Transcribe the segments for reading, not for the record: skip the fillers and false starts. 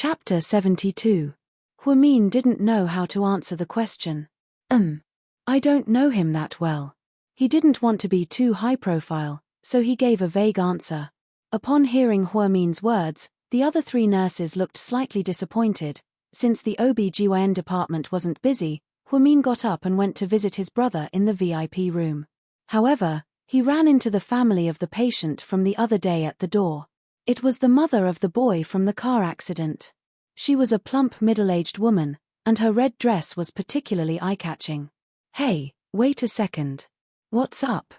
Chapter 72. Huamin didn't know how to answer the question. I don't know him that well. He didn't want to be too high-profile, so he gave a vague answer. Upon hearing Huamin's words, the other three nurses looked slightly disappointed. Since the OB/GYN department wasn't busy, Huamin got up and went to visit his brother in the VIP room. However, he ran into the family of the patient from the other day at the door. It was the mother of the boy from the car accident. She was a plump middle-aged woman, and her red dress was particularly eye-catching. "Hey, wait a second. What's up?"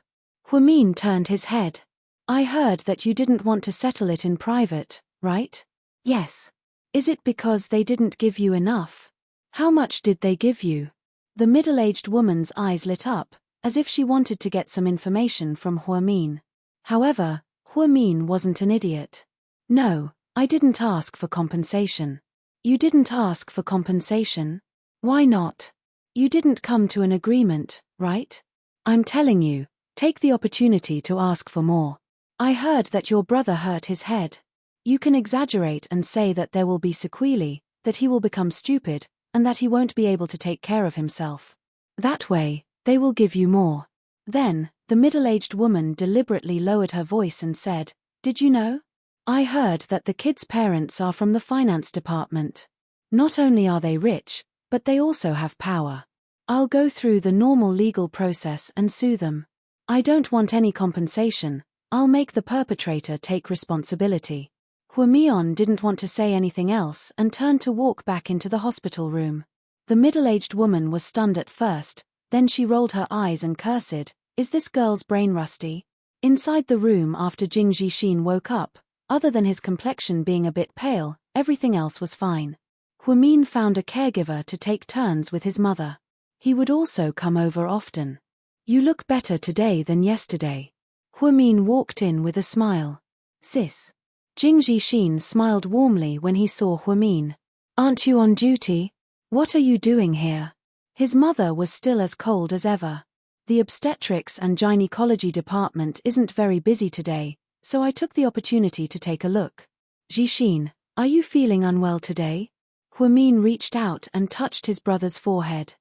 Huamin turned his head. "I heard that you didn't want to settle it in private, right?" "Yes." "Is it because they didn't give you enough? How much did they give you?" The middle-aged woman's eyes lit up, as if she wanted to get some information from Huamin. However, Huamin wasn't an idiot. "No, I didn't ask for compensation." "You didn't ask for compensation? Why not? You didn't come to an agreement, right? I'm telling you, take the opportunity to ask for more. I heard that your brother hurt his head. You can exaggerate and say that there will be sequelae, that he will become stupid, and that he won't be able to take care of himself. That way, they will give you more." Then, the middle-aged woman deliberately lowered her voice and said, "Did you know? I heard that the kids' parents are from the finance department. Not only are they rich, but they also have power. I'll go through the normal legal process and sue them. I don't want any compensation. I'll make the perpetrator take responsibility." Huamian didn't want to say anything else and turned to walk back into the hospital room. The middle-aged woman was stunned at first, then she rolled her eyes and cursed, "Is this girl's brain rusty?" Inside the room after Jing Jixin woke up, other than his complexion being a bit pale, everything else was fine. Huamin found a caregiver to take turns with his mother. He would also come over often. "You look better today than yesterday." Huamin walked in with a smile. "Sis." Jing Jixin smiled warmly when he saw Huamin. "Aren't you on duty? What are you doing here?" His mother was still as cold as ever. "The obstetrics and gynecology department isn't very busy today, so I took the opportunity to take a look." "Jixin, are you feeling unwell today?" Huamin reached out and touched his brother's forehead.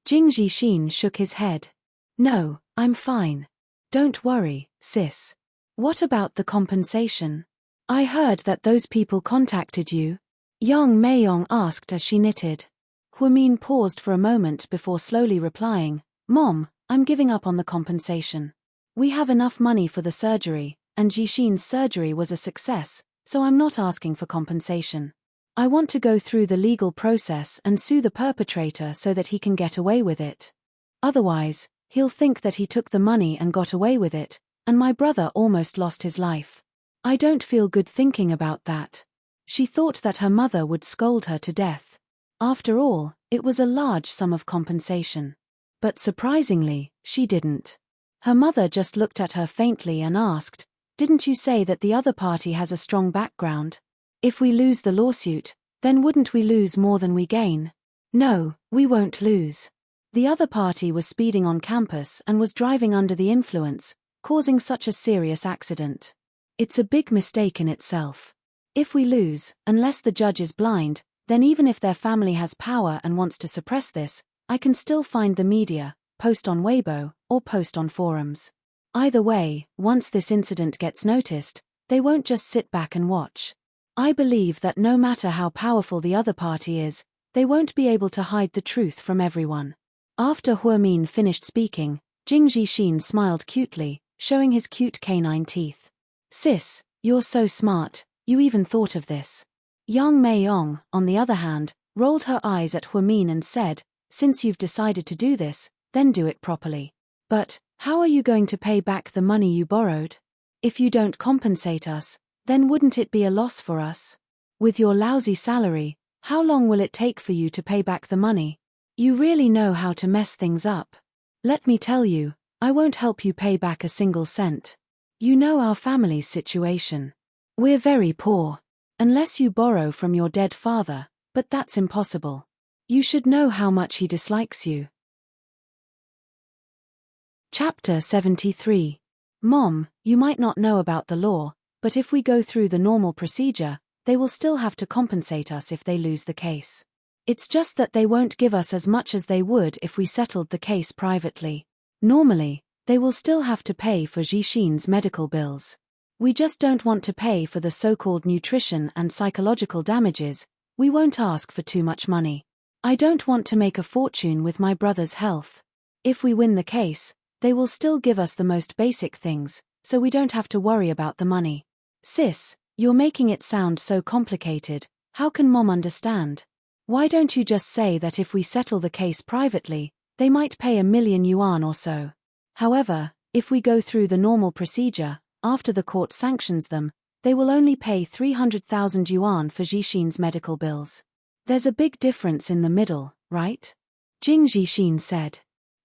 Jing Jixin shook his head. "No, I'm fine. Don't worry, sis. What about the compensation? I heard that those people contacted you?" Yang Meiyong asked as she knitted. Huamin paused for a moment before slowly replying, "Mom, I'm giving up on the compensation. We have enough money for the surgery, and Jixin's surgery was a success, so I'm not asking for compensation. I want to go through the legal process and sue the perpetrator so that he can get away with it. Otherwise, he'll think that he took the money and got away with it, and my brother almost lost his life. I don't feel good thinking about that." She thought that her mother would scold her to death. After all, it was a large sum of compensation. But surprisingly, she didn't. Her mother just looked at her faintly and asked, "Didn't you say that the other party has a strong background? If we lose the lawsuit, then wouldn't we lose more than we gain?" "No, we won't lose. The other party was speeding on campus and was driving under the influence, causing such a serious accident. It's a big mistake in itself. If we lose, unless the judge is blind, then even if their family has power and wants to suppress this, I can still find the media, post on Weibo, or post on forums. Either way, once this incident gets noticed, they won't just sit back and watch. I believe that no matter how powerful the other party is, they won't be able to hide the truth from everyone." After Huamin finished speaking, Jing Jixin smiled cutely, showing his cute canine teeth. "Sis, you're so smart, you even thought of this." Yang Meiyong, on the other hand, rolled her eyes at Huamin and said, "Since you've decided to do this, then do it properly. But, how are you going to pay back the money you borrowed? If you don't compensate us, then wouldn't it be a loss for us? With your lousy salary, how long will it take for you to pay back the money? You really know how to mess things up. Let me tell you, I won't help you pay back a single cent. You know our family's situation. We're very poor. Unless you borrow from your dead father, but that's impossible. You should know how much he dislikes you." Chapter 73. "Mom, you might not know about the law, but if we go through the normal procedure, they will still have to compensate us if they lose the case. It's just that they won't give us as much as they would if we settled the case privately. Normally, they will still have to pay for Jixin's medical bills. We just don't want to pay for the so-called nutrition and psychological damages. We won't ask for too much money. I don't want to make a fortune with my brother's health. If we win the case, they will still give us the most basic things, so we don't have to worry about the money. Sis, you're making it sound so complicated. How can Mom understand? Why don't you just say that if we settle the case privately, they might pay 1,000,000 yuan or so. However, if we go through the normal procedure, after the court sanctions them, they will only pay 300,000 yuan for Jixin's medical bills. There's a big difference in the middle, right? Jing Jixin said.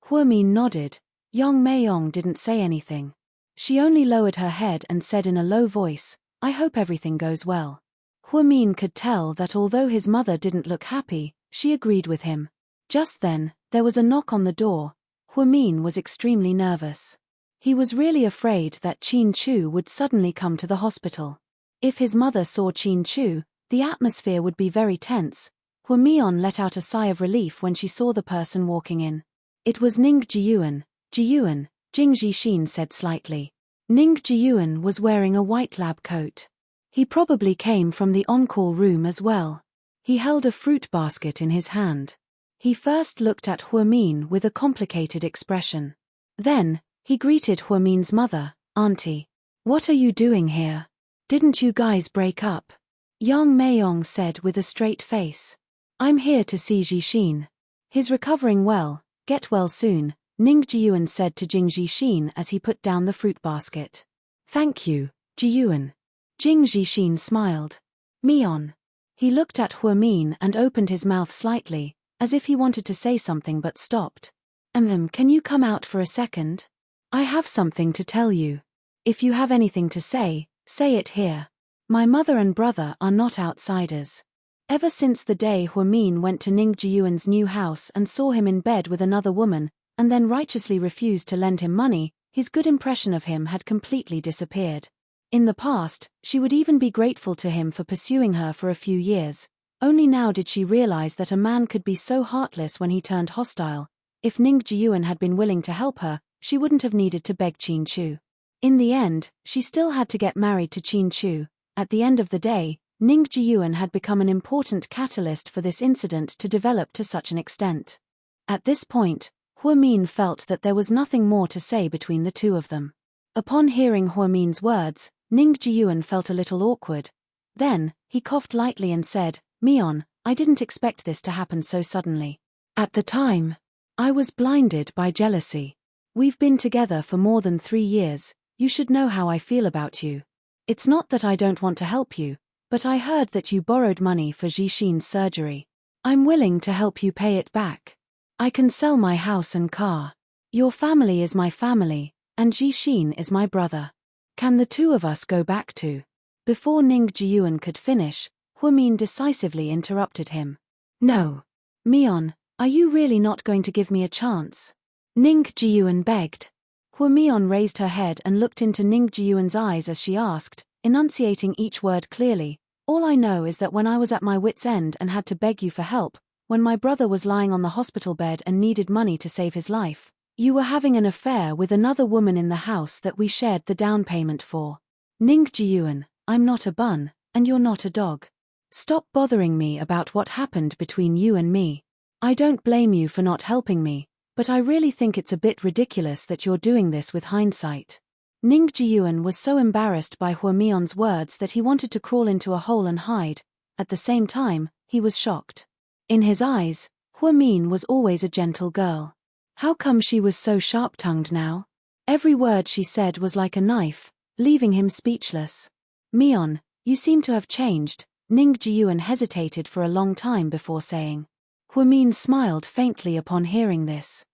Huamin nodded. Yang Meiyong didn't say anything. She only lowered her head and said in a low voice, I hope everything goes well. Huamin could tell that although his mother didn't look happy, she agreed with him. Just then, there was a knock on the door. Huamin was extremely nervous. He was really afraid that Qin Chu would suddenly come to the hospital. If his mother saw Qin Chu, the atmosphere would be very tense. Huamian let out a sigh of relief when she saw the person walking in. It was Ning Jiyuan. Jiyuan, Jing Jixin said slightly. Ning Jiyuan was wearing a white lab coat. He probably came from the on-call room as well. He held a fruit basket in his hand. He first looked at Huamin with a complicated expression. Then, he greeted Huamin's mother, Auntie. What are you doing here? Didn't you guys break up? Yang Meiyong said with a straight face. I'm here to see Jixin. He's recovering well, get well soon, Ning Jiyuan said to Jing Jixin as he put down the fruit basket. Thank you, Jiyuan. Jing Jixin smiled. Mion. He looked at Huamin and opened his mouth slightly, as if he wanted to say something but stopped. Can you come out for a second? I have something to tell you. If you have anything to say it here. My mother and brother are not outsiders. Ever since the day Huamin went to Ning Jiyuan's new house and saw him in bed with another woman, and then righteously refused to lend him money, his good impression of him had completely disappeared. In the past, she would even be grateful to him for pursuing her for a few years. Only now did she realize that a man could be so heartless when he turned hostile. If Ning Jiyuan had been willing to help her, she wouldn't have needed to beg Qin Chu. In the end, she still had to get married to Qin Chu. At the end of the day, Ning Jiyuan had become an important catalyst for this incident to develop to such an extent. At this point, Huamin felt that there was nothing more to say between the two of them. Upon hearing Huamin's words, Ning Jiyuan felt a little awkward. Then, he coughed lightly and said, Mion, I didn't expect this to happen so suddenly. At the time, I was blinded by jealousy. We've been together for more than 3 years, you should know how I feel about you. It's not that I don't want to help you, but I heard that you borrowed money for Jixin's surgery. I'm willing to help you pay it back. I can sell my house and car. Your family is my family, and Jixin is my brother. Can the two of us go back to? Before Ning Jiyuan could finish, Huamin decisively interrupted him. No. Mion, are you really not going to give me a chance? Ning Jiyuan begged. Huamian raised her head and looked into Ning Jiyuan's eyes as she asked, enunciating each word clearly, all I know is that when I was at my wit's end and had to beg you for help, when my brother was lying on the hospital bed and needed money to save his life, you were having an affair with another woman in the house that we shared the down payment for. Ning Jiyuan, I'm not a bun, and you're not a dog. Stop bothering me about what happened between you and me. I don't blame you for not helping me, but I really think it's a bit ridiculous that you're doing this with hindsight. Ning Jiyuan was so embarrassed by Huamian's words that he wanted to crawl into a hole and hide. At the same time, he was shocked. In his eyes, Huamin was always a gentle girl. How come she was so sharp-tongued now? Every word she said was like a knife, leaving him speechless. Mion, you seem to have changed, Ning Jiyuan hesitated for a long time before saying. Huamin smiled faintly upon hearing this.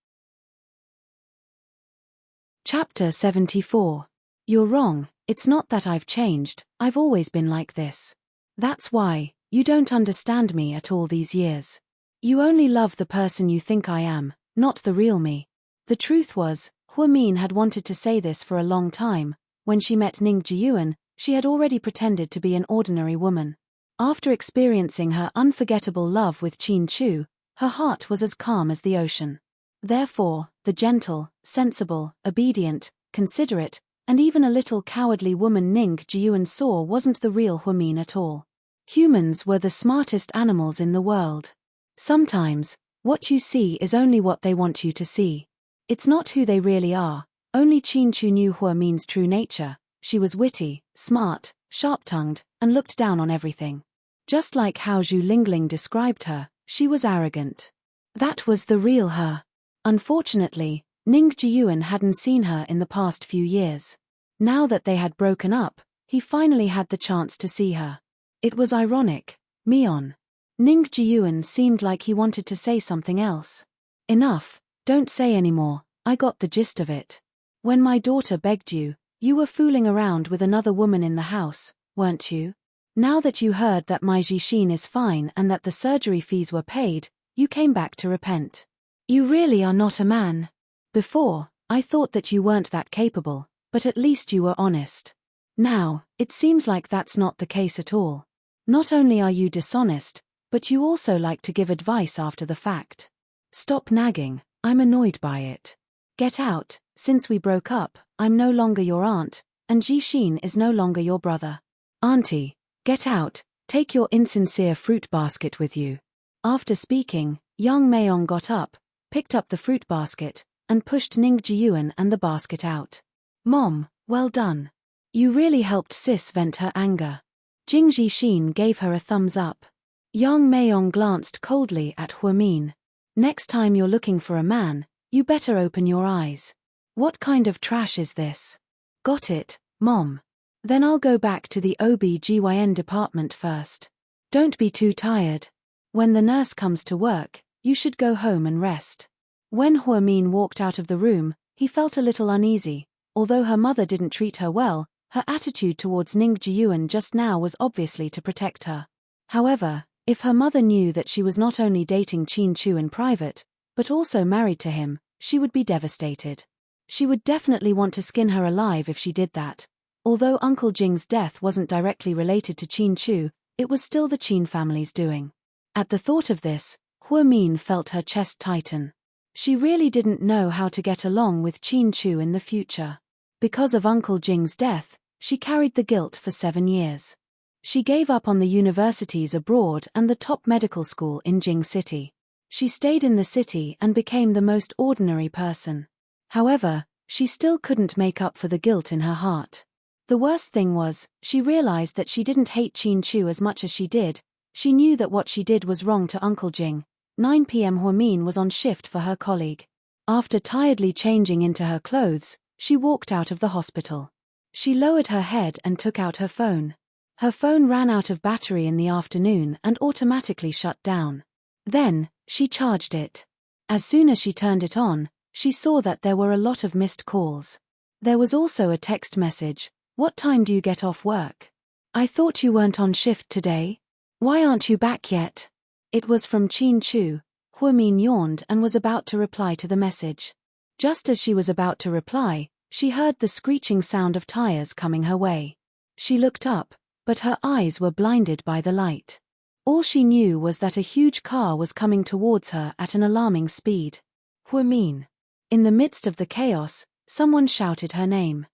Chapter 74. You're wrong, it's not that I've changed, I've always been like this. That's why, you don't understand me at all these years. You only love the person you think I am, not the real me. The truth was, Huamin had wanted to say this for a long time. When she met Ning Jiyuan, she had already pretended to be an ordinary woman. After experiencing her unforgettable love with Qin Chu, her heart was as calm as the ocean. Therefore, the gentle, sensible, obedient, considerate, and even a little cowardly woman Ning Jiyuan saw wasn't the real Huimin at all. Humans were the smartest animals in the world. Sometimes, what you see is only what they want you to see. It's not who they really are. Only Qin Chu knew Huimin's true nature. She was witty, smart, sharp-tongued, and looked down on everything. Just like how Zhu Lingling described her, she was arrogant. That was the real her. Unfortunately, Ning Jiyuan hadn't seen her in the past few years. Now that they had broken up, he finally had the chance to see her. It was ironic. Mion. Ning Jiyuan seemed like he wanted to say something else. Enough, don't say anymore, I got the gist of it. When my daughter begged you, you were fooling around with another woman in the house, weren't you? Now that you heard that my Jixin is fine and that the surgery fees were paid, you came back to repent. You really are not a man. Before, I thought that you weren't that capable, but at least you were honest. Now, it seems like that's not the case at all. Not only are you dishonest, but you also like to give advice after the fact. Stop nagging, I'm annoyed by it. Get out, since we broke up, I'm no longer your aunt, and Jixin is no longer your brother. Auntie, get out, take your insincere fruit basket with you. After speaking, Yang Meiyong got up, picked up the fruit basket, and pushed Ning Jiyuan and the basket out. Mom, well done. You really helped sis vent her anger. Jing Jixin gave her a thumbs up. Yang Meiyong glanced coldly at Huimin. Next time you're looking for a man, you better open your eyes. What kind of trash is this? Got it, Mom. Then I'll go back to the OB/GYN department first. Don't be too tired. When the nurse comes to work, you should go home and rest. When Huimin walked out of the room, he felt a little uneasy. Although her mother didn't treat her well, her attitude towards Ning Jiyuan just now was obviously to protect her. However, if her mother knew that she was not only dating Qin Chu in private, but also married to him, she would be devastated. She would definitely want to skin her alive if she did that. Although Uncle Jing's death wasn't directly related to Qin Chu, it was still the Qin family's doing. At the thought of this, Huimin felt her chest tighten. She really didn't know how to get along with Qin Chu in the future. Because of Uncle Jing's death, she carried the guilt for 7 years. She gave up on the universities abroad and the top medical school in Jing City. She stayed in the city and became the most ordinary person. However, she still couldn't make up for the guilt in her heart. The worst thing was, she realized that she didn't hate Qin Chu as much as she did. She knew that what she did was wrong to Uncle Jing. 9 p.m. Huimin was on shift for her colleague. After tiredly changing into her clothes, she walked out of the hospital. She lowered her head and took out her phone. Her phone ran out of battery in the afternoon and automatically shut down. Then, she charged it. As soon as she turned it on, she saw that there were a lot of missed calls. There was also a text message. What time do you get off work? I thought you weren't on shift today. Why aren't you back yet? It was from Qin Chu. Huimin yawned and was about to reply to the message. Just as she was about to reply, she heard the screeching sound of tires coming her way. She looked up, but her eyes were blinded by the light. All she knew was that a huge car was coming towards her at an alarming speed. Huimin. In the midst of the chaos, someone shouted her name.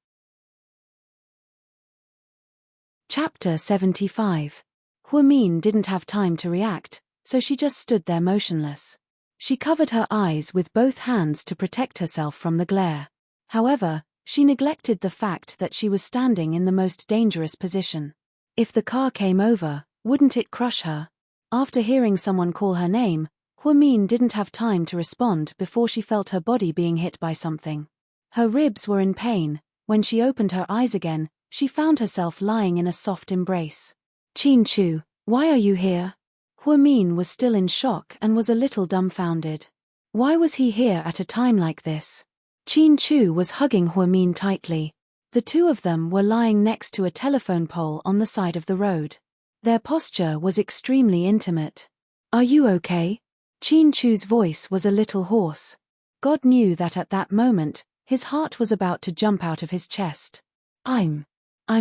Chapter 75. Huimin didn't have time to react, so she just stood there motionless. She covered her eyes with both hands to protect herself from the glare. However, she neglected the fact that she was standing in the most dangerous position. If the car came over, wouldn't it crush her? After hearing someone call her name, Huimin didn't have time to respond before she felt her body being hit by something. Her ribs were in pain. When she opened her eyes again, she found herself lying in a soft embrace. Qin Chu, why are you here? Huimin was still in shock and was a little dumbfounded. Why was he here at a time like this? Qin Chu was hugging Huimin tightly. The two of them were lying next to a telephone pole on the side of the road. Their posture was extremely intimate. Are you okay? Qin Chu's voice was a little hoarse. God knew that at that moment, his heart was about to jump out of his chest. I'm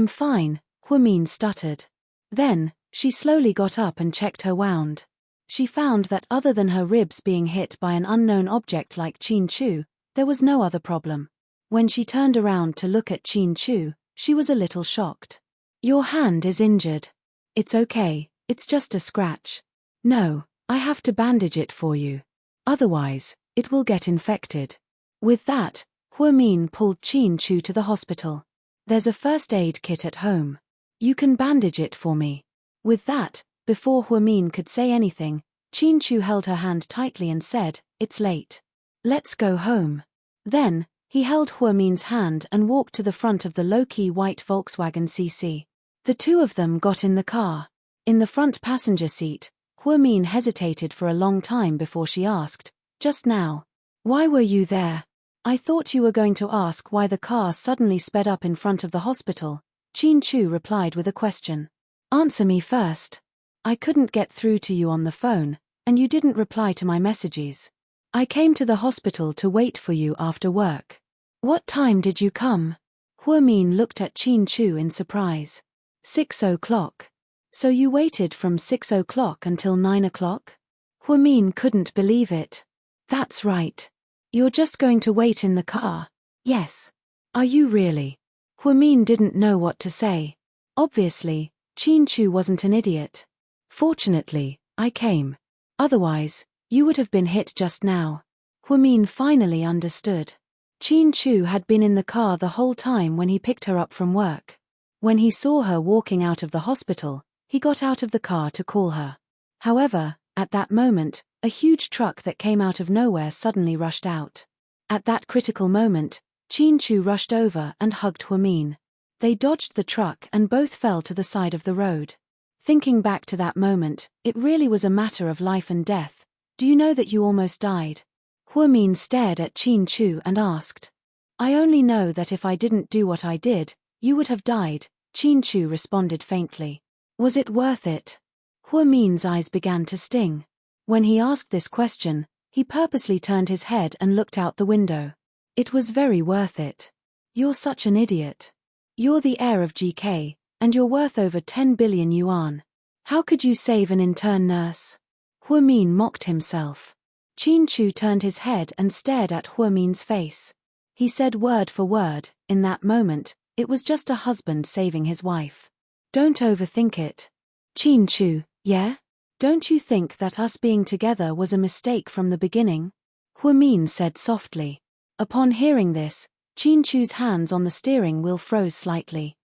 fine, Huimin stuttered. Then, She slowly got up and checked her wound. She found that other than her ribs being hit by an unknown object like Chin-Chu, there was no other problem. When she turned around to look at Chin-Chu, she was a little shocked. "Your hand is injured." "It's okay, it's just a scratch." "No, I have to bandage it for you. Otherwise, it will get infected." With that, Huamin pulled Chin-Chu to the hospital. "There's a first aid kit at home. You can bandage it for me." With that, before Huamin could say anything, Chin-Chu held her hand tightly and said, "It's late. Let's go home." Then, he held Huamin's hand and walked to the front of the low-key white Volkswagen CC. The two of them got in the car. In the front passenger seat, Huamin hesitated for a long time before she asked, "Just now. Why were you there?" "I thought you were going to ask why the car suddenly sped up in front of the hospital," Chin-Chu replied with a question. "Answer me first. I couldn't get through to you on the phone, and you didn't reply to my messages. I came to the hospital to wait for you after work." "What time did you come?" Huamin looked at Chin-Chu in surprise. 6 o'clock. "So you waited from 6 o'clock until 9 o'clock? Huamin couldn't believe it. "That's right. You're just going to wait in the car?" "Yes." "Are you really?" Huamin didn't know what to say. Obviously, Chin-Chu wasn't an idiot. "Fortunately, I came. Otherwise, you would have been hit just now." Huamin finally understood. Chin-Chu had been in the car the whole time when he picked her up from work. When he saw her walking out of the hospital, he got out of the car to call her. However, at that moment, a huge truck that came out of nowhere suddenly rushed out. At that critical moment, Chin-Chu rushed over and hugged Huamin. They dodged the truck and both fell to the side of the road. Thinking back to that moment, it really was a matter of life and death. "Do you know that you almost died?" Huamin stared at Chin-Chu and asked. "I only know that if I didn't do what I did, you would have died," Chin-Chu responded faintly. "Was it worth it?" Huamin's eyes began to sting. When he asked this question, he purposely turned his head and looked out the window. "It was very worth it. You're such an idiot. You're the heir of GK, and you're worth over 10 billion yuan. How could you save an intern nurse?" Huamin mocked himself. Chin-Chu turned his head and stared at Huamin's face. He said word for word, in that moment, it was just a husband saving his wife. "Don't overthink it." "Chin-Chu, yeah? Don't you think that us being together was a mistake from the beginning?" Huamin said softly. Upon hearing this, Chin-Chu's hands on the steering wheel froze slightly.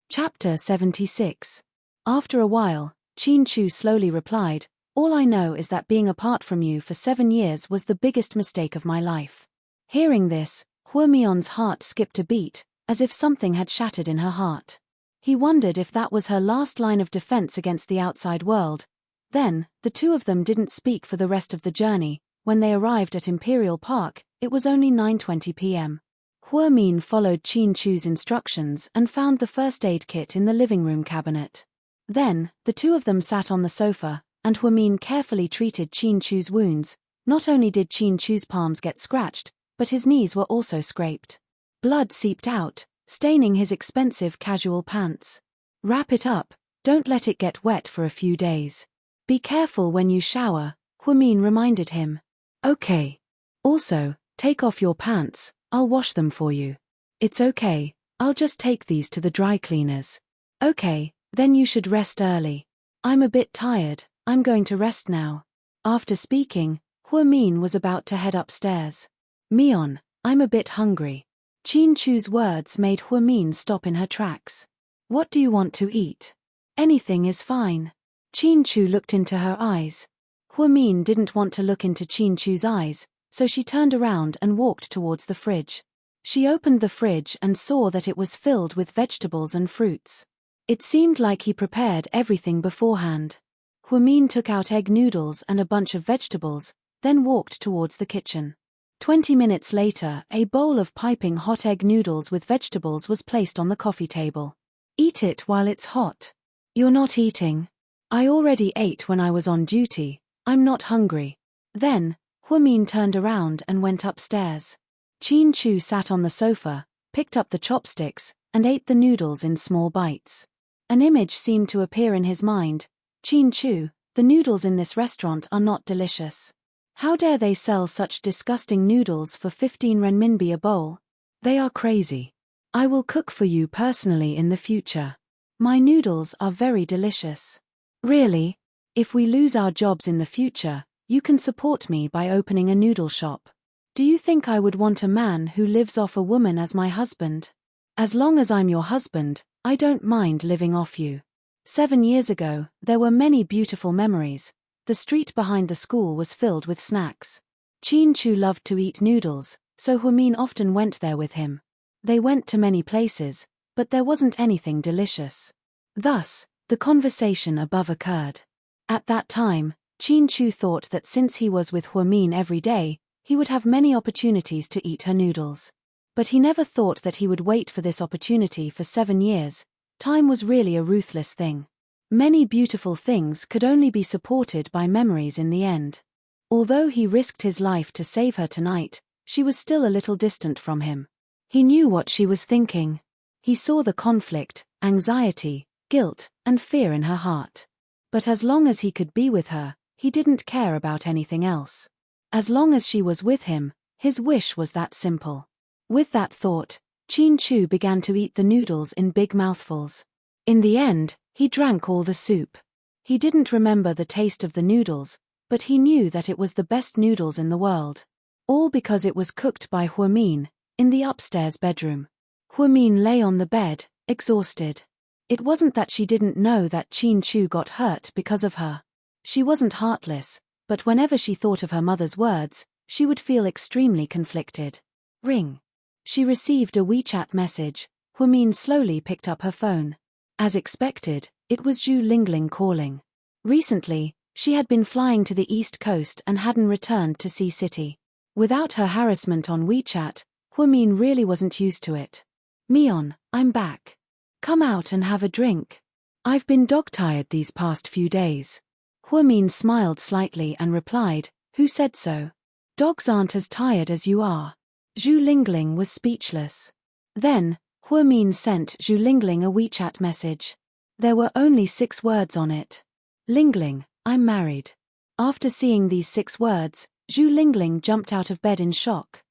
Chapter 76. After a while, Chin-Chu slowly replied, "All I know is that being apart from you for 7 years was the biggest mistake of my life." Hearing this, Huamin's heart skipped a beat, as if something had shattered in her heart. He wondered if that was her last line of defense against the outside world. Then, the two of them didn't speak for the rest of the journey. When they arrived at Imperial Park, it was only 9:20 p.m. Huamin followed Chin-Chu's instructions and found the first aid kit in the living room cabinet. Then, the two of them sat on the sofa, and Huamin carefully treated Chin-Chu's wounds. Not only did Chin-Chu's palms get scratched, but his knees were also scraped. Blood seeped out, staining his expensive casual pants. "Wrap it up, don't let it get wet for a few days. Be careful when you shower," Huamin reminded him. "Okay. Also, take off your pants, I'll wash them for you." "It's okay, I'll just take these to the dry cleaners." "Okay, then you should rest early." "I'm a bit tired, I'm going to rest now." After speaking, Huamin was about to head upstairs. "Mion, I'm a bit hungry." Chin-Chu's words made Huamin stop in her tracks. "What do you want to eat?" "Anything is fine." Chin-Chu looked into her eyes. Huamin didn't want to look into Chin-Chu's eyes, so she turned around and walked towards the fridge. She opened the fridge and saw that it was filled with vegetables and fruits. It seemed like he prepared everything beforehand. Huamin took out egg noodles and a bunch of vegetables, then walked towards the kitchen. 20 minutes later, a bowl of piping hot egg noodles with vegetables was placed on the coffee table. "Eat it while it's hot." "You're not eating." "I already ate when I was on duty, I'm not hungry." Then, Huamin turned around and went upstairs. Chin-Chu sat on the sofa, picked up the chopsticks, and ate the noodles in small bites. An image seemed to appear in his mind. Chin-chu, the noodles in this restaurant are not delicious. How dare they sell such disgusting noodles for 15 renminbi a bowl? They are crazy. I will cook for you personally in the future. My noodles are very delicious. Really? If we lose our jobs in the future, you can support me by opening a noodle shop. Do you think I would want a man who lives off a woman as my husband? As long as I'm your husband, I don't mind living off you. 7 years ago, there were many beautiful memories. The street behind the school was filled with snacks. Chin-chu loved to eat noodles, so Huimin often went there with him. They went to many places, but there wasn't anything delicious. Thus, the conversation above occurred. At that time, Chin-chu thought that since he was with Huimin every day, he would have many opportunities to eat her noodles. But he never thought that he would wait for this opportunity for 7 years. Time was really a ruthless thing. Many beautiful things could only be supported by memories in the end. Although he risked his life to save her tonight, she was still a little distant from him. He knew what she was thinking. He saw the conflict, anxiety, guilt, and fear in her heart. But as long as he could be with her, he didn't care about anything else. As long as she was with him, his wish was that simple. With that thought, Chin-chu began to eat the noodles in big mouthfuls. In the end, he drank all the soup. He didn't remember the taste of the noodles, but he knew that it was the best noodles in the world. All because it was cooked by Huimin, in the upstairs bedroom. Huimin lay on the bed, exhausted. It wasn't that she didn't know that Chin-chu got hurt because of her. She wasn't heartless, but whenever she thought of her mother's words, she would feel extremely conflicted. Ring. She received a WeChat message. Huimin slowly picked up her phone. As expected, it was Zhu Lingling calling. Recently, she had been flying to the East Coast and hadn't returned to Sea City. Without her harassment on WeChat, Huimin really wasn't used to it. Mion, I'm back. Come out and have a drink. I've been dog-tired these past few days. Huimin smiled slightly and replied, Who said so? Dogs aren't as tired as you are. Zhu Lingling was speechless. Then, Huimin sent Zhu Lingling a WeChat message. There were only 6 words on it. Lingling, I'm married. After seeing these 6 words, Zhu Lingling jumped out of bed in shock.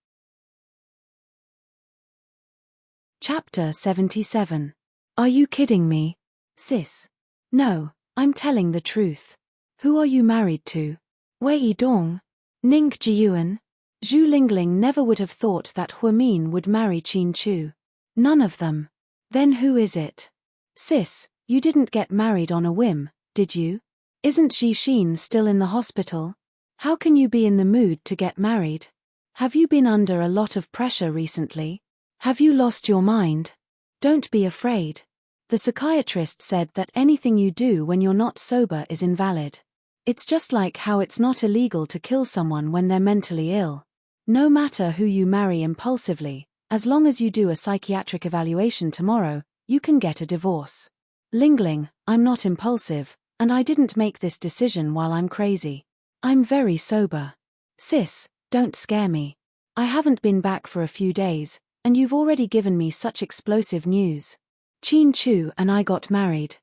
Chapter 77. Are you kidding me? Sis. No, I'm telling the truth. Who are you married to? Wei Yidong? Ning Jiyuan? Zhu Lingling never would have thought that Huimin would marry Chin-chu. None of them. Then who is it? Sis, you didn't get married on a whim, did you? Isn't Jixin still in the hospital? How can you be in the mood to get married? Have you been under a lot of pressure recently? Have you lost your mind? Don't be afraid. The psychiatrist said that anything you do when you're not sober is invalid. It's just like how it's not illegal to kill someone when they're mentally ill. No matter who you marry impulsively, as long as you do a psychiatric evaluation tomorrow, you can get a divorce. Lingling, I'm not impulsive, and I didn't make this decision while I'm crazy. I'm very sober. Sis, don't scare me. I haven't been back for a few days, and you've already given me such explosive news. Chin-chu and I got married.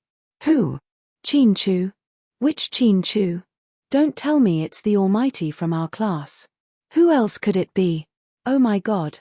Who? Chin-chu? Which Chin-chu? Don't tell me it's the Almighty from our class. Who else could it be? Oh my God,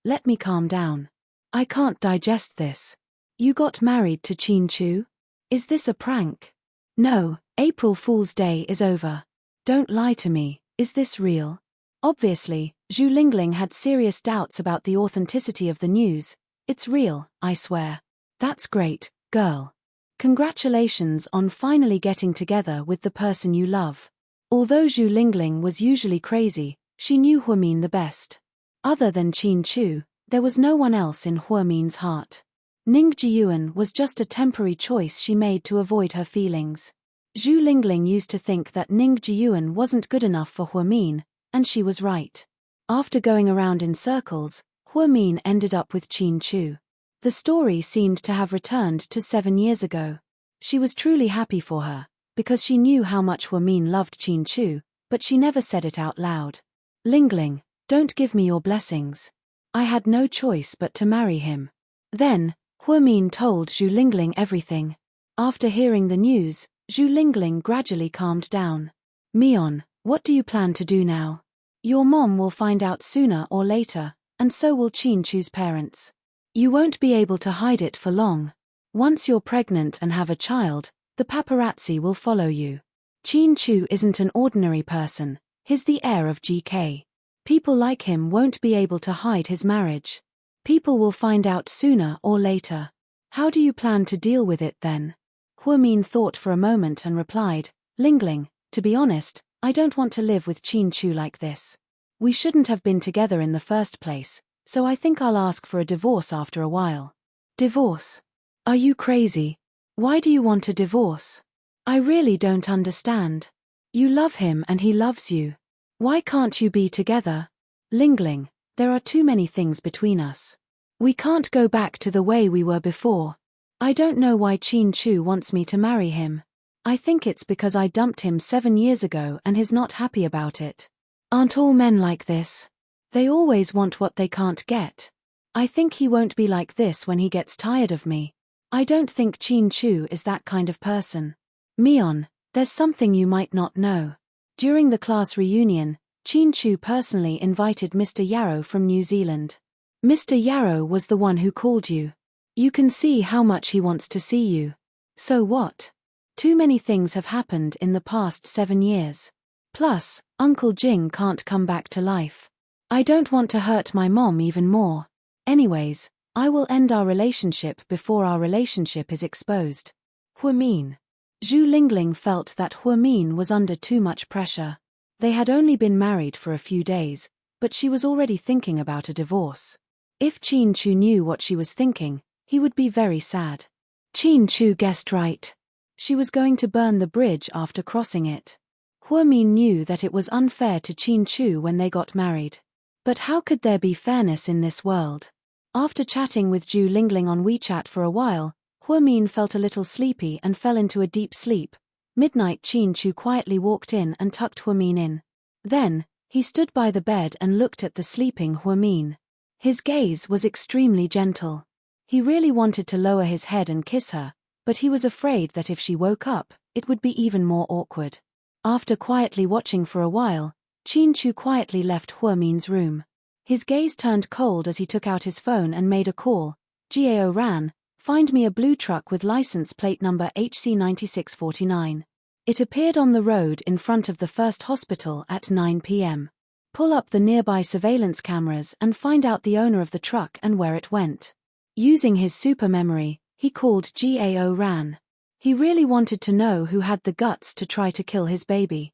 let me calm down. I can't digest this. You got married to Chin-chu? Is this a prank? No, April Fool's Day is over. Don't lie to me, is this real? Obviously, Zhu Lingling had serious doubts about the authenticity of the news. It's real, I swear. That's great, girl. Congratulations on finally getting together with the person you love. Although Zhu Lingling was usually crazy, she knew Huimin the best. Other than Chin-chu, there was no one else in Huimin's heart. Ning Jiyuan was just a temporary choice she made to avoid her feelings. Zhu Lingling used to think that Ning Jiyuan wasn't good enough for Huimin, and she was right. After going around in circles, Huimin ended up with Chin-chu. The story seemed to have returned to 7 years ago. She was truly happy for her, because she knew how much Huimin loved Chin-chu, but she never said it out loud. Lingling, don't give me your blessings. I had no choice but to marry him. Then, Huamin told Zhu Lingling everything. After hearing the news, Zhu Lingling gradually calmed down. Mion, what do you plan to do now? Your mom will find out sooner or later, and so will Qin Chu's parents. You won't be able to hide it for long. Once you're pregnant and have a child, the paparazzi will follow you. Qin Chu isn't an ordinary person, he's the heir of GK. People like him won't be able to hide his marriage. People will find out sooner or later. How do you plan to deal with it then? Huamin thought for a moment and replied, Lingling, to be honest, I don't want to live with Qin Chu like this. We shouldn't have been together in the first place, so I think I'll ask for a divorce after a while. Divorce? Are you crazy? Why do you want a divorce? I really don't understand. You love him and he loves you. Why can't you be together? Lingling, there are too many things between us. We can't go back to the way we were before. I don't know why Qin Chu wants me to marry him. I think it's because I dumped him 7 years ago and he's not happy about it. Aren't all men like this? They always want what they can't get. I think he won't be like this when he gets tired of me. I don't think Qin Chu is that kind of person. Mion, there's something you might not know. During the class reunion, Qin Chu personally invited Mr. Yarrow from New Zealand. Mr. Yarrow was the one who called you. You can see how much he wants to see you. So what? Too many things have happened in the past 7 years. Plus, Uncle Jing can't come back to life. I don't want to hurt my mom even more. Anyways, I will end our relationship before our relationship is exposed. Huamin. Zhu Lingling felt that Huamin was under too much pressure. They had only been married for a few days, but she was already thinking about a divorce. If Qin Chu knew what she was thinking, he would be very sad. Qin Chu guessed right. She was going to burn the bridge after crossing it. Huamin knew that it was unfair to Qin Chu when they got married. But how could there be fairness in this world? After chatting with Zhu Lingling on WeChat for a while, Huamin felt a little sleepy and fell into a deep sleep. Midnight Qin Chu quietly walked in and tucked Huamin in. Then, he stood by the bed and looked at the sleeping Huamin. His gaze was extremely gentle. He really wanted to lower his head and kiss her, but he was afraid that if she woke up, it would be even more awkward. After quietly watching for a while, Qin Chu quietly left Huamin's room. His gaze turned cold as he took out his phone and made a call. Gao Ran, find me a blue truck with license plate number HC9649. It appeared on the road in front of the first hospital at 9 p.m. Pull up the nearby surveillance cameras and find out the owner of the truck and where it went. Using his super memory, he called Gao Ran. He really wanted to know who had the guts to try to kill his baby.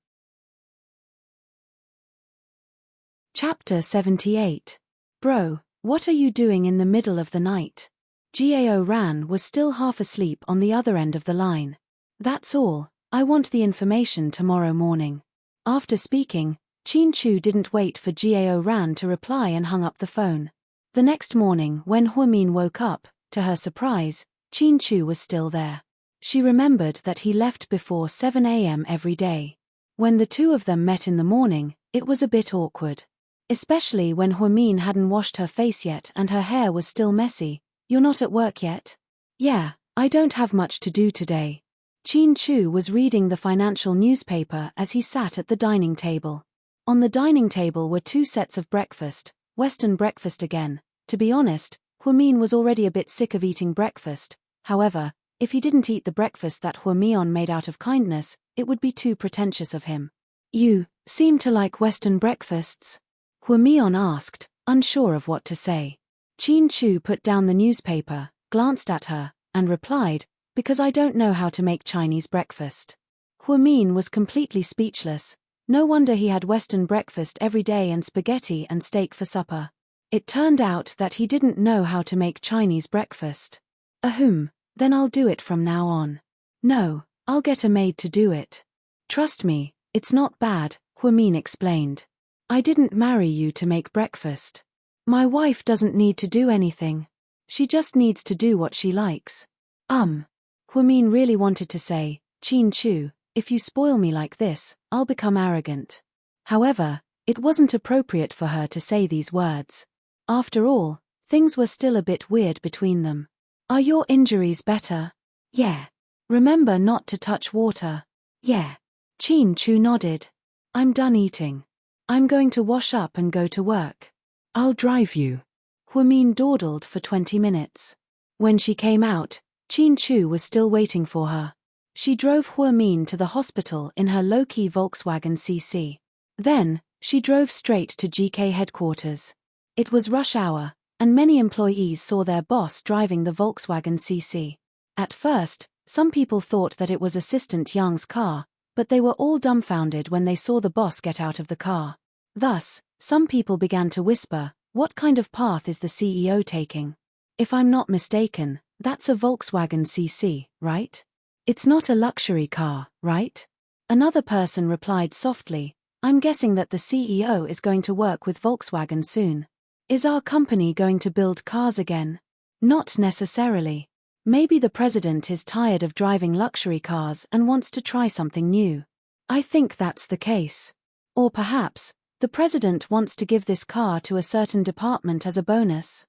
Chapter 78. Bro, what are you doing in the middle of the night? Gao Ran was still half asleep on the other end of the line. That's all, I want the information tomorrow morning. After speaking, Qin Chu didn't wait for Gao Ran to reply and hung up the phone. The next morning when Huamin woke up, to her surprise, Qin Chu was still there. She remembered that he left before 7 a.m. every day. When the two of them met in the morning, it was a bit awkward. Especially when Huamin hadn't washed her face yet and her hair was still messy. You're not at work yet? Yeah, I don't have much to do today. Qin Chu was reading the financial newspaper as he sat at the dining table. On the dining table were 2 sets of breakfast, Western breakfast again. To be honest, Huamin was already a bit sick of eating breakfast. However, if he didn't eat the breakfast that Huamion made out of kindness, it would be too pretentious of him. You seem to like Western breakfasts? Huamion asked, unsure of what to say. Qin Chu put down the newspaper, glanced at her, and replied, because I don't know how to make Chinese breakfast. Huamin was completely speechless. No wonder he had Western breakfast every day and spaghetti and steak for supper. It turned out that he didn't know how to make Chinese breakfast. Then I'll do it from now on. No, I'll get a maid to do it. Trust me, it's not bad, Huamin explained. I didn't marry you to make breakfast. My wife doesn't need to do anything. She just needs to do what she likes. Huamin really wanted to say, Qin Chu, if you spoil me like this, I'll become arrogant. However, it wasn't appropriate for her to say these words. After all, Things were still a bit weird between them. Are your injuries better? Yeah. Remember not to touch water. Yeah. Chin-Chu nodded. I'm done eating. I'm going to wash up and go to work. I'll drive you. Huamin dawdled for 20 minutes. When she came out, Chin-Chu was still waiting for her. She drove Huamin to the hospital in her low-key Volkswagen CC. Then, she drove straight to GK headquarters. It was rush hour, and many employees saw their boss driving the Volkswagen CC. At first, some people thought that it was Assistant Yang's car, but they were all dumbfounded when they saw the boss get out of the car. Thus, some people began to whisper, what kind of path is the CEO taking? If I'm not mistaken, that's a Volkswagen CC, right? It's not a luxury car, right? Another person replied softly, I'm guessing that the CEO is going to work with Volkswagen soon. Is our company going to build cars again? Not necessarily. Maybe the president is tired of driving luxury cars and wants to try something new. I think that's the case. Or perhaps, the president wants to give this car to a certain department as a bonus.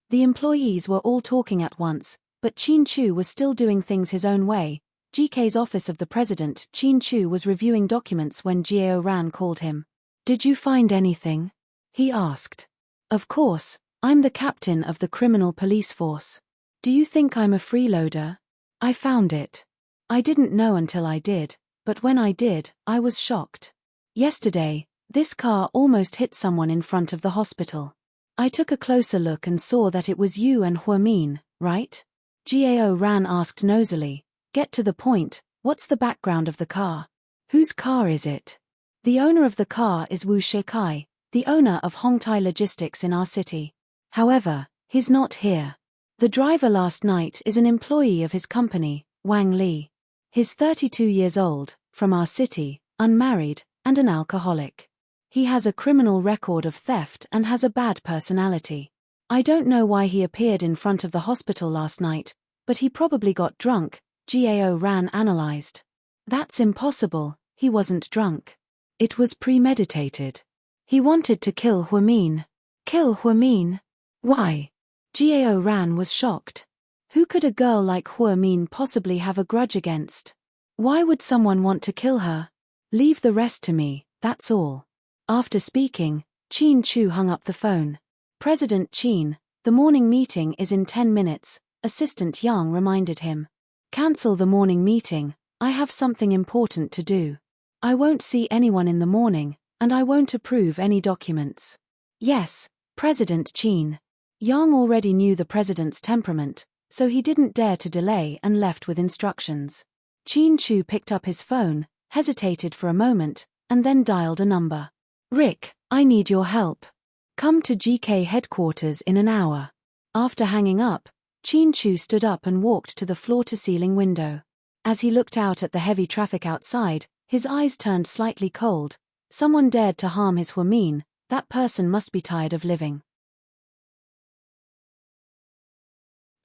The employees were all talking at once, but Chin-Chu was still doing things his own way. GK's office of the president, Chin-Chu was reviewing documents when Jiao Ran called him. Did you find anything? He asked. Of course, I'm the captain of the criminal police force. Do you think I'm a freeloader? I found it. I didn't know until I did, but when I did, I was shocked. Yesterday, this car almost hit someone in front of the hospital. I took a closer look and saw that it was you and Huamin, right? Jiao Ran asked nosily. Get to the point, what's the background of the car? Whose car is it? The owner of the car is Wu Shikai, the owner of Hongtai Logistics in our city. However, he's not here. The driver last night is an employee of his company, Wang Li. He's 32 years old, from our city, unmarried, and an alcoholic. He has a criminal record of theft and has a bad personality. I don't know why he appeared in front of the hospital last night, but he probably got drunk, Jiao Ran analyzed. That's impossible, he wasn't drunk. It was premeditated. He wanted to kill Huamin. Kill Huamin? Why? Jiao Ran was shocked. Who could a girl like Huamin possibly have a grudge against? Why would someone want to kill her? Leave the rest to me, that's all. After speaking, Chin-Chu hung up the phone. President Chin, the morning meeting is in 10 minutes, Assistant Yang reminded him. Cancel the morning meeting, I have something important to do. I won't see anyone in the morning, and I won't approve any documents. Yes, President Chin. Yang already knew the president's temperament, so he didn't dare to delay and left with instructions. Chin-Chu picked up his phone, hesitated for a moment, and then dialed a number. Rick, I need your help. Come to GK headquarters in an hour. After hanging up, Chin-Chu stood up and walked to the floor-to-ceiling window. As he looked out at the heavy traffic outside, his eyes turned slightly cold. Someone dared to harm his Huamin, that person must be tired of living.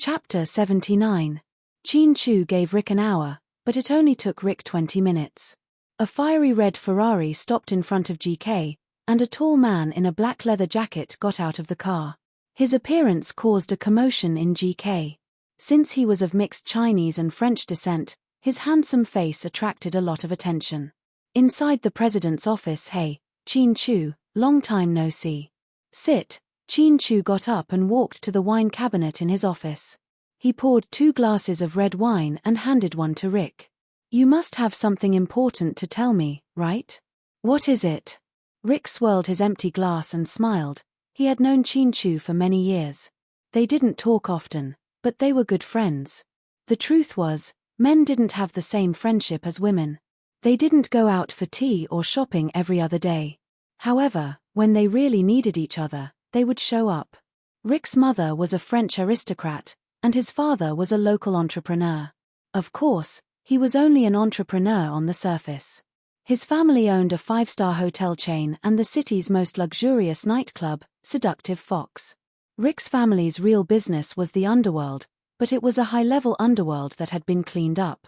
Chapter 79. Chin-Chu gave Rick an hour, but it only took Rick 20 minutes. A fiery red Ferrari stopped in front of GK, and a tall man in a black leather jacket got out of the car. His appearance caused a commotion in GK. Since he was of mixed Chinese and French descent, his handsome face attracted a lot of attention. Inside the president's office, hey, Chin-Chu, long time no see. Sit. Chin-Chu got up and walked to the wine cabinet in his office. He poured 2 glasses of red wine and handed one to Rick. You must have something important to tell me, right? What is it? Rick swirled his empty glass and smiled. He had known Chin-Chu for many years. They didn't talk often, but they were good friends. The truth was, men didn't have the same friendship as women. They didn't go out for tea or shopping every other day. However, when they really needed each other, they would show up. Rick's mother was a French aristocrat, and his father was a local entrepreneur. Of course, he was only an entrepreneur on the surface. His family owned a 5-star hotel chain and the city's most luxurious nightclub, Seductive Fox. Rick's family's real business was the underworld, but it was a high-level underworld that had been cleaned up.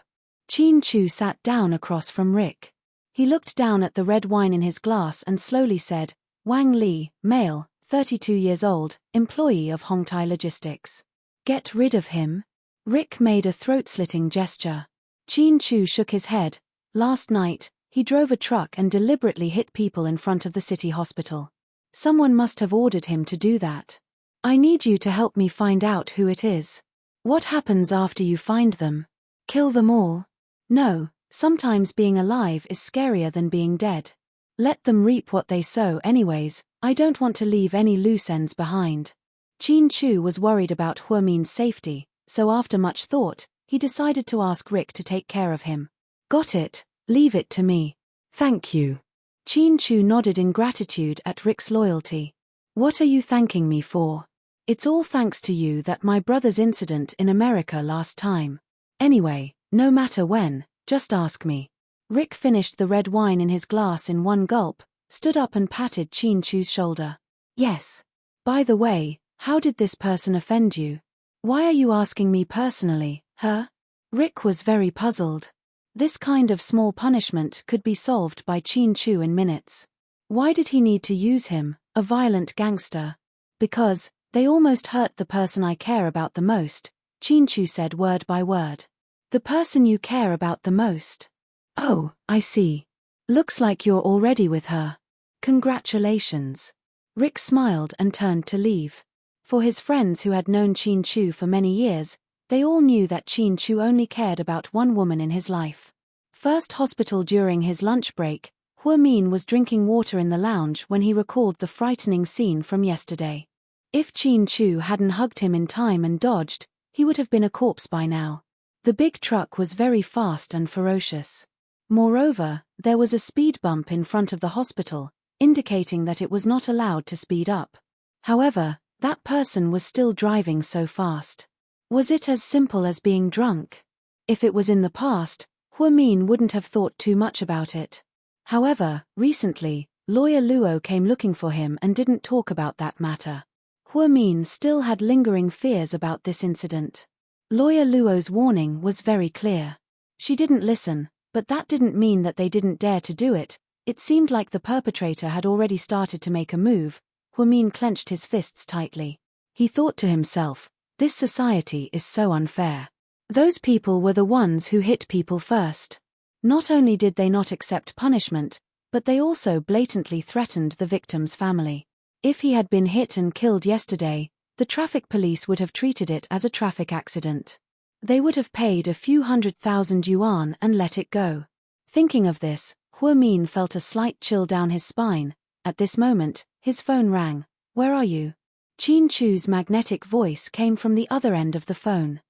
Chin-Chu sat down across from Rick. He looked down at the red wine in his glass and slowly said, Wang Li, male, 32 years old, employee of Hongtai Logistics. Get rid of him? Rick made a throat-slitting gesture. Chin Chu shook his head. Last night, he drove a truck and deliberately hit people in front of the city hospital. Someone must have ordered him to do that. I need you to help me find out who it is. What happens after you find them? Kill them all? No, sometimes being alive is scarier than being dead. Let them reap what they sow anyways. I don't want to leave any loose ends behind. Chin Chu was worried about Huamin's safety, so after much thought, he decided to ask Rick to take care of him. Got it, leave it to me. Thank you. Chin Chu nodded in gratitude at Rick's loyalty. What are you thanking me for? It's all thanks to you that my brother's incident in America last time. Anyway, no matter when, just ask me. Rick finished the red wine in his glass in one gulp, stood up and patted Chin Chu's shoulder. Yes. By the way, how did this person offend you? Why are you asking me personally, huh? Rick was very puzzled. This kind of small punishment could be solved by Chin Chu in minutes. Why did he need to use him, a violent gangster? Because they almost hurt the person I care about the most, Chin Chu said word by word. The person you care about the most? Oh, I see. Looks like you're already with her. Congratulations. Rick smiled and turned to leave. For his friends who had known Chin Chu for many years, they all knew that Chin Chu only cared about one woman in his life. First hospital during his lunch break, Huamin was drinking water in the lounge when he recalled the frightening scene from yesterday. If Chin Chu hadn't hugged him in time and dodged, he would have been a corpse by now. The big truck was very fast and ferocious. Moreover, there was a speed bump in front of the hospital, indicating that it was not allowed to speed up. However, that person was still driving so fast. Was it as simple as being drunk? If it was in the past, Huamin wouldn't have thought too much about it. However, recently, Lawyer Luo came looking for him and didn't talk about that matter. Huamin still had lingering fears about this incident. Lawyer Luo's warning was very clear. She didn't listen, but that didn't mean that they didn't dare to do it. It seemed like the perpetrator had already started to make a move. Huamin clenched his fists tightly. He thought to himself, this society is so unfair. Those people were the ones who hit people first. Not only did they not accept punishment, but they also blatantly threatened the victim's family. If he had been hit and killed yesterday, the traffic police would have treated it as a traffic accident. They would have paid a few 100,000 yuan and let it go. Thinking of this, Huamin felt a slight chill down his spine. At this moment, his phone rang. Where are you? Chin Chu's magnetic voice came from the other end of the phone.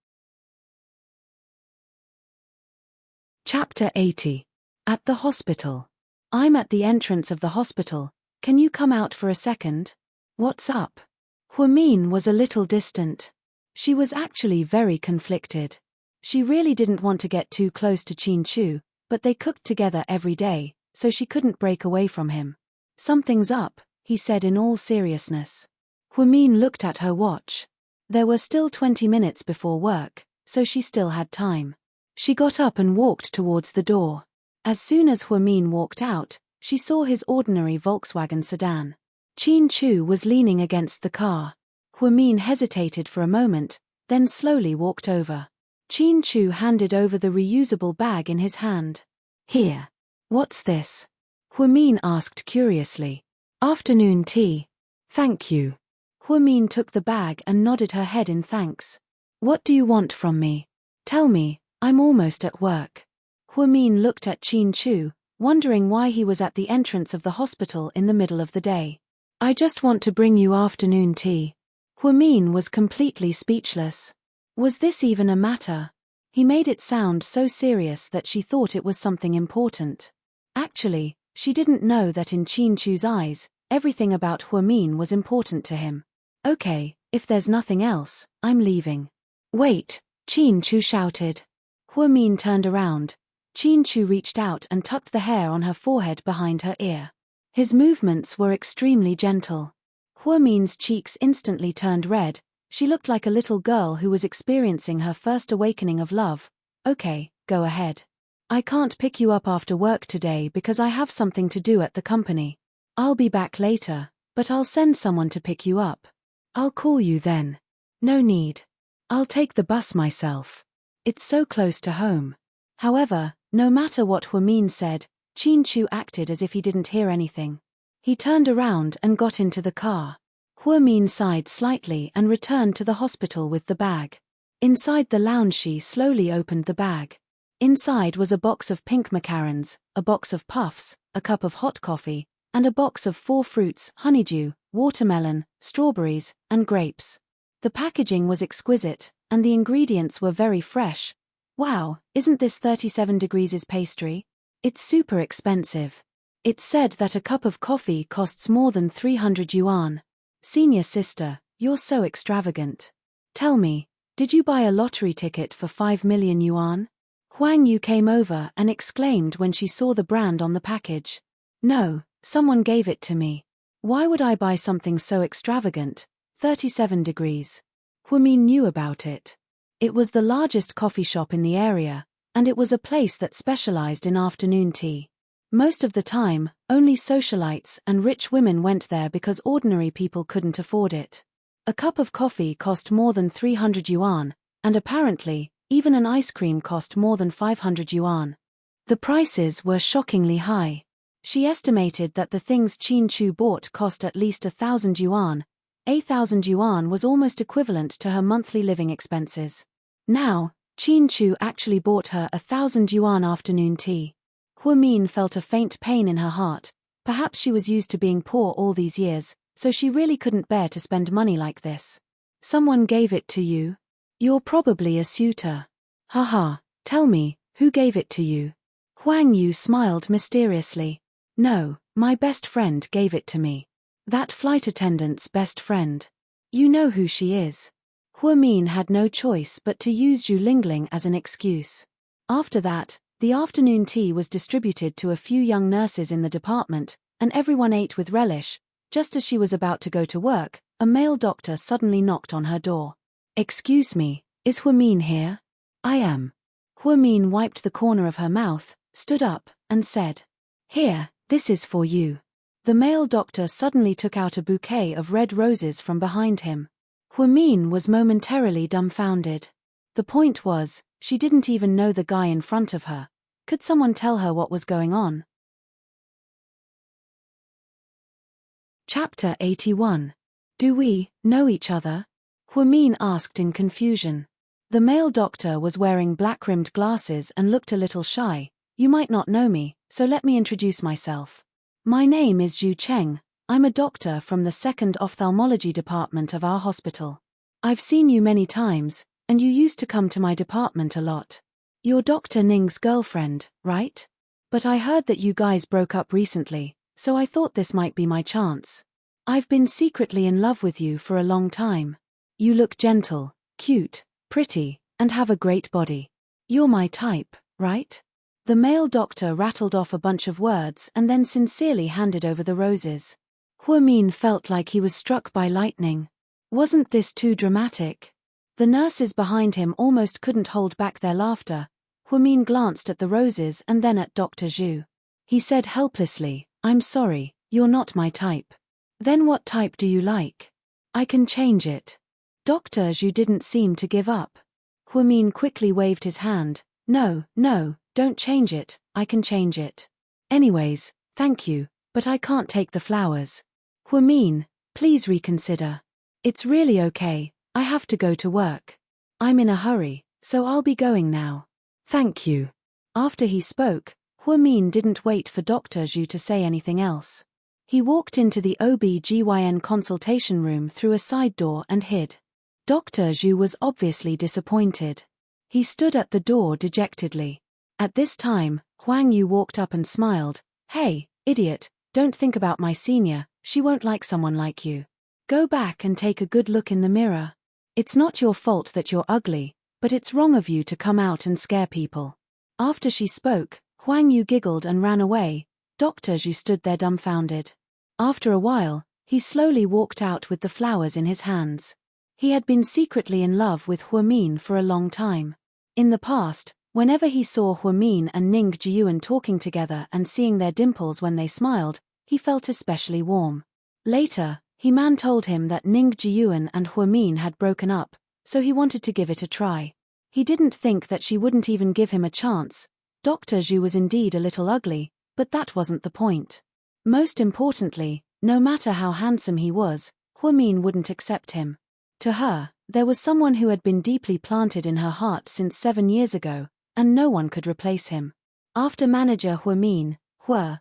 Chapter 80. At the hospital. I'm at the entrance of the hospital. Can you come out for a second? What's up? Huamin was a little distant. She was actually very conflicted. She really didn't want to get too close to Chin Chu, but they cooked together every day, so she couldn't break away from him. Something's up, he said in all seriousness. Huamin looked at her watch. There were still 20 minutes before work, so she still had time. She got up and walked towards the door. As soon as Huamin walked out, she saw his ordinary Volkswagen sedan. Chin Chu was leaning against the car. Huamin hesitated for a moment, then slowly walked over. Chin Chu handed over the reusable bag in his hand. Here. What's this? Huamin asked curiously. Afternoon tea. Thank you. Huamin took the bag and nodded her head in thanks. What do you want from me? Tell me, I'm almost at work. Huamin looked at Chin Chu, wondering why he was at the entrance of the hospital in the middle of the day. I just want to bring you afternoon tea. Huamin was completely speechless. Was this even a matter? He made it sound so serious that she thought it was something important. Actually, she didn't know that in Chin Chu's eyes, everything about Huamin was important to him. Okay, if there's nothing else, I'm leaving. Wait, Chin Chu shouted. Huamin turned around. Chin Chu reached out and tucked the hair on her forehead behind her ear. His movements were extremely gentle. Huamin's cheeks instantly turned red. She looked like a little girl who was experiencing her first awakening of love. Okay, go ahead. I can't pick you up after work today because I have something to do at the company. I'll be back later. But I'll send someone to pick you up. I'll call you then. No need. I'll take the bus myself. It's so close to home. However, no matter what Huamin said, Chin-Chu acted as if he didn't hear anything. He turned around and got into the car. Huamin sighed slightly and returned to the hospital with the bag. Inside the lounge she slowly opened the bag. Inside was a box of pink macarons, a box of puffs, a cup of hot coffee, and a box of 4 fruits: honeydew, watermelon, strawberries, and grapes. The packaging was exquisite, and the ingredients were very fresh. Wow, isn't this 37 degrees pastry? It's super expensive. It said that a cup of coffee costs more than 300 yuan. Senior sister, you're so extravagant. Tell me, did you buy a lottery ticket for 5 million yuan? Huang Yu came over and exclaimed when she saw the brand on the package. No, someone gave it to me. Why would I buy something so extravagant? 37 degrees. Huamin knew about it. It was the largest coffee shop in the area, and it was a place that specialized in afternoon tea. Most of the time, only socialites and rich women went there because ordinary people couldn't afford it. A cup of coffee cost more than 300 yuan, and apparently, even an ice cream cost more than 500 yuan. The prices were shockingly high. She estimated that the things Chin-Chu bought cost at least 1,000 yuan. 1,000 yuan was almost equivalent to her monthly living expenses. Now, Chin-Chu actually bought her 1,000 yuan afternoon tea. Huamin felt a faint pain in her heart. Perhaps she was used to being poor all these years, so she really couldn't bear to spend money like this. Someone gave it to you? You're probably a suitor. Haha, tell me, who gave it to you? Huang Yu smiled mysteriously. No, my best friend gave it to me. That flight attendant's best friend. You know who she is. Huamin had no choice but to use Zhu Lingling as an excuse. After that, the afternoon tea was distributed to a few young nurses in the department, and everyone ate with relish. Just as she was about to go to work, a male doctor suddenly knocked on her door. Excuse me, is Huamin here? I am. Huamin wiped the corner of her mouth, stood up, and said, Here, this is for you. The male doctor suddenly took out a bouquet of red roses from behind him. Huamin was momentarily dumbfounded. The point was, she didn't even know the guy in front of her. Could someone tell her what was going on? Chapter 81. Do we know each other? Huamin asked in confusion. The male doctor was wearing black-rimmed glasses and looked a little shy. You might not know me, so let me introduce myself. My name is Zhu Cheng. I'm a doctor from the 2nd ophthalmology department of our hospital. I've seen you many times, and you used to come to my department a lot. You're Dr. Ning's girlfriend, right? But I heard that you guys broke up recently, so I thought this might be my chance. I've been secretly in love with you for a long time. You look gentle, cute, pretty, and have a great body. You're my type, right? The male doctor rattled off a bunch of words and then sincerely handed over the roses. Huamin felt like he was struck by lightning. Wasn't this too dramatic? The nurses behind him almost couldn't hold back their laughter. Huamin glanced at the roses and then at Dr. Zhu. He said helplessly, I'm sorry, you're not my type. Then what type do you like? I can change it. Dr. Zhu didn't seem to give up. Huamin quickly waved his hand. No, don't change it, I can change it. Anyways, thank you, but I can't take the flowers. Huamin, please reconsider. It's really okay, I have to go to work. I'm in a hurry, so I'll be going now. Thank you. After he spoke, Huamin didn't wait for Dr. Zhu to say anything else. He walked into the OB/GYN consultation room through a side door and hid. Dr. Zhu was obviously disappointed. He stood at the door dejectedly. At this time, Huang Yu walked up and smiled. Hey, idiot, don't think about my senior, she won't like someone like you. Go back and take a good look in the mirror. It's not your fault that you're ugly, but it's wrong of you to come out and scare people. After she spoke, Huang Yu giggled and ran away. Dr. Zhu stood there dumbfounded. After a while, he slowly walked out with the flowers in his hands. He had been secretly in love with Huamin for a long time. In the past, whenever he saw Huamin and Ning Jiyuan talking together and seeing their dimples when they smiled, he felt especially warm. Later, He-Man told him that Ning Jiyuan and Huamin had broken up, so he wanted to give it a try. He didn't think that she wouldn't even give him a chance. Dr. Zhu was indeed a little ugly, but that wasn't the point. Most importantly, no matter how handsome he was, Huamin wouldn't accept him. To her, there was someone who had been deeply planted in her heart since 7 years ago, and no one could replace him. After manager Huamin, Hua,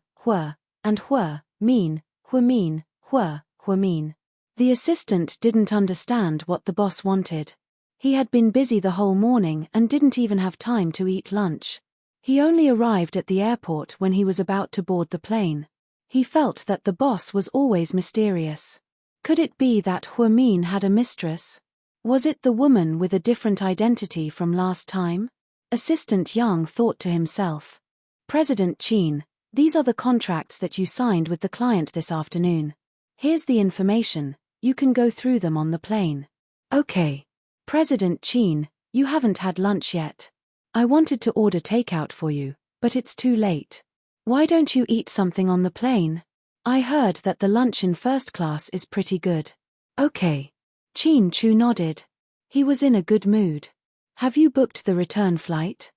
and Huamin, Huamin. The assistant didn't understand what the boss wanted. He had been busy the whole morning and didn't even have time to eat lunch. He only arrived at the airport when he was about to board the plane. He felt that the boss was always mysterious. Could it be that Huamin had a mistress? Was it the woman with a different identity from last time? Assistant Yang thought to himself. President Qin, these are the contracts that you signed with the client this afternoon. Here's the information, you can go through them on the plane. Okay. President Qin, you haven't had lunch yet. I wanted to order takeout for you, but it's too late. Why don't you eat something on the plane? I heard that the lunch in first class is pretty good. Okay. Qin Chu nodded. He was in a good mood. Have you booked the return flight?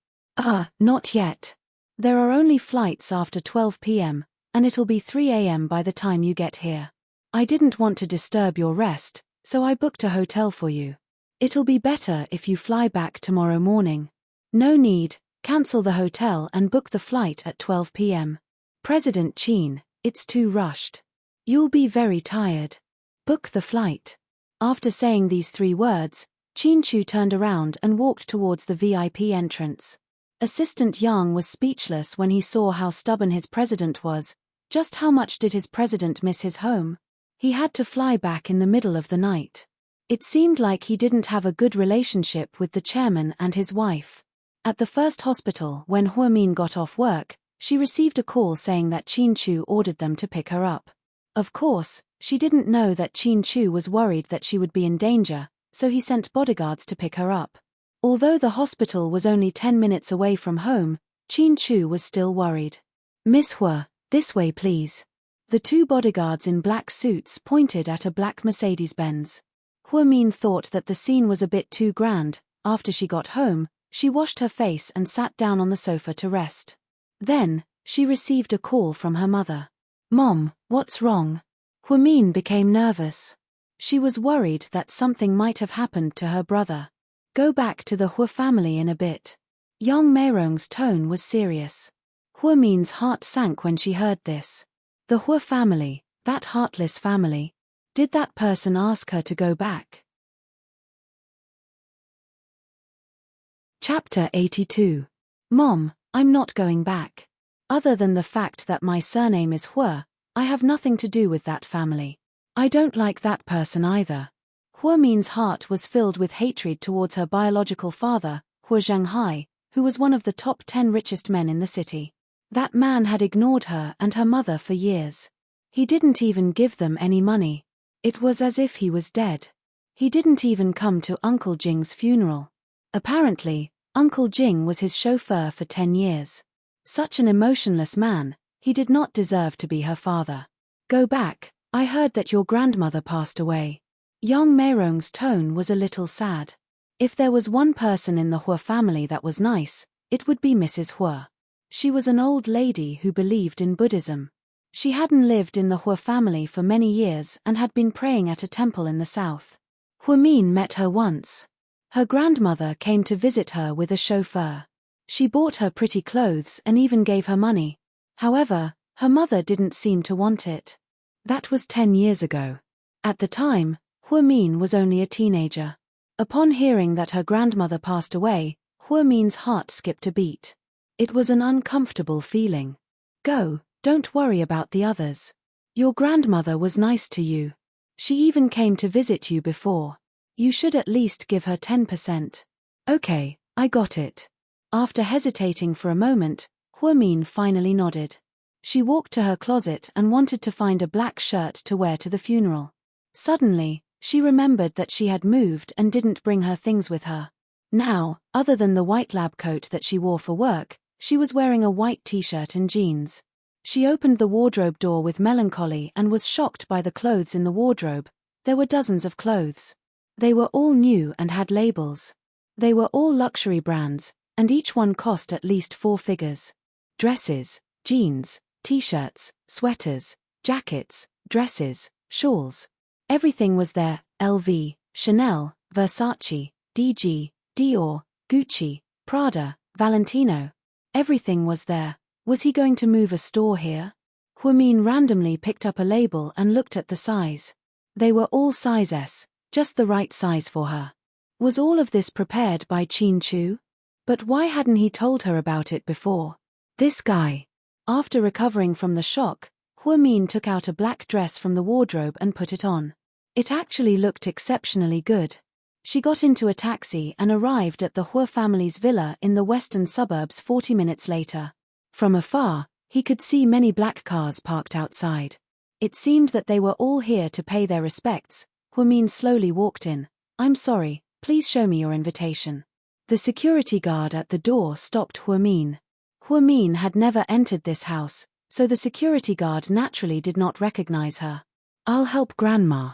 Not yet. There are only flights after 12 p.m., and it'll be 3 a.m. by the time you get here. I didn't want to disturb your rest, so I booked a hotel for you. It'll be better if you fly back tomorrow morning. No need, cancel the hotel and book the flight at 12 p.m. President Qin, it's too rushed. You'll be very tired. Book the flight. After saying these 3 words, Qin Chu turned around and walked towards the VIP entrance. Assistant Yang was speechless when he saw how stubborn his president was. Just how much did his president miss his home? He had to fly back in the middle of the night. It seemed like he didn't have a good relationship with the chairman and his wife. At the first hospital, when Huamin got off work, she received a call saying that Qin Chu ordered them to pick her up. Of course, she didn't know that Qin Chu was worried that she would be in danger, so he sent bodyguards to pick her up. Although the hospital was only 10 minutes away from home, Qin Chu was still worried. Miss Hua, this way please. The 2 bodyguards in black suits pointed at a black Mercedes-Benz. Huamin thought that the scene was a bit too grand. After she got home, she washed her face and sat down on the sofa to rest. Then, she received a call from her mother. Mom, what's wrong? Huamin became nervous. She was worried that something might have happened to her brother. Go back to the Hua family in a bit. Yang Meirong's tone was serious. Huamin's heart sank when she heard this. The Hua family, that heartless family. Did that person ask her to go back? Chapter 82. Mom, I'm not going back. Other than the fact that my surname is Hua, I have nothing to do with that family. I don't like that person either. Huamin's heart was filled with hatred towards her biological father, Hua Zhanghai, who was one of the top 10 richest men in the city. That man had ignored her and her mother for years. He didn't even give them any money. It was as if he was dead. He didn't even come to Uncle Jing's funeral. Apparently, Uncle Jing was his chauffeur for 10 years. Such an emotionless man, he did not deserve to be her father. Go back, I heard that your grandmother passed away. Yang Meirong's tone was a little sad. If there was one person in the Hua family that was nice, it would be Mrs. Hua. She was an old lady who believed in Buddhism. She hadn't lived in the Hua family for many years and had been praying at a temple in the south. Huamin met her once. Her grandmother came to visit her with a chauffeur. She bought her pretty clothes and even gave her money. However, her mother didn't seem to want it. That was 10 years ago. At the time, Huamin was only a teenager. Upon hearing that her grandmother passed away, Huamin's heart skipped a beat. It was an uncomfortable feeling. Go, don't worry about the others. Your grandmother was nice to you. She even came to visit you before. You should at least give her 10%. Okay, I got it. After hesitating for a moment, Huamin finally nodded. She walked to her closet and wanted to find a black shirt to wear to the funeral. Suddenly, she remembered that she had moved and didn't bring her things with her. Now, other than the white lab coat that she wore for work, she was wearing a white t-shirt and jeans. She opened the wardrobe door with melancholy and was shocked by the clothes in the wardrobe. There were dozens of clothes. They were all new and had labels. They were all luxury brands, and each one cost at least 4 figures. Dresses, jeans, t-shirts, sweaters, jackets, dresses, shawls. Everything was there: LV, Chanel, Versace, DG, Dior, Gucci, Prada, Valentino. Everything was there. Was he going to move a store here? Huamin randomly picked up a label and looked at the size. They were all size S, just the right size for her. Was all of this prepared by Qin Chu? But why hadn't he told her about it before? This guy. After recovering from the shock, Huamin took out a black dress from the wardrobe and put it on. It actually looked exceptionally good. She got into a taxi and arrived at the Hua family's villa in the western suburbs 40 minutes later. From afar, he could see many black cars parked outside. It seemed that they were all here to pay their respects. Huamin slowly walked in. "I'm sorry, please show me your invitation." The security guard at the door stopped Huamin. Huamin had never entered this house, so the security guard naturally did not recognize her. "I'll help Grandma."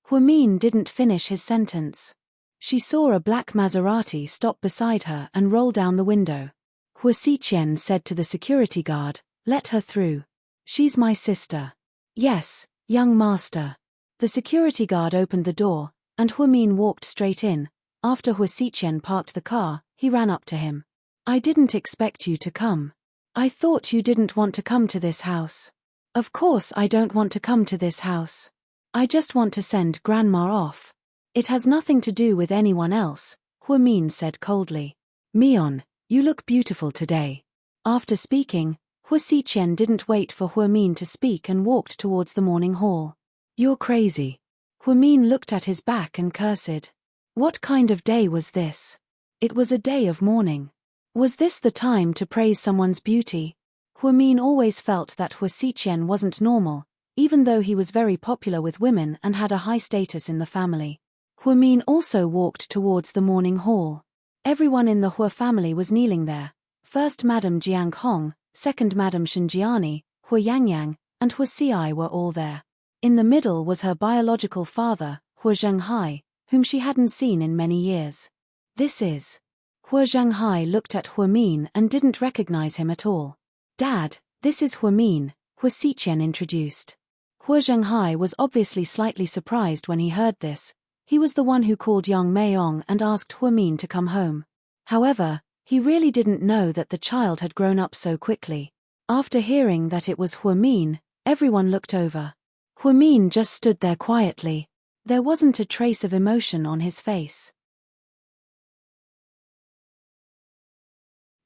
Huamin didn't finish his sentence. She saw a black Maserati stop beside her and roll down the window. Hua Xiqian said to the security guard, "Let her through. She's my sister." "Yes, young master." The security guard opened the door, and Huamin walked straight in. After Hua Xiqian parked the car, he ran up to him. "I didn't expect you to come. I thought you didn't want to come to this house." "Of course I don't want to come to this house. I just want to send Grandma off. It has nothing to do with anyone else," Huamin said coldly. "Mion, you look beautiful today." After speaking, Hua Xiqian didn't wait for Huamin to speak and walked towards the morning hall. "You're crazy." Huamin looked at his back and cursed. What kind of day was this? It was a day of mourning. Was this the time to praise someone's beauty? Huamin always felt that Hua Xiqian wasn't normal, even though he was very popular with women and had a high status in the family. Huamin also walked towards the morning hall. Everyone in the Hua family was kneeling there. First Madame Jiang Hong, second Madame Shenjiani, Hua Yangyang, and Hua Xiai were all there. In the middle was her biological father, Hua Zhenghai, whom she hadn't seen in many years. "This is..." Hua Zhenghai looked at Huamin and didn't recognize him at all. "Dad, this is Huamin," Hua Xiqian introduced. Hua Zhenghai was obviously slightly surprised when he heard this. He was the one who called Yang Meiyong and asked Huamin to come home. However, he really didn't know that the child had grown up so quickly. After hearing that it was Huamin, everyone looked over. Huamin just stood there quietly. There wasn't a trace of emotion on his face.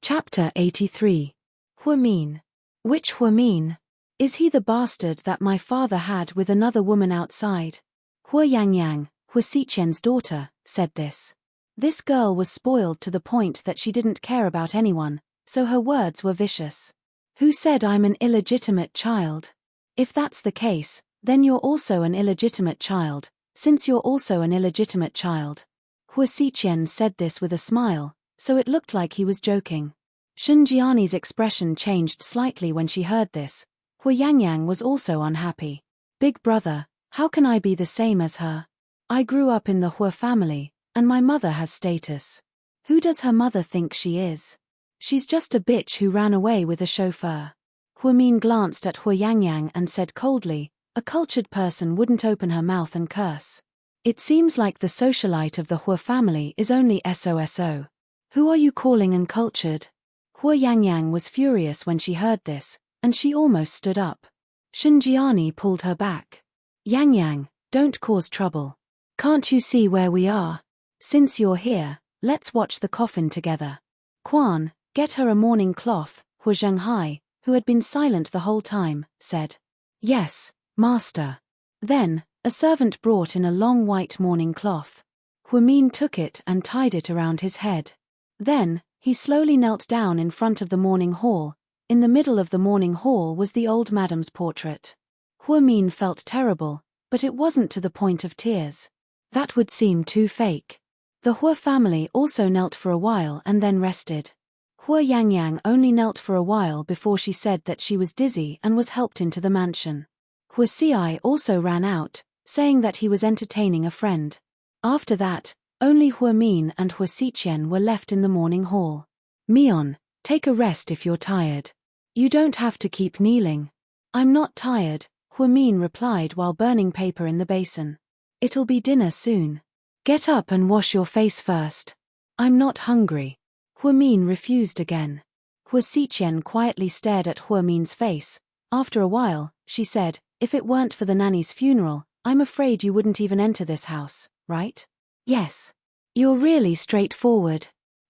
Chapter 83. Huamin. Which Huamin? Is he the bastard that my father had with another woman outside? Hua Yangyang, Hua Xiqian's daughter, said this. This girl was spoiled to the point that she didn't care about anyone, so her words were vicious. "Who said I'm an illegitimate child? If that's the case, then you're also an illegitimate child, since you're also an illegitimate child." Hua Xiqian said this with a smile, so it looked like he was joking. Shenjiani's expression changed slightly when she heard this. Hua Yangyang was also unhappy. "Big brother, how can I be the same as her? I grew up in the Hua family, and my mother has status. Who does her mother think she is? She's just a bitch who ran away with a chauffeur." Huamin glanced at Hua Yangyang and said coldly, "A cultured person wouldn't open her mouth and curse. It seems like the socialite of the Hua family is only SOSO. Who are you calling uncultured?" Hua Yangyang was furious when she heard this, and she almost stood up. Shenjiani pulled her back. "Yangyang, don't cause trouble. Can't you see where we are? Since you're here, let's watch the coffin together. Quan, get her a mourning cloth," Hua Zhenghai, who had been silent the whole time, said. "Yes, master." Then, a servant brought in a long white mourning cloth. Huamin took it and tied it around his head. Then, he slowly knelt down in front of the mourning hall. In the middle of the mourning hall was the old madam's portrait. Huamin felt terrible, but it wasn't to the point of tears. That would seem too fake. The Hua family also knelt for a while and then rested. Hua Yangyang only knelt for a while before she said that she was dizzy and was helped into the mansion. Hua Xiai also ran out, saying that he was entertaining a friend. After that, only Hua Min and Hua Xiqian were left in the morning hall. Mion, take a rest if you're tired. You don't have to keep kneeling. I'm not tired, Hua Min replied while burning paper in the basin. It'll be dinner soon. Get up and wash your face first. I'm not hungry. Hua Min refused again. Hua Xiqian quietly stared at Hua Min's face. After a while, she said, if it weren't for the nanny's funeral, I'm afraid you wouldn't even enter this house, right? Yes. You're really straightforward.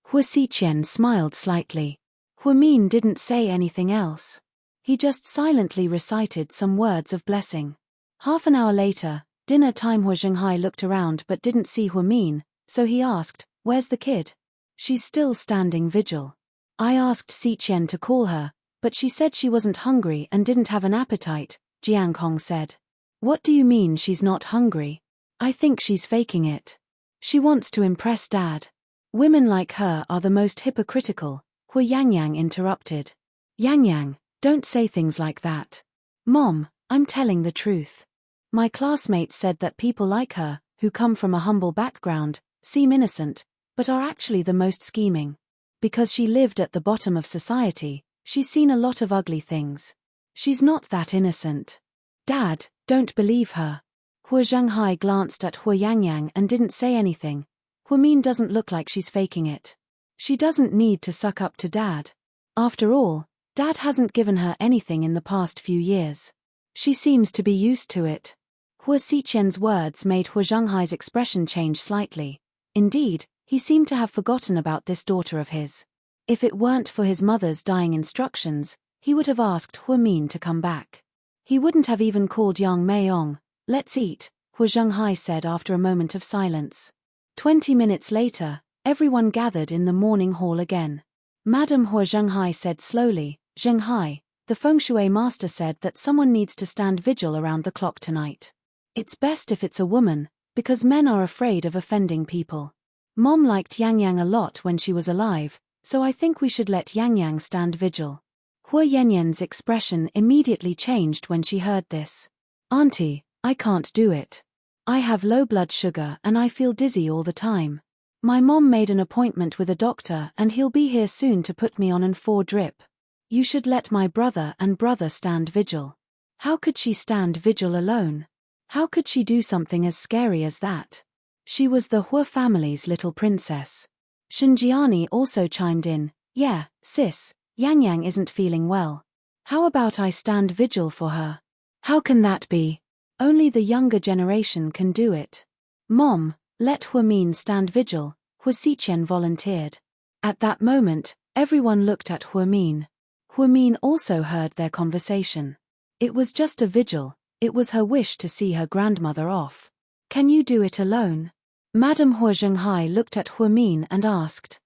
Hua Xiqian smiled slightly. Hua Min didn't say anything else. He just silently recited some words of blessing. Half an hour later, dinner time. Hua Zhenghai looked around but didn't see Hua Min, so he asked, where's the kid? She's still standing vigil. I asked Xiqian to call her, but she said she wasn't hungry and didn't have an appetite, Jiang Hong said. What do you mean she's not hungry? I think she's faking it. She wants to impress Dad. Women like her are the most hypocritical, Hua Yangyang interrupted. Yangyang, don't say things like that. Mom, I'm telling the truth. My classmates said that people like her, who come from a humble background, seem innocent, but are actually the most scheming. Because she lived at the bottom of society, she's seen a lot of ugly things. She's not that innocent. Dad, don't believe her. Hua Zhenghai glanced at Hua Yangyang and didn't say anything. Hua Min doesn't look like she's faking it. She doesn't need to suck up to Dad. After all, Dad hasn't given her anything in the past few years. She seems to be used to it. Hua Xiqian's words made Hua Zhenghai's expression change slightly. Indeed, he seemed to have forgotten about this daughter of his. If it weren't for his mother's dying instructions, he would have asked Hua Min to come back. He wouldn't have even called Yang Meiyong. Let's eat, Hua Zhenghai said after a moment of silence. 20 minutes later, everyone gathered in the morning hall again. Madam Hua Zhenghai said slowly, Zhenghai, the feng shui master said that someone needs to stand vigil around the clock tonight. It's best if it's a woman, because men are afraid of offending people. Mom liked Yang Yang a lot when she was alive, so I think we should let Yang Yang stand vigil. Hua Yanyan's expression immediately changed when she heard this. Auntie, I can't do it. I have low blood sugar and I feel dizzy all the time. My mom made an appointment with a doctor and he'll be here soon to put me on an 4 drip. You should let my brother and brother stand vigil. How could she stand vigil alone? How could she do something as scary as that? She was the Hua family's little princess. Shinjiani also chimed in, yeah, sis, Yang Yang isn't feeling well. How about I stand vigil for her? How can that be? Only the younger generation can do it. Mom, let Hua Min stand vigil, Hua Xiqian volunteered. At that moment, everyone looked at Hua Min. Hua Min also heard their conversation. It was just a vigil, it was her wish to see her grandmother off. Can you do it alone? Madam Hua Zhenghai looked at Hua Min and asked.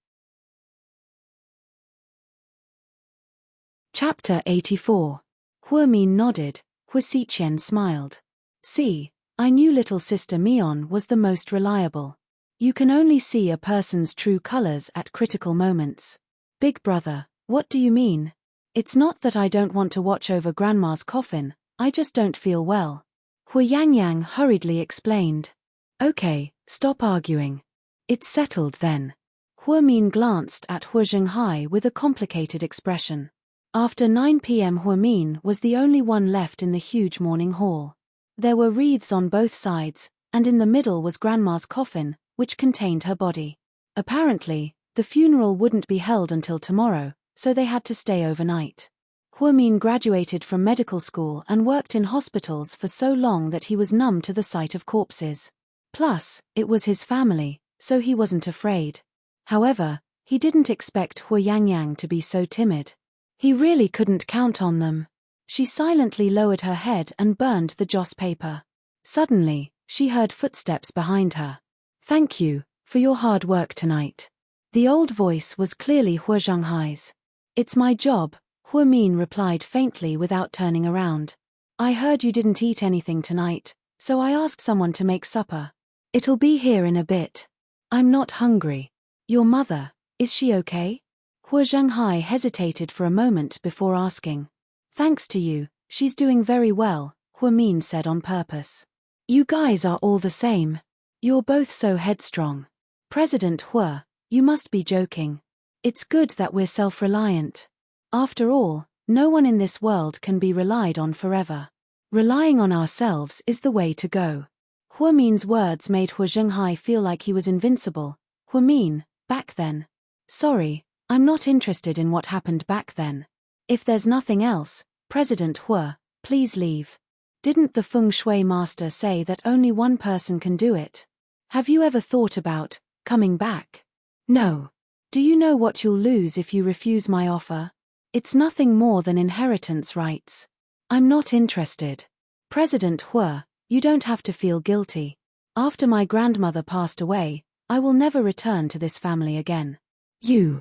Chapter 84. Hua Min nodded, Hua Xiqian smiled. See, I knew little sister Mion was the most reliable. You can only see a person's true colors at critical moments. Big brother, what do you mean? It's not that I don't want to watch over grandma's coffin, I just don't feel well. Hua Yangyang hurriedly explained. Okay, stop arguing. It's settled then. Hua Min glanced at Hua Zhenghai with a complicated expression. After 9 p.m. Hua Min was the only one left in the huge morning hall. There were wreaths on both sides, and in the middle was grandma's coffin, which contained her body. Apparently, the funeral wouldn't be held until tomorrow, so they had to stay overnight. Hua Min graduated from medical school and worked in hospitals for so long that he was numb to the sight of corpses. Plus, it was his family, so he wasn't afraid. However, he didn't expect Hua Yangyang to be so timid. He really couldn't count on them. She silently lowered her head and burned the joss paper. Suddenly, she heard footsteps behind her. Thank you, for your hard work tonight. The old voice was clearly Hua Zhenghai's. It's my job, Hua Min replied faintly without turning around. I heard you didn't eat anything tonight, so I asked someone to make supper. It'll be here in a bit. I'm not hungry. Your mother, is she okay? Hua Zhenghai hesitated for a moment before asking. Thanks to you, she's doing very well, Hua Min said on purpose. You guys are all the same. You're both so headstrong. President Hua, you must be joking. It's good that we're self-reliant. After all, no one in this world can be relied on forever. Relying on ourselves is the way to go. Hua Min's words made Hua Zhenghai feel like he was invincible. Hua Min, back then. Sorry, I'm not interested in what happened back then. If there's nothing else, President Hua, please leave. Didn't the feng shui master say that only one person can do it? Have you ever thought about coming back? No. Do you know what you'll lose if you refuse my offer? It's nothing more than inheritance rights. I'm not interested. President Hua, you don't have to feel guilty. After my grandmother passed away, I will never return to this family again. You.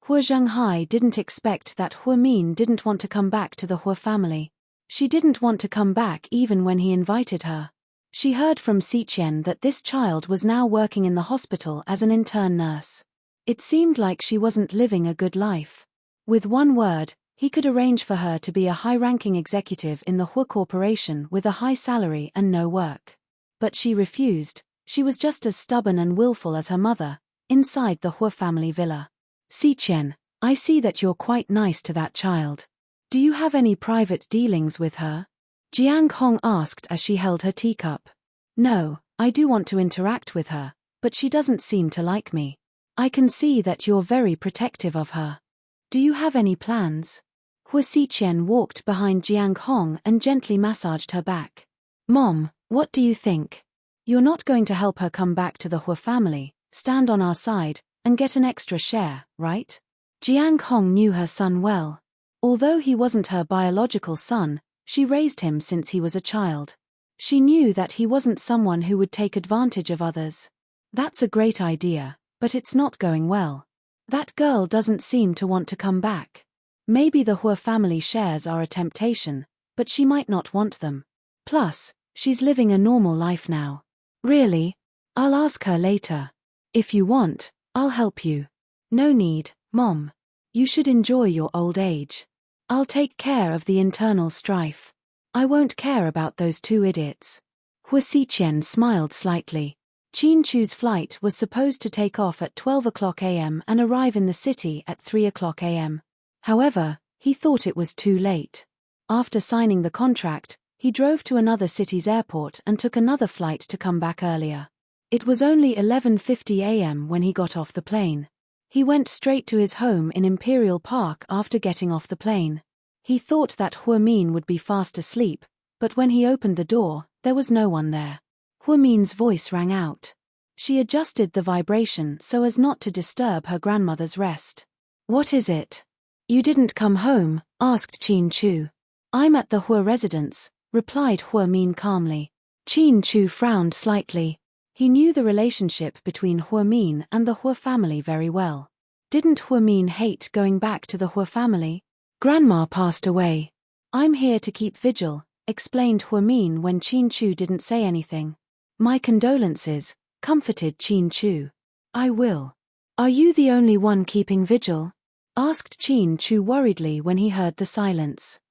Hua Zhenghai didn't expect that Hua Min didn't want to come back to the Hua family. She didn't want to come back even when he invited her. She heard from Xiqian that this child was now working in the hospital as an intern nurse. It seemed like she wasn't living a good life. With one word, he could arrange for her to be a high-ranking executive in the Hua Corporation with a high salary and no work. But she refused. She was just as stubborn and willful as her mother, inside the Hua family villa. Xiqian, I see that you're quite nice to that child. Do you have any private dealings with her? Jiang Hong asked as she held her teacup. No, I do want to interact with her, but she doesn't seem to like me. I can see that you're very protective of her. Do you have any plans? Hua Xiqian walked behind Jiang Hong and gently massaged her back. Mom, what do you think? You're not going to help her come back to the Hua family, stand on our side, and get an extra share, right? Jiang Hong knew her son well. Although he wasn't her biological son, she raised him since he was a child. She knew that he wasn't someone who would take advantage of others. That's a great idea, but it's not going well. That girl doesn't seem to want to come back. Maybe the Hua family shares are a temptation, but she might not want them. Plus, she's living a normal life now. Really? I'll ask her later. If you want, I'll help you. No need, Mom. You should enjoy your old age. I'll take care of the internal strife. I won't care about those two idiots. Hua Xiqian smiled slightly. Qin Chu's flight was supposed to take off at 12 o'clock a.m. and arrive in the city at 3 o'clock a.m. However, he thought it was too late. After signing the contract, he drove to another city's airport and took another flight to come back earlier. It was only 11:50 a.m. when he got off the plane. He went straight to his home in Imperial Park after getting off the plane. He thought that Hua Min would be fast asleep, but when he opened the door, there was no one there. Hua Min's voice rang out. She adjusted the vibration so as not to disturb her grandmother's rest. What is it? You didn't come home, asked Qin Chu. I'm at the Hua residence, replied Hua Min calmly. Qin Chu frowned slightly. He knew the relationship between Hua Min and the Hua family very well. Didn't Hua Min hate going back to the Hua family? Grandma passed away. I'm here to keep vigil, explained Hua Min when Qin Chu didn't say anything. My condolences, comforted Qin Chu. I will. Are you the only one keeping vigil? Asked Qin Chu worriedly when he heard the silence.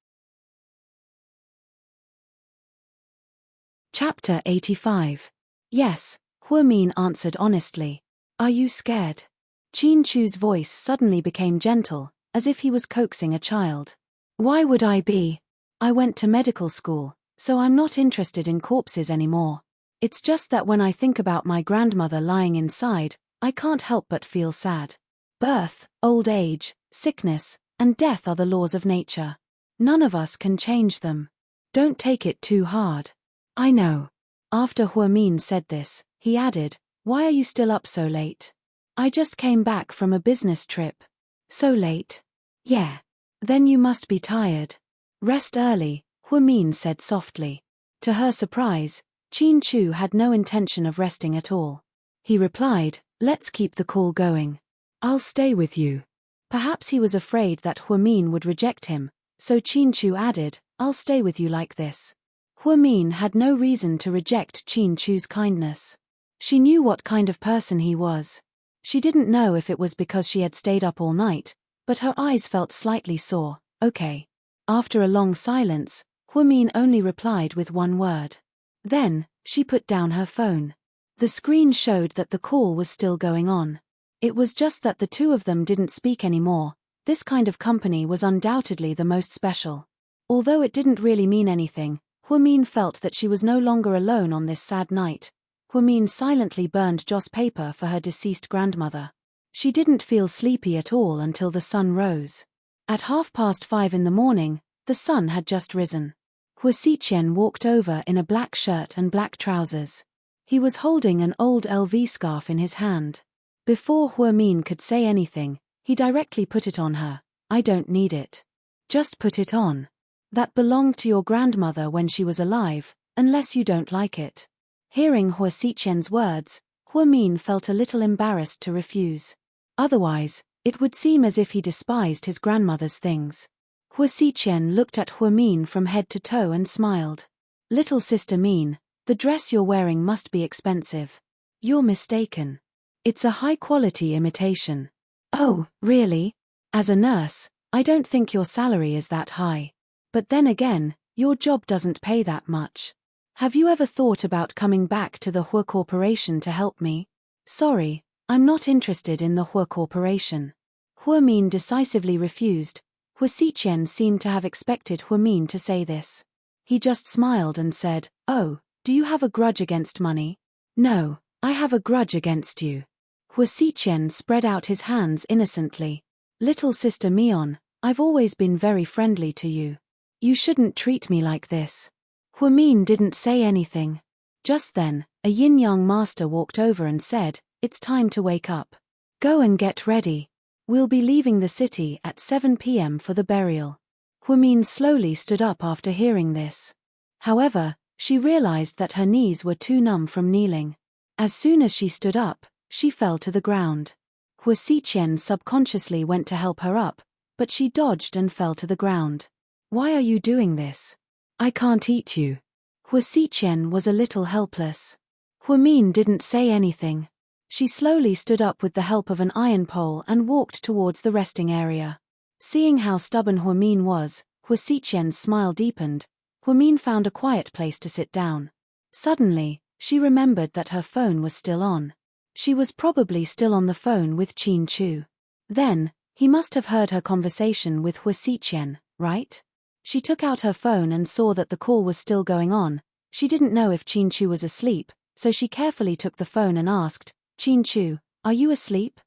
Chapter 85. Yes, Hua Min answered honestly. Are you scared? Qin Chu's voice suddenly became gentle, as if he was coaxing a child. Why would I be? I went to medical school, so I'm not interested in corpses anymore. It's just that when I think about my grandmother lying inside, I can't help but feel sad. Birth, old age, sickness, and death are the laws of nature. None of us can change them. Don't take it too hard. I know. After Hua Min said this, he added, Why are you still up so late? I just came back from a business trip. So late? Yeah. Then you must be tired. Rest early, Hua Min said softly. To her surprise, Qin Chu had no intention of resting at all. He replied, Let's keep the call going. I'll stay with you. Perhaps he was afraid that Hua Min would reject him, so Qin Chu added, I'll stay with you like this. Hua Min had no reason to reject Qin Chu's kindness. She knew what kind of person he was. She didn't know if it was because she had stayed up all night, but her eyes felt slightly sore. Okay. After a long silence, Huamin only replied with one word. Then, she put down her phone. The screen showed that the call was still going on. It was just that the two of them didn't speak anymore. This kind of company was undoubtedly the most special. Although it didn't really mean anything, Huamin felt that she was no longer alone on this sad night. Huamin silently burned joss paper for her deceased grandmother. She didn't feel sleepy at all until the sun rose. At 5:30 in the morning, the sun had just risen. Hua Xiqian walked over in a black shirt and black trousers. He was holding an old LV scarf in his hand. Before Huamin could say anything, he directly put it on her. I don't need it. Just put it on. That belonged to your grandmother when she was alive, unless you don't like it. Hearing Hua Xiqian's words, Huamin felt a little embarrassed to refuse. Otherwise, it would seem as if he despised his grandmother's things. Hua Xiqian looked at Huamin from head to toe and smiled. Little sister Min, the dress you're wearing must be expensive. You're mistaken. It's a high-quality imitation. Oh, really? As a nurse, I don't think your salary is that high. But then again, your job doesn't pay that much. Have you ever thought about coming back to the Hua Corporation to help me? Sorry, I'm not interested in the Hua Corporation. Huamin decisively refused. Hua Xiqian seemed to have expected Huamin to say this. He just smiled and said, Oh, do you have a grudge against money? No, I have a grudge against you. Hua Xiqian spread out his hands innocently. Little sister Mion, I've always been very friendly to you. You shouldn't treat me like this. Huamin didn't say anything. Just then, a yin-yang master walked over and said, It's time to wake up. Go and get ready. We'll be leaving the city at 7 p.m. for the burial. Huamin slowly stood up after hearing this. However, she realized that her knees were too numb from kneeling. As soon as she stood up, she fell to the ground. Hua Xiqian subconsciously went to help her up, but she dodged and fell to the ground. Why are you doing this? I can't eat you. Hua Xiqian was a little helpless. Huamin didn't say anything. She slowly stood up with the help of an iron pole and walked towards the resting area. Seeing how stubborn Huamin was, Hua Xiqian's smile deepened. Huamin found a quiet place to sit down. Suddenly, she remembered that her phone was still on. She was probably still on the phone with Qin Chu. Then, he must have heard her conversation with Hua Xiqian, right? She took out her phone and saw that the call was still going on. She didn't know if Qin Chu was asleep, so she carefully took the phone and asked, Qin Chu, are you asleep?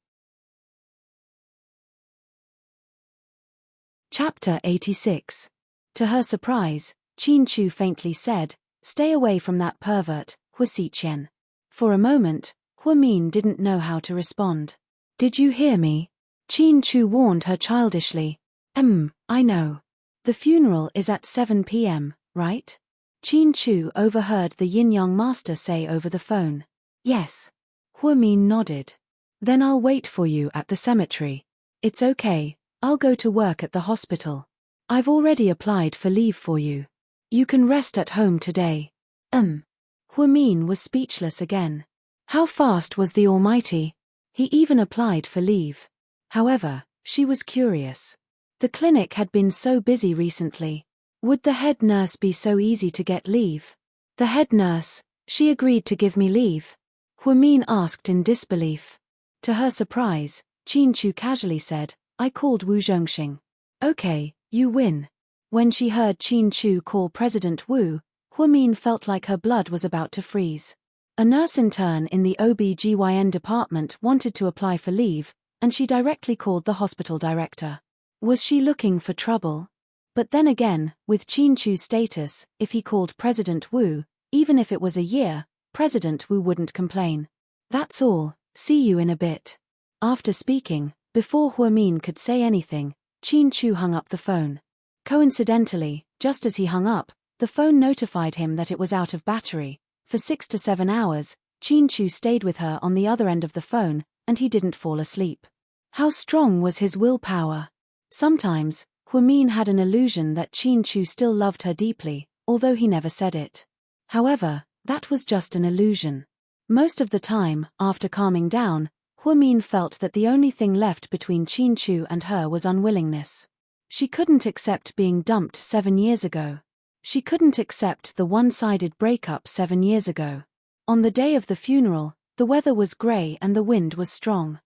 Chapter 86. To her surprise, Qin Chu faintly said, Stay away from that pervert, Hua Xiqian. For a moment, Huamin didn't know how to respond. Did you hear me? Qin Chu warned her childishly. I know. The funeral is at 7 p.m., right? Qin Chu overheard the yin-yang master say over the phone. Yes. Huamin nodded. Then I'll wait for you at the cemetery. It's okay, I'll go to work at the hospital. I've already applied for leave for you. You can rest at home today. Huamin was speechless again. How fast was the Almighty? He even applied for leave. However, she was curious. The clinic had been so busy recently. Would the head nurse be so easy to get leave? The head nurse, she agreed to give me leave. Huamin asked in disbelief. To her surprise, Qin Chu casually said, I called Wu Zhongxing. Okay, you win. When she heard Qin Chu call President Wu, Huamin felt like her blood was about to freeze. A nurse intern in the OB/GYN department wanted to apply for leave, and she directly called the hospital director. Was she looking for trouble? But then again, with Qin Chu's status, if he called President Wu, even if it was a year, President Wu wouldn't complain. That's all, see you in a bit. After speaking, before Huamin could say anything, Qin Chu hung up the phone. Coincidentally, just as he hung up, the phone notified him that it was out of battery. For 6 to 7 hours, Qin Chu stayed with her on the other end of the phone, and he didn't fall asleep. How strong was his willpower? Sometimes, Huamin had an illusion that Qin Chu still loved her deeply, although he never said it. However, that was just an illusion. Most of the time, after calming down, Min felt that the only thing left between Qin Chu and her was unwillingness. She couldn't accept being dumped 7 years ago. She couldn't accept the one-sided breakup 7 years ago. On the day of the funeral, the weather was grey and the wind was strong.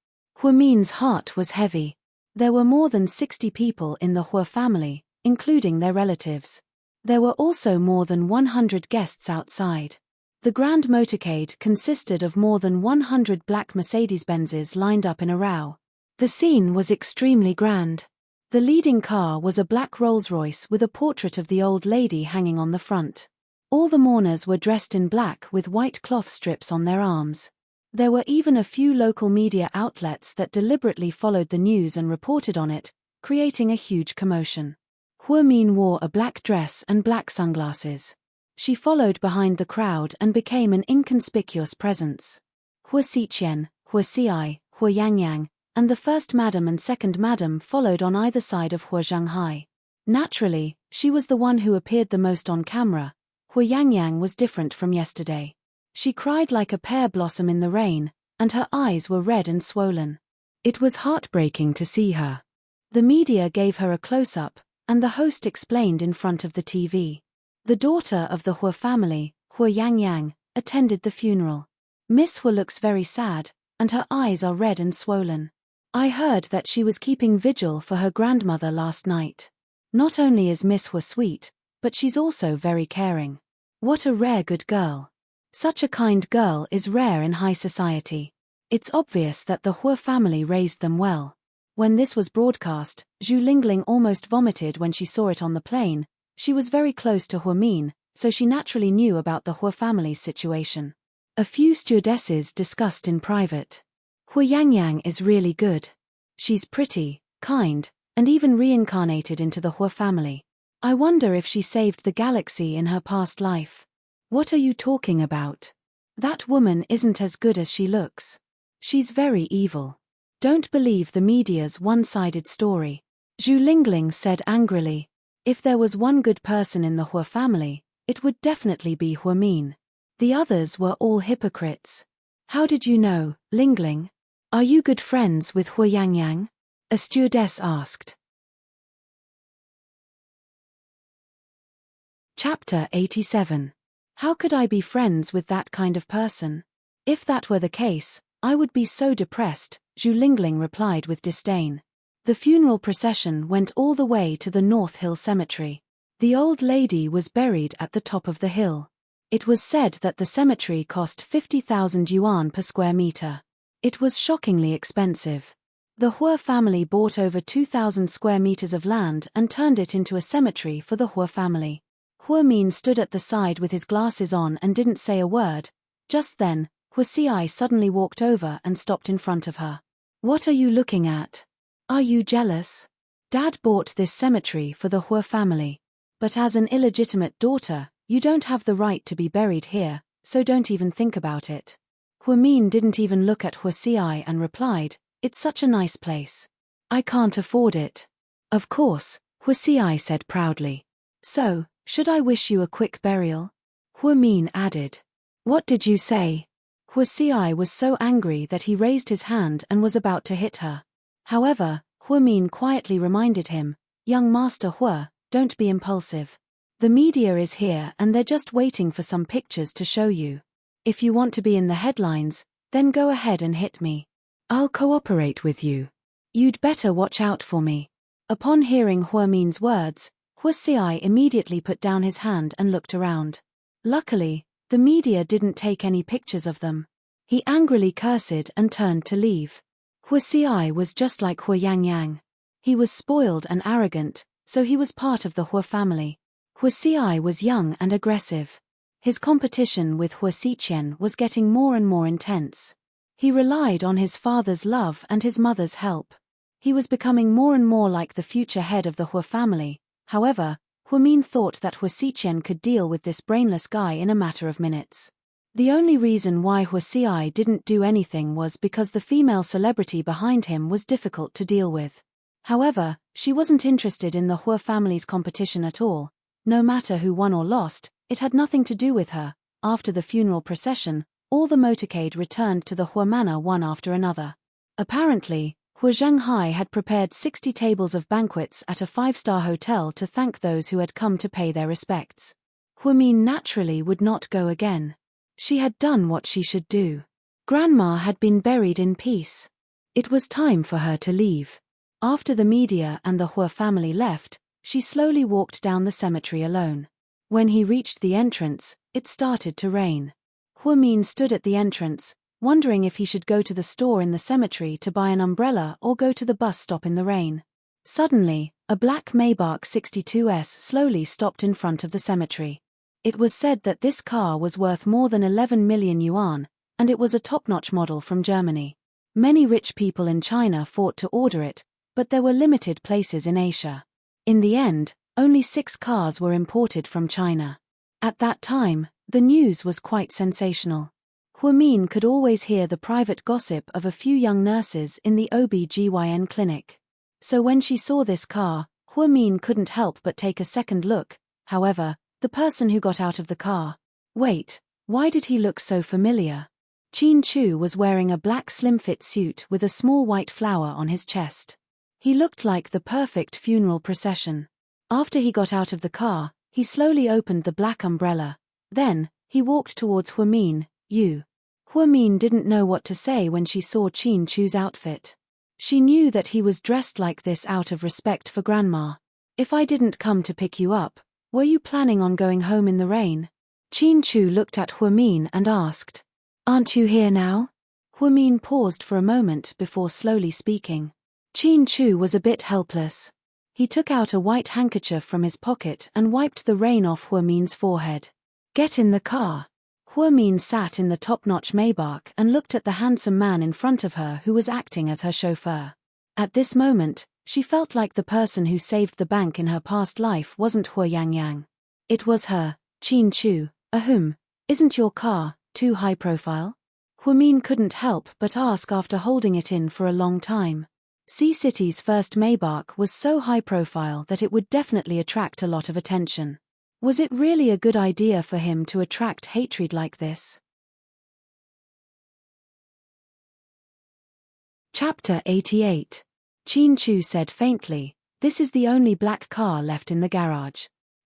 Min's heart was heavy. There were more than 60 people in the Hua family, including their relatives. There were also more than 100 guests outside. The grand motorcade consisted of more than 100 black Mercedes-Benzes lined up in a row. The scene was extremely grand. The leading car was a black Rolls-Royce with a portrait of the old lady hanging on the front. All the mourners were dressed in black with white cloth strips on their arms. There were even a few local media outlets that deliberately followed the news and reported on it, creating a huge commotion. Min wore a black dress and black sunglasses. She followed behind the crowd and became an inconspicuous presence. Hua Xiqian, Hua Xi, Hua Yangyang, and the first madam and second madam followed on either side of Hua Zhenghai. Naturally, she was the one who appeared the most on camera. Hua Yangyang was different from yesterday. She cried like a pear blossom in the rain, and her eyes were red and swollen. It was heartbreaking to see her. The media gave her a close-up, and the host explained in front of the TV. The daughter of the Hua family, Hua Yangyang, attended the funeral. Miss Hua looks very sad, and her eyes are red and swollen. I heard that she was keeping vigil for her grandmother last night. Not only is Miss Hua sweet, but she's also very caring. What a rare good girl. Such a kind girl is rare in high society. It's obvious that the Hua family raised them well. When this was broadcast, Zhu Lingling almost vomited when she saw it on the plane. She was very close to Min, so she naturally knew about the Hua family's situation. A few stewardesses discussed in private. Hua Yangyang is really good. She's pretty, kind, and even reincarnated into the Hua family. I wonder if she saved the galaxy in her past life. What are you talking about? That woman isn't as good as she looks. She's very evil. Don't believe the media's one-sided story. Zhu Lingling said angrily. If there was one good person in the Hua family, it would definitely be Min. The others were all hypocrites. How did you know, Lingling? Are you good friends with Hua Yangyang? A stewardess asked. Chapter 87. How could I be friends with that kind of person? If that were the case, I would be so depressed, Zhu Lingling replied with disdain. The funeral procession went all the way to the North Hill Cemetery. The old lady was buried at the top of the hill. It was said that the cemetery cost 50,000 yuan per square meter. It was shockingly expensive. The Hua family bought over 2,000 square meters of land and turned it into a cemetery for the Hua family. Min stood at the side with his glasses on and didn't say a word. Just then, Hua Xi suddenly walked over and stopped in front of her. What are you looking at? Are you jealous? Dad bought this cemetery for the Hua family. But as an illegitimate daughter, you don't have the right to be buried here, so don't even think about it. Min didn't even look at Hua Xi and replied, "It's such a nice place. I can't afford it." Of course, Hua Xi said proudly. So, should I wish you a quick burial? Min added. What did you say? Hua Xi was so angry that he raised his hand and was about to hit her. However, Min quietly reminded him, "Young Master Hua, don't be impulsive. The media is here and they're just waiting for some pictures to show you. If you want to be in the headlines, then go ahead and hit me. I'll cooperate with you. You'd better watch out for me." Upon hearing Min's words, Hua Xi immediately put down his hand and looked around. Luckily, the media didn't take any pictures of them. He angrily cursed and turned to leave. Hua Xi was just like Hua Yangyang. He was spoiled and arrogant, so he was part of the Hua family. Hua Xi was young and aggressive. His competition with Hua Xiqian was getting more and more intense. He relied on his father's love and his mother's help. He was becoming more and more like the future head of the Hua family. However, Min thought that Hua Xiqian could deal with this brainless guy in a matter of minutes. The only reason why Hua Xi didn't do anything was because the female celebrity behind him was difficult to deal with. However, she wasn't interested in the Hua family's competition at all. No matter who won or lost, it had nothing to do with her. After the funeral procession, all the motorcade returned to the Hua manor one after another. Apparently, Hu Shanghai had prepared 60 tables of banquets at a 5-star hotel to thank those who had come to pay their respects. Hu Min naturally would not go again. She had done what she should do. Grandma had been buried in peace. It was time for her to leave. After the media and the Hu family left, she slowly walked down the cemetery alone. When he reached the entrance, it started to rain. Hu Min stood at the entrance, wondering if he should go to the store in the cemetery to buy an umbrella or go to the bus stop in the rain. Suddenly, a black Maybach 62S slowly stopped in front of the cemetery. It was said that this car was worth more than 11 million yuan, and it was a top-notch model from Germany. Many rich people in China fought to order it, but there were limited places in Asia. In the end, only 6 cars were imported from China. At that time, the news was quite sensational. Hu Min could always hear the private gossip of a few young nurses in the OB/GYN clinic. So when she saw this car, Hu Min couldn't help but take a second look. However, the person who got out of the car. Wait, why did he look so familiar? Qin Chu was wearing a black slim-fit suit with a small white flower on his chest. He looked like the perfect funeral procession. After he got out of the car, he slowly opened the black umbrella. Then, he walked towards Hu Min. Hu Min didn't know what to say when she saw Qin Chu's outfit. She knew that he was dressed like this out of respect for Grandma. If I didn't come to pick you up, were you planning on going home in the rain? Qin Chu looked at Hu Min and asked. Aren't you here now? Hu Min paused for a moment before slowly speaking. Qin Chu was a bit helpless. He took out a white handkerchief from his pocket and wiped the rain off Hu Min's forehead. Get in the car. Hu Min sat in the top-notch Maybach and looked at the handsome man in front of her who was acting as her chauffeur. At this moment, she felt like the person who saved the bank in her past life wasn't Hu Yangyang. It was her, Qin Chu. Isn't your car too high profile? Hu Min couldn't help but ask after holding it in for a long time. Sea City's first Maybach was so high profile that it would definitely attract a lot of attention. Was it really a good idea for him to attract hatred like this? Chapter 88. Qin Chu said faintly, "This is the only black car left in the garage."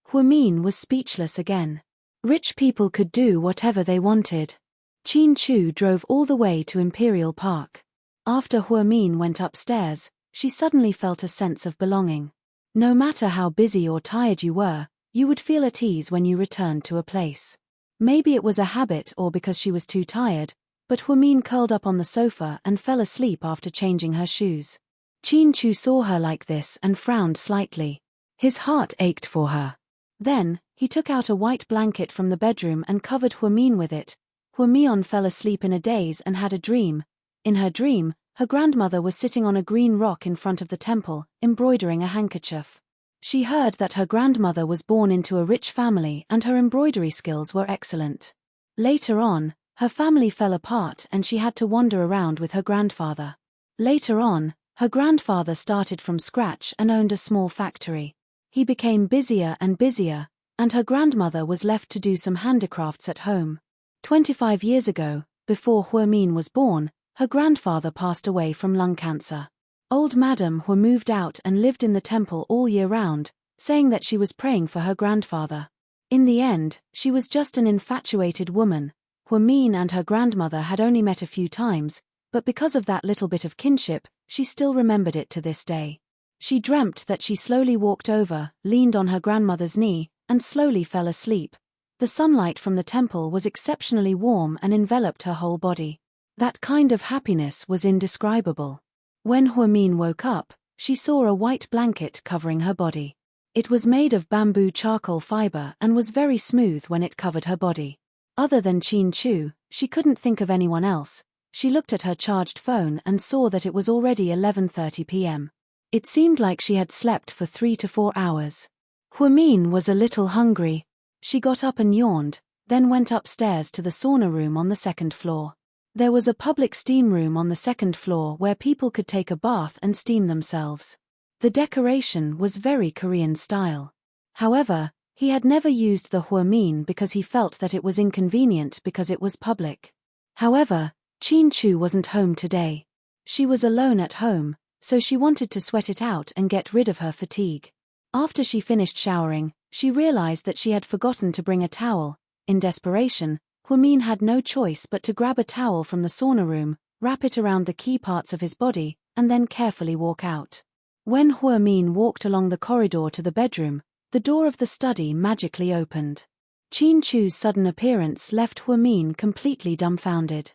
Hu Min was speechless again. Rich people could do whatever they wanted. Qin Chu drove all the way to Imperial Park. After Hu Min went upstairs, she suddenly felt a sense of belonging. No matter how busy or tired you were, you would feel at ease when you returned to a place. Maybe it was a habit or because she was too tired, but Hu Min curled up on the sofa and fell asleep after changing her shoes. Qin Chu saw her like this and frowned slightly. His heart ached for her. Then, he took out a white blanket from the bedroom and covered Hu Min with it. Hu Min fell asleep in a daze and had a dream. In her dream, her grandmother was sitting on a green rock in front of the temple, embroidering a handkerchief. She heard that her grandmother was born into a rich family and her embroidery skills were excellent. Later on, her family fell apart and she had to wander around with her grandfather. Later on, her grandfather started from scratch and owned a small factory. He became busier and busier, and her grandmother was left to do some handicrafts at home. 25 years ago, before Hu Min was born, her grandfather passed away from lung cancer. Old Madame Hu moved out and lived in the temple all year round, saying that she was praying for her grandfather. In the end, she was just an infatuated woman. Hu Min and her grandmother had only met a few times, but because of that little bit of kinship, she still remembered it to this day. She dreamt that she slowly walked over, leaned on her grandmother's knee, and slowly fell asleep. The sunlight from the temple was exceptionally warm and enveloped her whole body. That kind of happiness was indescribable. When Hu Min woke up, she saw a white blanket covering her body. It was made of bamboo charcoal fiber and was very smooth when it covered her body. Other than Qin Chu, she couldn't think of anyone else. She looked at her charged phone and saw that it was already 11:30 p.m. It seemed like she had slept for 3 to 4 hours. Hu Min was a little hungry. She got up and yawned, then went upstairs to the sauna room on the second floor. There was a public steam room on the second floor where people could take a bath and steam themselves. The decoration was very Korean style. However, he had never used the Hu Min because he felt that it was inconvenient because it was public. However, Qin Chu wasn't home today. She was alone at home, so she wanted to sweat it out and get rid of her fatigue. After she finished showering, she realized that she had forgotten to bring a towel. In desperation, Huamin had no choice but to grab a towel from the sauna room, wrap it around the key parts of his body, and then carefully walk out. When Huamin walked along the corridor to the bedroom, the door of the study magically opened. Qin Chu's sudden appearance left Huamin completely dumbfounded.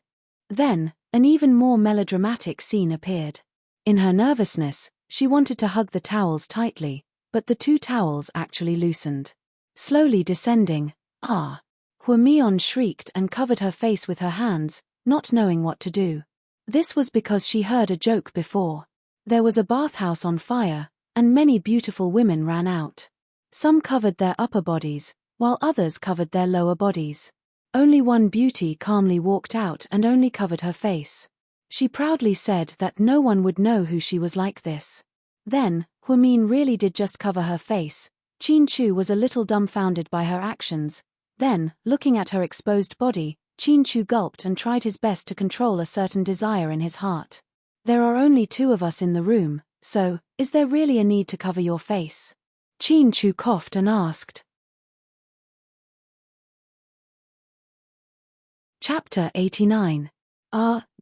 Then, an even more melodramatic scene appeared. In her nervousness, she wanted to hug the towels tightly, but the two towels actually loosened. Slowly descending, "Ah!" Huamian shrieked and covered her face with her hands, not knowing what to do. This was because she heard a joke before. There was a bathhouse on fire, and many beautiful women ran out. Some covered their upper bodies, while others covered their lower bodies. Only one beauty calmly walked out and only covered her face. She proudly said that no one would know who she was like this. Then, Huamin really did just cover her face. Qin Chu was a little dumbfounded by her actions. Then, looking at her exposed body, Qin Chu gulped and tried his best to control a certain desire in his heart. "There are only two of us in the room, so, is there really a need to cover your face?" Qin Chu coughed and asked. Chapter 89.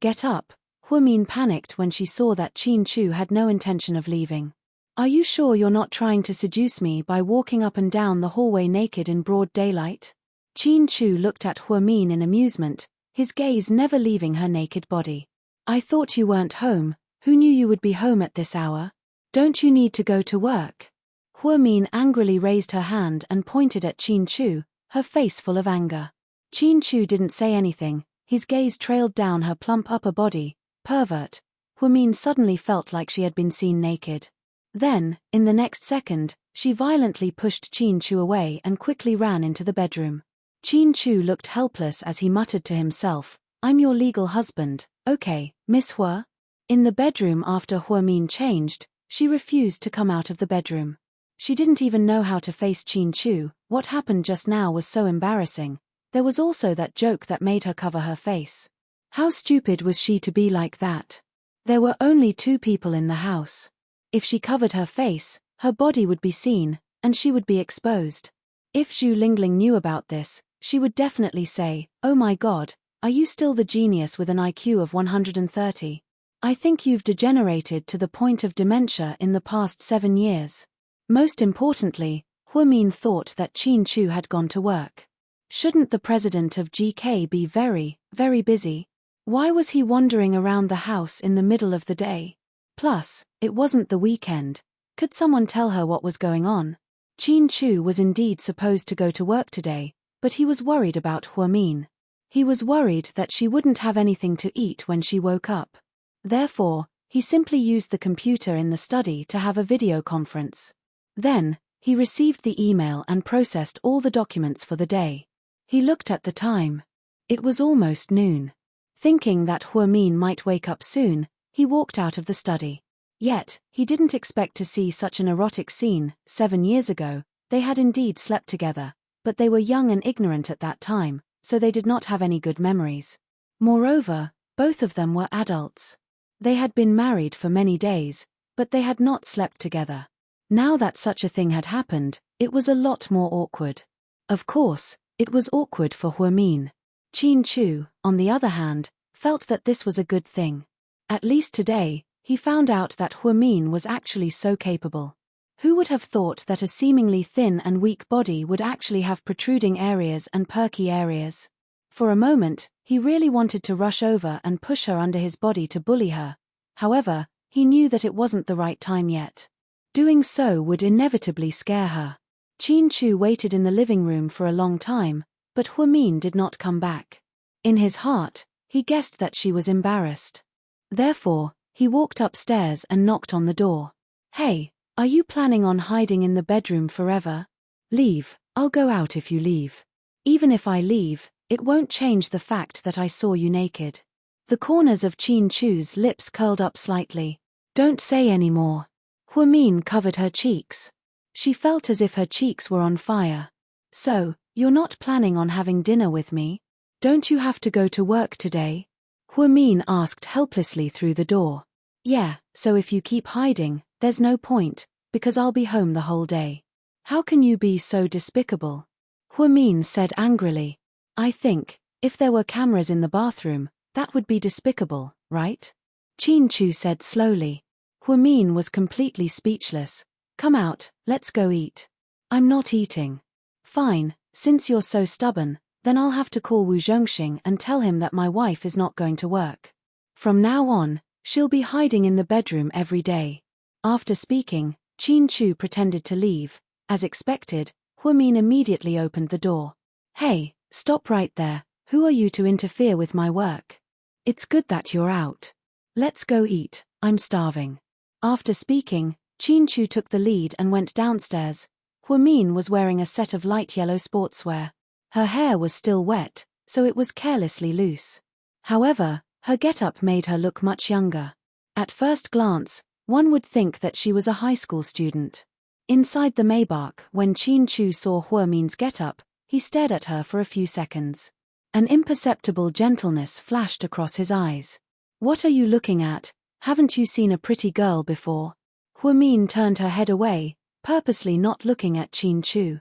Get up. Huamin panicked when she saw that Qin Chu had no intention of leaving. "Are you sure you're not trying to seduce me by walking up and down the hallway naked in broad daylight?" Qin Chu looked at Huamin in amusement, his gaze never leaving her naked body. "I thought you weren't home. Who knew you would be home at this hour? Don't you need to go to work?" Huamin angrily raised her hand and pointed at Qin Chu, her face full of anger. Qin Chu didn't say anything, his gaze trailed down her plump upper body. "Pervert." Huamin suddenly felt like she had been seen naked. Then, in the next second, she violently pushed Qin Chu away and quickly ran into the bedroom. Qin Chu looked helpless as he muttered to himself, "I'm your legal husband, okay, Miss Hua?" In the bedroom after Huamin changed, she refused to come out of the bedroom. She didn't even know how to face Qin Chu. What happened just now was so embarrassing. There was also that joke that made her cover her face. How stupid was she to be like that? There were only two people in the house. If she covered her face, her body would be seen, and she would be exposed. If Zhu Lingling knew about this, she would definitely say, "Oh my god, are you still the genius with an IQ of 130? I think you've degenerated to the point of dementia in the past 7 years." Most importantly, Huamin thought that Qin Chu had gone to work. Shouldn't the president of GK be very, very busy? Why was he wandering around the house in the middle of the day? Plus, it wasn't the weekend. Could someone tell her what was going on? Qin Chu was indeed supposed to go to work today, but he was worried about Huamin. He was worried that she wouldn't have anything to eat when she woke up. Therefore, he simply used the computer in the study to have a video conference. Then, he received the email and processed all the documents for the day. He looked at the time. It was almost noon. Thinking that Huamin might wake up soon, he walked out of the study. Yet, he didn't expect to see such an erotic scene. 7 years ago, they had indeed slept together, but they were young and ignorant at that time, so they did not have any good memories. Moreover, both of them were adults. They had been married for many days, but they had not slept together. Now that such a thing had happened, it was a lot more awkward. Of course, it was awkward for Huamin. Qin Chu, on the other hand, felt that this was a good thing. At least today, he found out that Huamin was actually so capable. Who would have thought that a seemingly thin and weak body would actually have protruding areas and perky areas? For a moment, he really wanted to rush over and push her under his body to bully her. However, he knew that it wasn't the right time yet. Doing so would inevitably scare her. Qin Chu waited in the living room for a long time, but Huamin did not come back. In his heart, he guessed that she was embarrassed. Therefore, he walked upstairs and knocked on the door. "Hey, are you planning on hiding in the bedroom forever? Leave, I'll go out if you leave. Even if I leave, it won't change the fact that I saw you naked." The corners of Qin Chu's lips curled up slightly. "Don't say any more." Huamin covered her cheeks. She felt as if her cheeks were on fire. "So, you're not planning on having dinner with me? Don't you have to go to work today?" Huamin asked helplessly through the door. Yeah, so if you keep hiding, there's no point, because I'll be home the whole day. How can you be so despicable? Huamin said angrily. I think, if there were cameras in the bathroom, that would be despicable, right? Chin-Chu said slowly. Huamin was completely speechless. Come out, let's go eat. I'm not eating. Fine, since you're so stubborn, then I'll have to call Wu Zhongxing and tell him that my wife is not going to work. From now on, she'll be hiding in the bedroom every day. After speaking, Chin-Chu pretended to leave. As expected, Huamin immediately opened the door. Hey, stop right there, who are you to interfere with my work? It's good that you're out. Let's go eat, I'm starving. After speaking, Chin-Chu took the lead and went downstairs. Huamin was wearing a set of light yellow sportswear. Her hair was still wet, so it was carelessly loose. However, her get-up made her look much younger. At first glance, one would think that she was a high school student. Inside the Maybach, when Chin-Chu saw Huamin's get-up, he stared at her for a few seconds. An imperceptible gentleness flashed across his eyes. What are you looking at? Haven't you seen a pretty girl before? Huamin turned her head away, purposely not looking at Chin-Chu.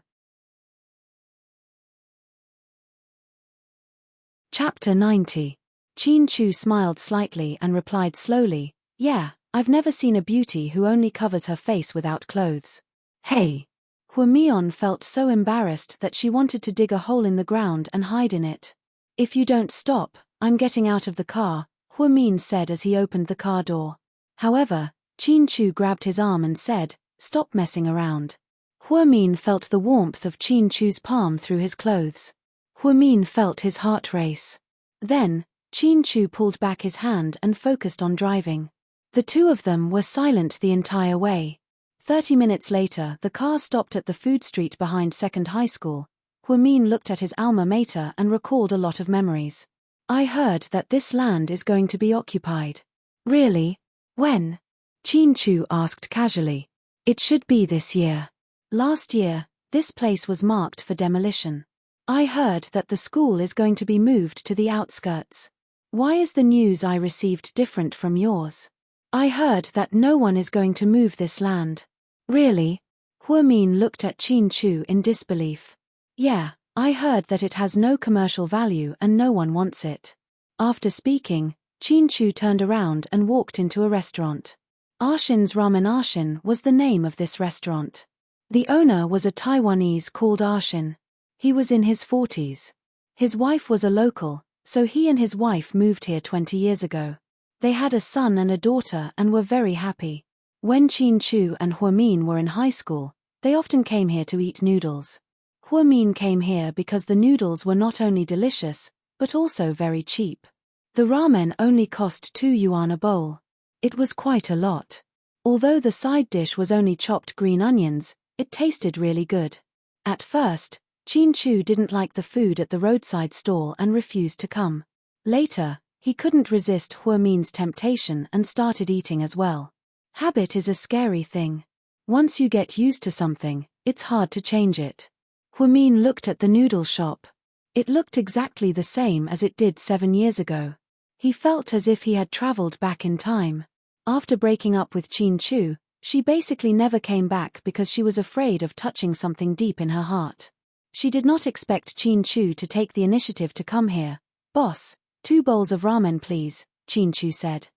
Chapter 90. Chin-Chu smiled slightly and replied slowly, Yeah, I've never seen a beauty who only covers her face without clothes. Hey! Huamian felt so embarrassed that she wanted to dig a hole in the ground and hide in it. If you don't stop, I'm getting out of the car, Huamin said as he opened the car door. However, Chin-Chu grabbed his arm and said, Stop messing around. Huamin felt the warmth of Chin-Chu's palm through his clothes. Huamin felt his heart race. Then, Chin-Chu pulled back his hand and focused on driving. The two of them were silent the entire way. 30 minutes later, the car stopped at the food street behind Second High School. Huamin looked at his alma mater and recalled a lot of memories. I heard that this land is going to be occupied. Really? When? Chin-Chu asked casually. It should be this year. Last year, this place was marked for demolition. I heard that the school is going to be moved to the outskirts. Why is the news I received different from yours? I heard that no one is going to move this land. Really? Huamin looked at Chin-Chu in disbelief. Yeah, I heard that it has no commercial value and no one wants it. After speaking, Chin-Chu turned around and walked into a restaurant. Arshin's Ramen. Arshin was the name of this restaurant. The owner was a Taiwanese called Arshin. He was in his 40s. His wife was a local, so he and his wife moved here 20 years ago. They had a son and a daughter and were very happy. When Chin-Chu and Huamin were in high school, they often came here to eat noodles. Huamin came here because the noodles were not only delicious, but also very cheap. The ramen only cost 2 yuan a bowl. It was quite a lot. Although the side dish was only chopped green onions, it tasted really good. At first, Chin-Chu didn't like the food at the roadside stall and refused to come. Later, he couldn't resist Huamin's temptation and started eating as well. Habit is a scary thing. Once you get used to something, it's hard to change it. Huamin looked at the noodle shop. It looked exactly the same as it did 7 years ago. He felt as if he had traveled back in time. After breaking up with Chin-Chu, she basically never came back because she was afraid of touching something deep in her heart. She did not expect Chin-Chu to take the initiative to come here. Boss, 2 bowls of ramen please, Chin-Chu said.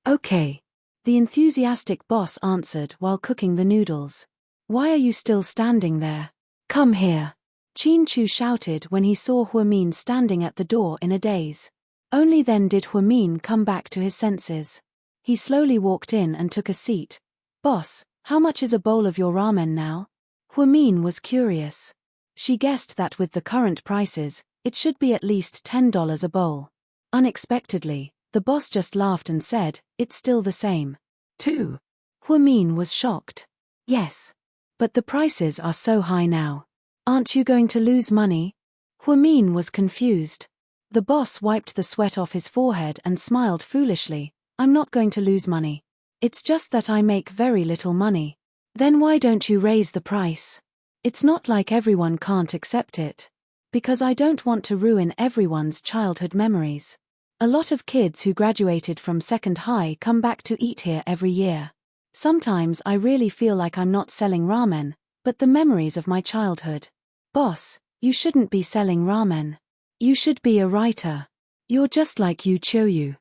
Okay. The enthusiastic boss answered while cooking the noodles. Why are you still standing there? Come here. Chin-Chu shouted when he saw Huamin standing at the door in a daze. Only then did Huamin come back to his senses. He slowly walked in and took a seat. Boss, how much is a bowl of your ramen now? Huamin was curious. She guessed that with the current prices, it should be at least $10 a bowl. Unexpectedly, the boss just laughed and said, It's still the same. 2. Huamin was shocked. Yes. But the prices are so high now. Aren't you going to lose money? Huamin was confused. The boss wiped the sweat off his forehead and smiled foolishly. I'm not going to lose money. It's just that I make very little money. Then why don't you raise the price? It's not like everyone can't accept it. Because I don't want to ruin everyone's childhood memories. A lot of kids who graduated from second high come back to eat here every year. Sometimes I really feel like I'm not selling ramen, but the memories of my childhood. Boss, you shouldn't be selling ramen. You should be a writer. You're just like Yu Choyu.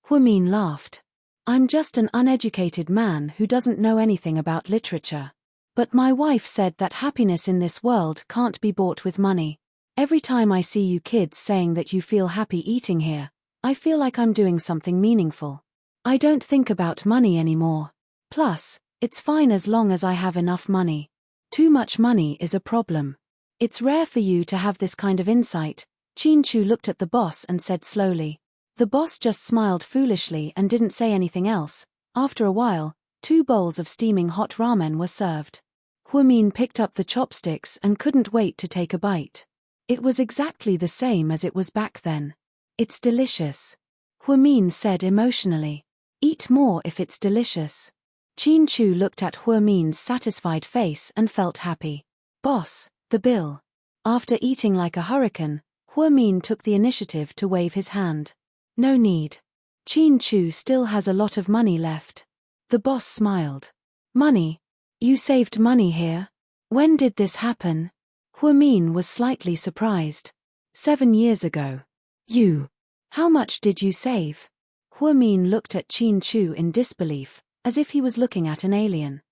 Huimin laughed. I'm just an uneducated man who doesn't know anything about literature. But my wife said that happiness in this world can't be bought with money. Every time I see you kids saying that you feel happy eating here, I feel like I'm doing something meaningful. I don't think about money anymore. Plus, it's fine as long as I have enough money. Too much money is a problem. It's rare for you to have this kind of insight. Chin-Chu looked at the boss and said slowly. The boss just smiled foolishly and didn't say anything else. After a while, 2 bowls of steaming hot ramen were served. Huimin picked up the chopsticks and couldn't wait to take a bite. It was exactly the same as it was back then. It's delicious. Huimin said emotionally. Eat more if it's delicious. Chin-Chu looked at Huimin's satisfied face and felt happy. Boss, the bill. After eating like a hurricane, Huimin took the initiative to wave his hand. No need. Chin-Chu still has a lot of money left. The boss smiled. Money? You saved money here? When did this happen? Huimin was slightly surprised. 7 years ago. You. How much did you save? Huimin looked at Chin-Chu in disbelief, as if he was looking at an alien.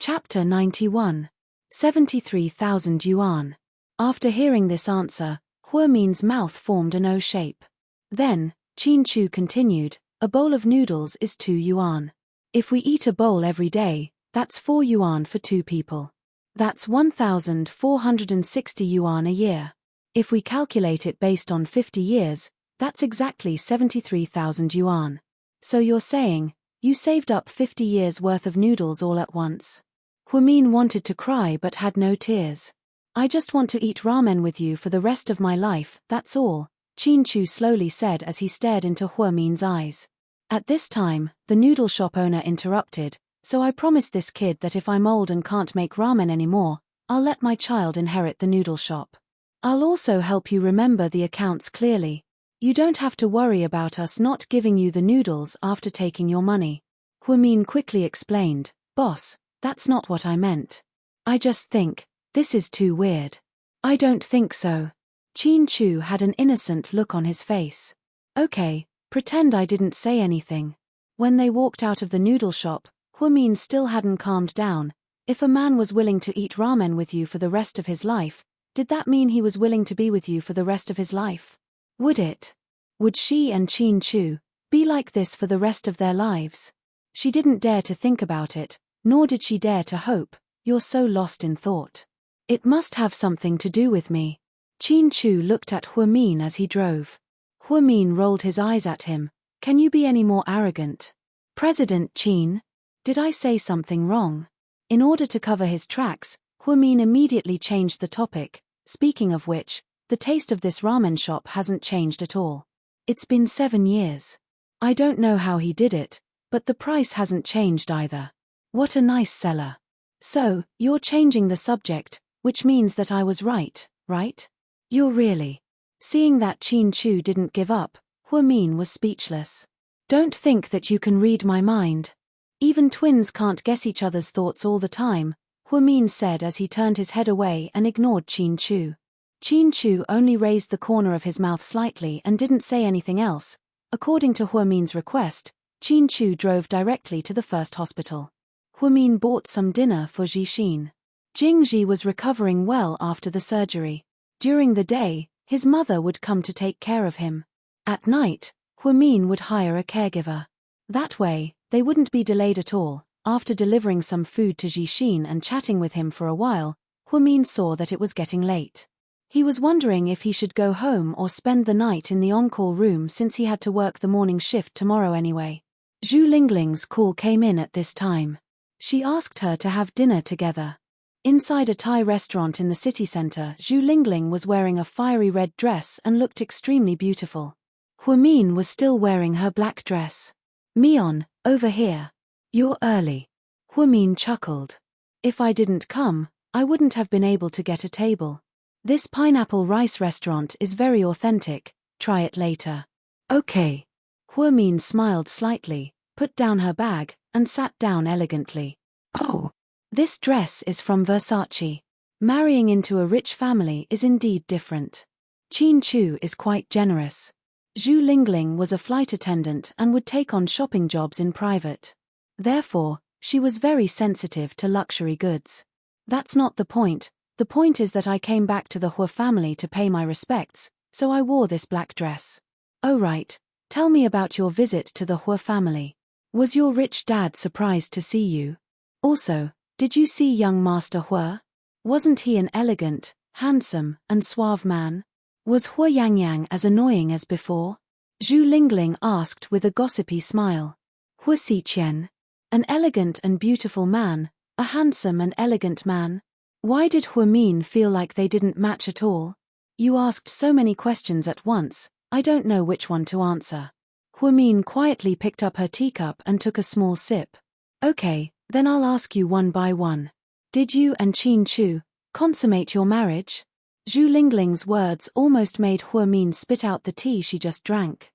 Chapter 91. 73,000 yuan. After hearing this answer, Huimin's mouth formed an O shape. Then, Chin-Chu continued, a bowl of noodles is 2 yuan. If we eat a bowl every day, that's 4 yuan for 2 people. That's 1,460 yuan a year. If we calculate it based on 50 years, that's exactly 73,000 yuan. So you're saying, you saved up 50 years worth of noodles all at once? Huimin wanted to cry but had no tears. I just want to eat ramen with you for the rest of my life, that's all, Chin-Chu slowly said as he stared into Huimin's eyes. At this time, the noodle shop owner interrupted, so I promised this kid that if I'm old and can't make ramen anymore, I'll let my child inherit the noodle shop. I'll also help you remember the accounts clearly. You don't have to worry about us not giving you the noodles after taking your money. Huimin quickly explained, Boss, that's not what I meant. I just think, this is too weird. I don't think so. Chin-Chu had an innocent look on his face. Okay, pretend I didn't say anything. When they walked out of the noodle shop, Huimin still hadn't calmed down. If a man was willing to eat ramen with you for the rest of his life, did that mean he was willing to be with you for the rest of his life? Would it? Would she and Chin-Chu be like this for the rest of their lives? She didn't dare to think about it, nor did she dare to hope. You're so lost in thought. It must have something to do with me. Chin-Chu looked at Huimin as he drove. Huimin rolled his eyes at him. Can you be any more arrogant? President Chin? Did I say something wrong? In order to cover his tracks, Huimin immediately changed the topic. Speaking of which, the taste of this ramen shop hasn't changed at all. It's been 7 years. I don't know how he did it, but the price hasn't changed either. What a nice seller. So, you're changing the subject, which means that I was right, right? You're really. Seeing that Chin-Chu didn't give up, Huimin was speechless. Don't think that you can read my mind. Even twins can't guess each other's thoughts all the time, Huimin said as he turned his head away and ignored Chin-Chu. Chin-Chu only raised the corner of his mouth slightly and didn't say anything else. According to Huimin's request, Chin-Chu drove directly to the first hospital. Huimin bought some dinner for Jixin. Jingji was recovering well after the surgery. During the day, his mother would come to take care of him. At night, Huimin would hire a caregiver. That way, they wouldn't be delayed at all. After delivering some food to Jixin and chatting with him for a while, Huimin saw that it was getting late. He was wondering if he should go home or spend the night in the on-call room since he had to work the morning shift tomorrow anyway. Zhu Lingling's call came in at this time. She asked her to have dinner together. Inside a Thai restaurant in the city center, Zhu Lingling was wearing a fiery red dress and looked extremely beautiful. Huimin was still wearing her black dress. Mion, over here. You're early. Huimin chuckled. If I didn't come, I wouldn't have been able to get a table. This pineapple rice restaurant is very authentic, try it later. Okay. Huamin smiled slightly, put down her bag, and sat down elegantly. Oh. This dress is from Versace. Marrying into a rich family is indeed different. Qin Chu is quite generous. Zhu Lingling was a flight attendant and would take on shopping jobs in private. Therefore, she was very sensitive to luxury goods. That's not the point. The point is that I came back to the Hua family to pay my respects, so I wore this black dress. Oh right, tell me about your visit to the Hua family. Was your rich dad surprised to see you? Also, did you see young Master Hua? Wasn't he an elegant, handsome, and suave man? Was Hua Yangyang as annoying as before? Zhu Lingling asked with a gossipy smile. Hua Xiqian. An elegant and beautiful man, a handsome and elegant man. Why did Huamin feel like they didn't match at all? You asked so many questions at once, I don't know which one to answer. Huamin quietly picked up her teacup and took a small sip. Okay, then I'll ask you one by one. Did you and Qin Chu consummate your marriage? Zhu Lingling's words almost made Huamin spit out the tea she just drank.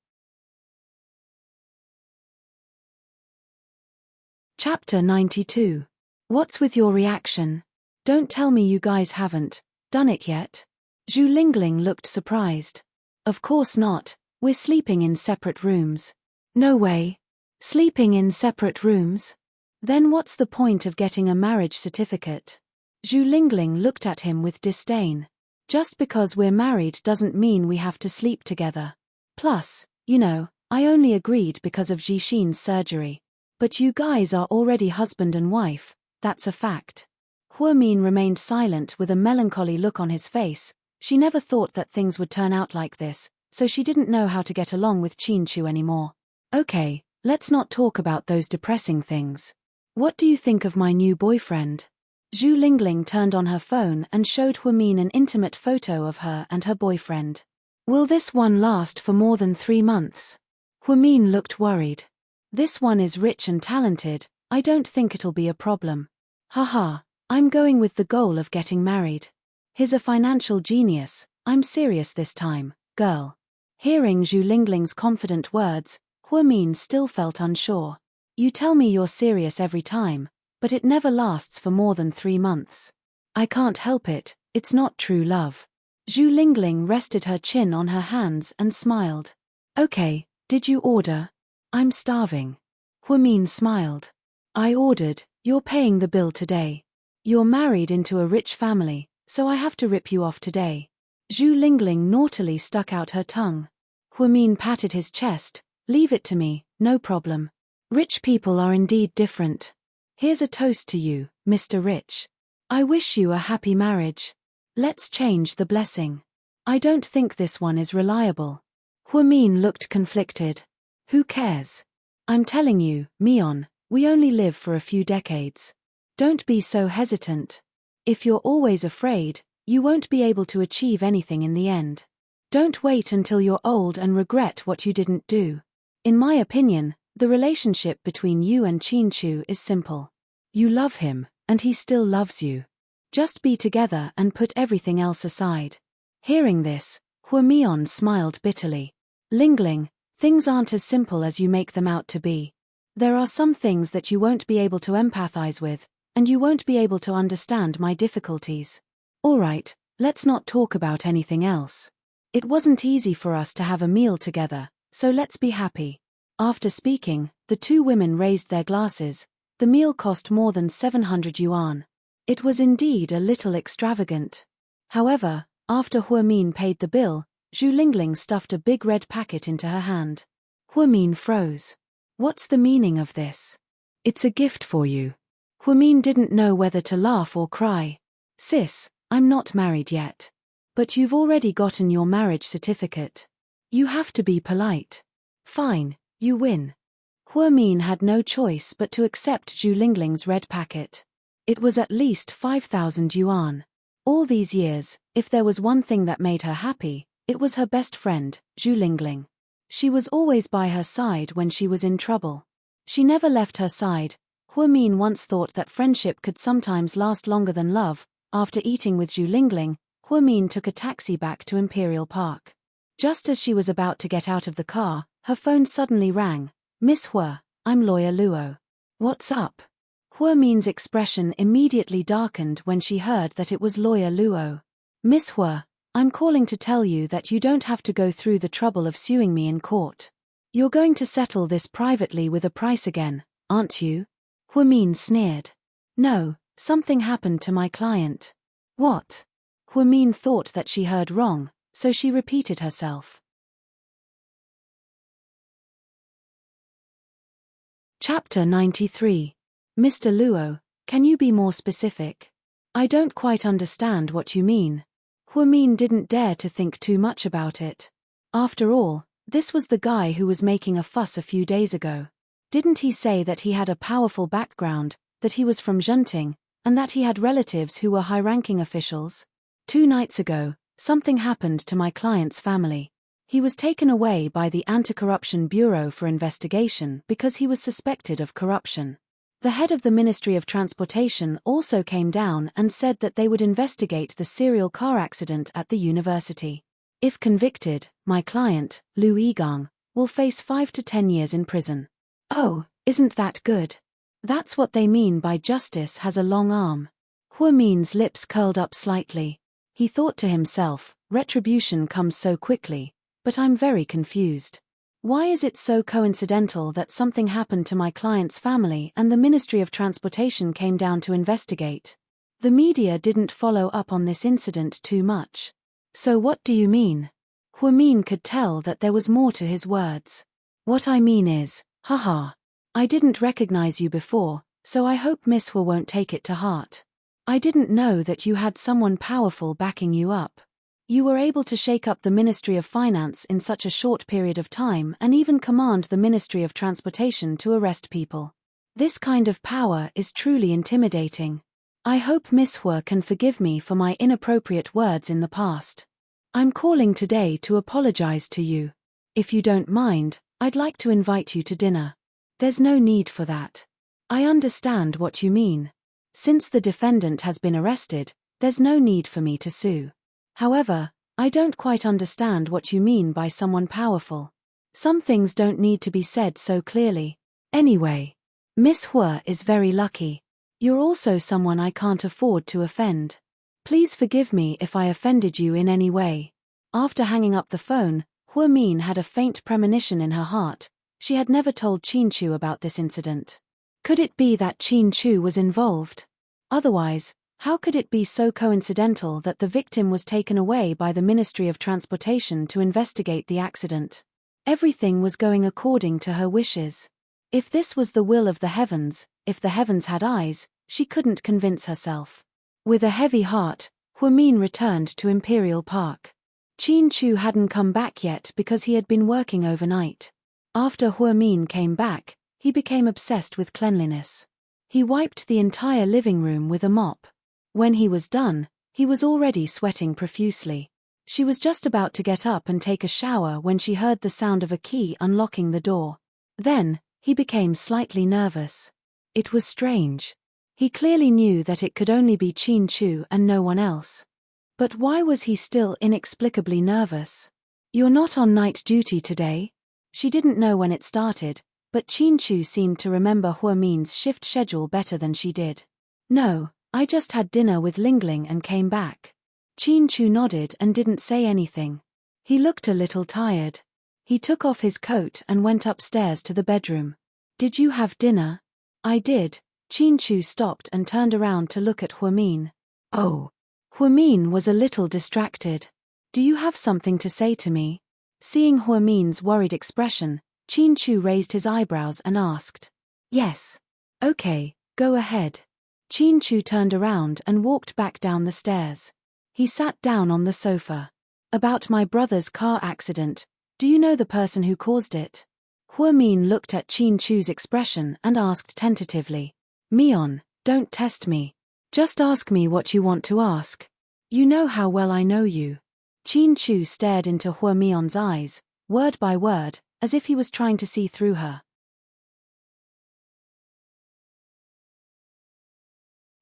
Chapter 92. What's with your reaction? Don't tell me you guys haven't done it yet. Zhu Lingling looked surprised. Of course not, we're sleeping in separate rooms. No way. Sleeping in separate rooms? Then what's the point of getting a marriage certificate? Zhu Lingling looked at him with disdain. Just because we're married doesn't mean we have to sleep together. Plus, I only agreed because of Jixin's surgery. But you guys are already husband and wife, that's a fact. Huamin remained silent with a melancholy look on his face. She never thought that things would turn out like this, so she didn't know how to get along with Qin Chu anymore. Okay, let's not talk about those depressing things. What do you think of my new boyfriend? Zhu Lingling turned on her phone and showed Huamin an intimate photo of her and her boyfriend. Will this one last for more than 3 months? Huamin looked worried. This one is rich and talented, I don't think it'll be a problem. Haha, I'm going with the goal of getting married. He's a financial genius, I'm serious this time, girl. Hearing Zhu Lingling's confident words, Huamin still felt unsure. You tell me you're serious every time, but it never lasts for more than 3 months. I can't help it, it's not true love. Zhu Lingling rested her chin on her hands and smiled. Okay, did you order? I'm starving. Huamin smiled. I ordered, you're paying the bill today. You're married into a rich family, so I have to rip you off today. Zhu Lingling naughtily stuck out her tongue. Huamin patted his chest. Leave it to me, no problem. Rich people are indeed different. Here's a toast to you, Mr. Rich. I wish you a happy marriage. Let's change the blessing. I don't think this one is reliable. Huamin looked conflicted. Who cares? I'm telling you, Mion, we only live for a few decades. Don't be so hesitant. If you're always afraid, you won't be able to achieve anything in the end. Don't wait until you're old and regret what you didn't do. In my opinion, the relationship between you and Qin Chu is simple. You love him, and he still loves you. Just be together and put everything else aside. Hearing this, Huamian smiled bitterly. Lingling, things aren't as simple as you make them out to be. There are some things that you won't be able to empathize with, and you won't be able to understand my difficulties. Alright, let's not talk about anything else. It wasn't easy for us to have a meal together, so let's be happy. After speaking, the two women raised their glasses. The meal cost more than 700 yuan. It was indeed a little extravagant. However, after Huamin paid the bill, Zhu Lingling stuffed a big red packet into her hand. Huamin froze. What's the meaning of this? It's a gift for you. Huamin didn't know whether to laugh or cry. Sis, I'm not married yet. But you've already gotten your marriage certificate. You have to be polite. Fine, you win. Huamin had no choice but to accept Zhu Lingling's red packet. It was at least 5,000 yuan. All these years, if there was one thing that made her happy, it was her best friend, Zhu Lingling. She was always by her side when she was in trouble. She never left her side. Huamin once thought that friendship could sometimes last longer than love. After eating with Zhu Lingling, Min took a taxi back to Imperial Park. Just as she was about to get out of the car, her phone suddenly rang. "Miss Hua, I'm Lawyer Luo." "What's up?" Min's expression immediately darkened when she heard that it was Lawyer Luo. "Miss Hua, I'm calling to tell you that you don't have to go through the trouble of suing me in court. You're going to settle this privately with a price again, aren't you?" Min sneered. "No, something happened to my client." "What?" Min thought that she heard wrong, so she repeated herself. Chapter 93. Mr. Luo, can you be more specific? I don't quite understand what you mean. Min didn't dare to think too much about it. After all, this was the guy who was making a fuss a few days ago. Didn't he say that he had a powerful background, that he was from Enchanting, and that he had relatives who were high-ranking officials? 2 nights ago, something happened to my client's family. He was taken away by the Anti-Corruption Bureau for investigation because he was suspected of corruption. The head of the Ministry of Transportation also came down and said that they would investigate the serial car accident at the university. If convicted, my client, Lu Yigang, will face 5 to 10 years in prison. Oh, isn't that good? That's what they mean by justice has a long arm. Min's lips curled up slightly. He thought to himself, retribution comes so quickly, but I'm very confused. Why is it so coincidental that something happened to my client's family and the Ministry of Transportation came down to investigate? The media didn't follow up on this incident too much. So what do you mean? Min could tell that there was more to his words. What I mean is, haha. I didn't recognize you before, so I hope Miss Hua won't take it to heart. I didn't know that you had someone powerful backing you up. You were able to shake up the Ministry of Finance in such a short period of time and even command the Ministry of Transportation to arrest people. This kind of power is truly intimidating. I hope Miss Hua can forgive me for my inappropriate words in the past. I'm calling today to apologize to you. If you don't mind, I'd like to invite you to dinner. There's no need for that. I understand what you mean. Since the defendant has been arrested, there's no need for me to sue. However, I don't quite understand what you mean by someone powerful. Some things don't need to be said so clearly. Anyway, Miss Hua is very lucky. You're also someone I can't afford to offend. Please forgive me if I offended you in any way. After hanging up the phone, Min had a faint premonition in her heart. She had never told Chu about this incident. Could it be that Chu was involved? Otherwise, how could it be so coincidental that the victim was taken away by the Ministry of Transportation to investigate the accident? Everything was going according to her wishes. If this was the will of the heavens, if the heavens had eyes, she couldn't convince herself. With a heavy heart, Min returned to Imperial Park. Chu hadn't come back yet because he had been working overnight. After Min came back, he became obsessed with cleanliness. He wiped the entire living room with a mop. When he was done, he was already sweating profusely. She was just about to get up and take a shower when she heard the sound of a key unlocking the door. Then, he became slightly nervous. It was strange. He clearly knew that it could only be Chu and no one else. But why was he still inexplicably nervous? "You're not on night duty today?" She didn't know when it started, but Chu seemed to remember Min's shift schedule better than she did. "No, I just had dinner with Lingling and came back." Chu nodded and didn't say anything. He looked a little tired. He took off his coat and went upstairs to the bedroom. "Did you have dinner?" "I did." Chu stopped and turned around to look at Min. "Oh." Min was a little distracted. "Do you have something to say to me?" Seeing Min's worried expression, Chu raised his eyebrows and asked. "Yes." "Okay, go ahead." Chu turned around and walked back down the stairs. He sat down on the sofa. "About my brother's car accident, do you know the person who caused it?" Min looked at Chu's expression and asked tentatively. "Mion, don't test me. Just ask me what you want to ask. You know how well I know you." Chu stared into Mion's eyes, word by word, as if he was trying to see through her.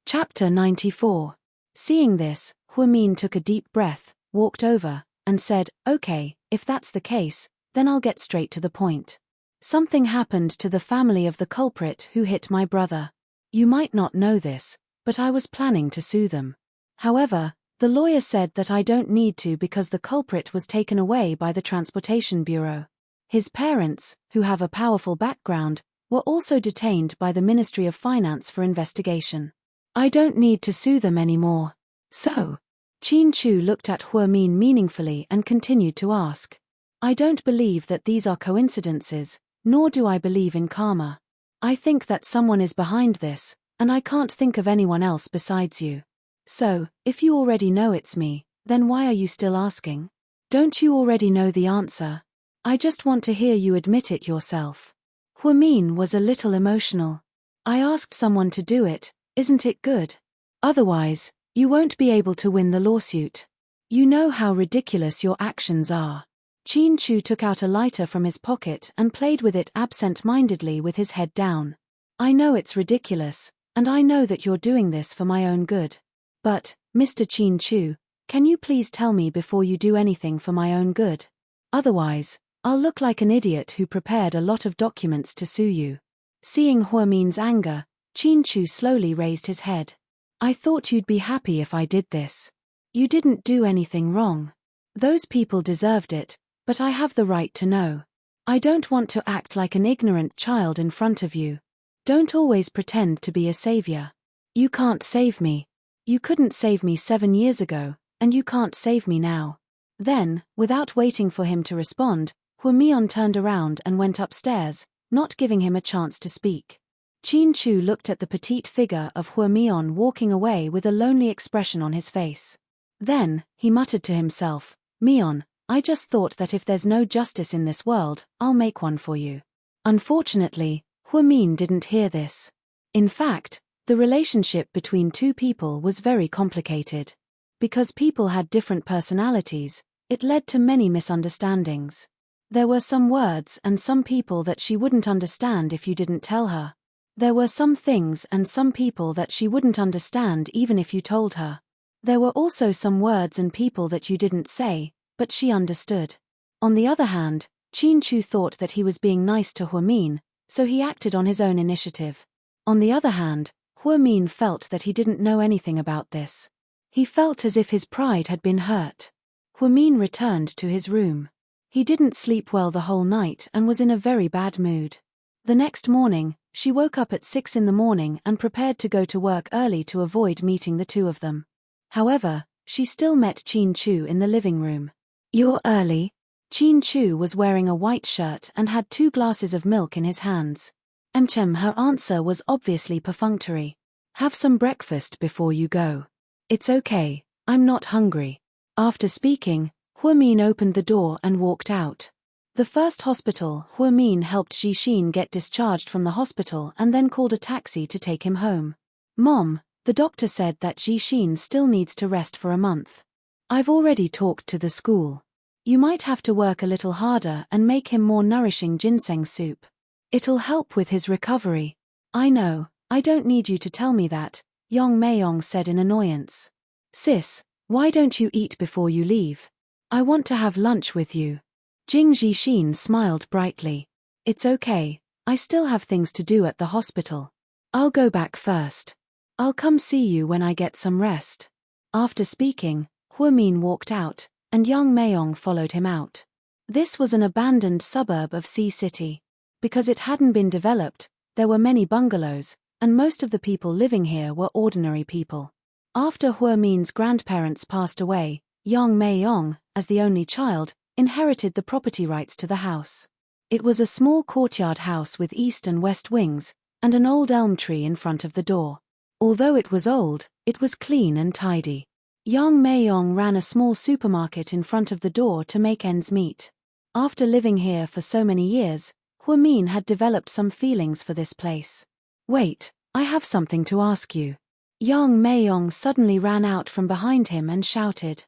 Chapter 94. Seeing this, Huamin took a deep breath, walked over, and said, "Okay, if that's the case, then I'll get straight to the point. Something happened to the family of the culprit who hit my brother. You might not know this, but I was planning to sue them. However, the lawyer said that I don't need to because the culprit was taken away by the Transportation Bureau. His parents, who have a powerful background, were also detained by the Ministry of Finance for investigation. I don't need to sue them anymore. So?" Qin Chu looked at Huamin meaningfully and continued to ask. "I don't believe that these are coincidences, nor do I believe in karma. I think that someone is behind this, and I can't think of anyone else besides you. So, if you already know it's me, then why are you still asking? Don't you already know the answer? I just want to hear you admit it yourself." Huamin was a little emotional. "I asked someone to do it, isn't it good? Otherwise, you won't be able to win the lawsuit. You know how ridiculous your actions are." Qin Chu took out a lighter from his pocket and played with it absent-mindedly with his head down. "I know it's ridiculous, and I know that you're doing this for my own good. But, Mr. Qin Chu, can you please tell me before you do anything for my own good? Otherwise, I'll look like an idiot who prepared a lot of documents to sue you." Seeing Huamin's anger, Qin Chu slowly raised his head. "I thought you'd be happy if I did this. You didn't do anything wrong. Those people deserved it, but I have the right to know. I don't want to act like an ignorant child in front of you. Don't always pretend to be a savior. You can't save me. You couldn't save me 7 years ago, and you can't save me now." Then, without waiting for him to respond, Huamian turned around and went upstairs, not giving him a chance to speak. Qin Chu looked at the petite figure of Huamian walking away with a lonely expression on his face. Then, he muttered to himself, "Mion, I just thought that if there's no justice in this world, I'll make one for you." Unfortunately, Huamin didn't hear this. In fact, the relationship between two people was very complicated. Because people had different personalities, it led to many misunderstandings. There were some words and some people that she wouldn't understand if you didn't tell her. There were some things and some people that she wouldn't understand even if you told her. There were also some words and people that you didn't say, but she understood. On the other hand, Qin Chu thought that he was being nice to Huamin, so he acted on his own initiative. On the other hand, Huamin felt that he didn't know anything about this. He felt as if his pride had been hurt. Huamin returned to his room. He didn't sleep well the whole night and was in a very bad mood. The next morning, she woke up at 6 in the morning and prepared to go to work early to avoid meeting the two of them. However, she still met Qin Chu in the living room. "You're early?" Qin Chu was wearing a white shirt and had 2 glasses of milk in his hands. Her answer was obviously perfunctory. "Have some breakfast before you go." "It's okay, I'm not hungry." After speaking, Huamin opened the door and walked out. The first hospital, Huamin helped Jixin get discharged from the hospital and then called a taxi to take him home. "Mom, the doctor said that Jixin still needs to rest for a month. I've already talked to the school. You might have to work a little harder and make him more nourishing ginseng soup. It'll help with his recovery." "I know, I don't need you to tell me that," Yong Meiyong said in annoyance. "Sis, why don't you eat before you leave? I want to have lunch with you." Jing Jixin smiled brightly. "It's okay, I still have things to do at the hospital. I'll go back first. I'll come see you when I get some rest." After speaking, Huamin walked out, and Yang Meiyong followed him out. This was an abandoned suburb of Sea City. Because it hadn't been developed, there were many bungalows, and most of the people living here were ordinary people. After Huamin's grandparents passed away, Yang Meiyong, as the only child, inherited the property rights to the house. It was a small courtyard house with east and west wings, and an old elm tree in front of the door. Although it was old, it was clean and tidy. Yang Meiyong ran a small supermarket in front of the door to make ends meet. After living here for so many years, Huamin had developed some feelings for this place. "Wait, I have something to ask you." Yang Meiyong suddenly ran out from behind him and shouted.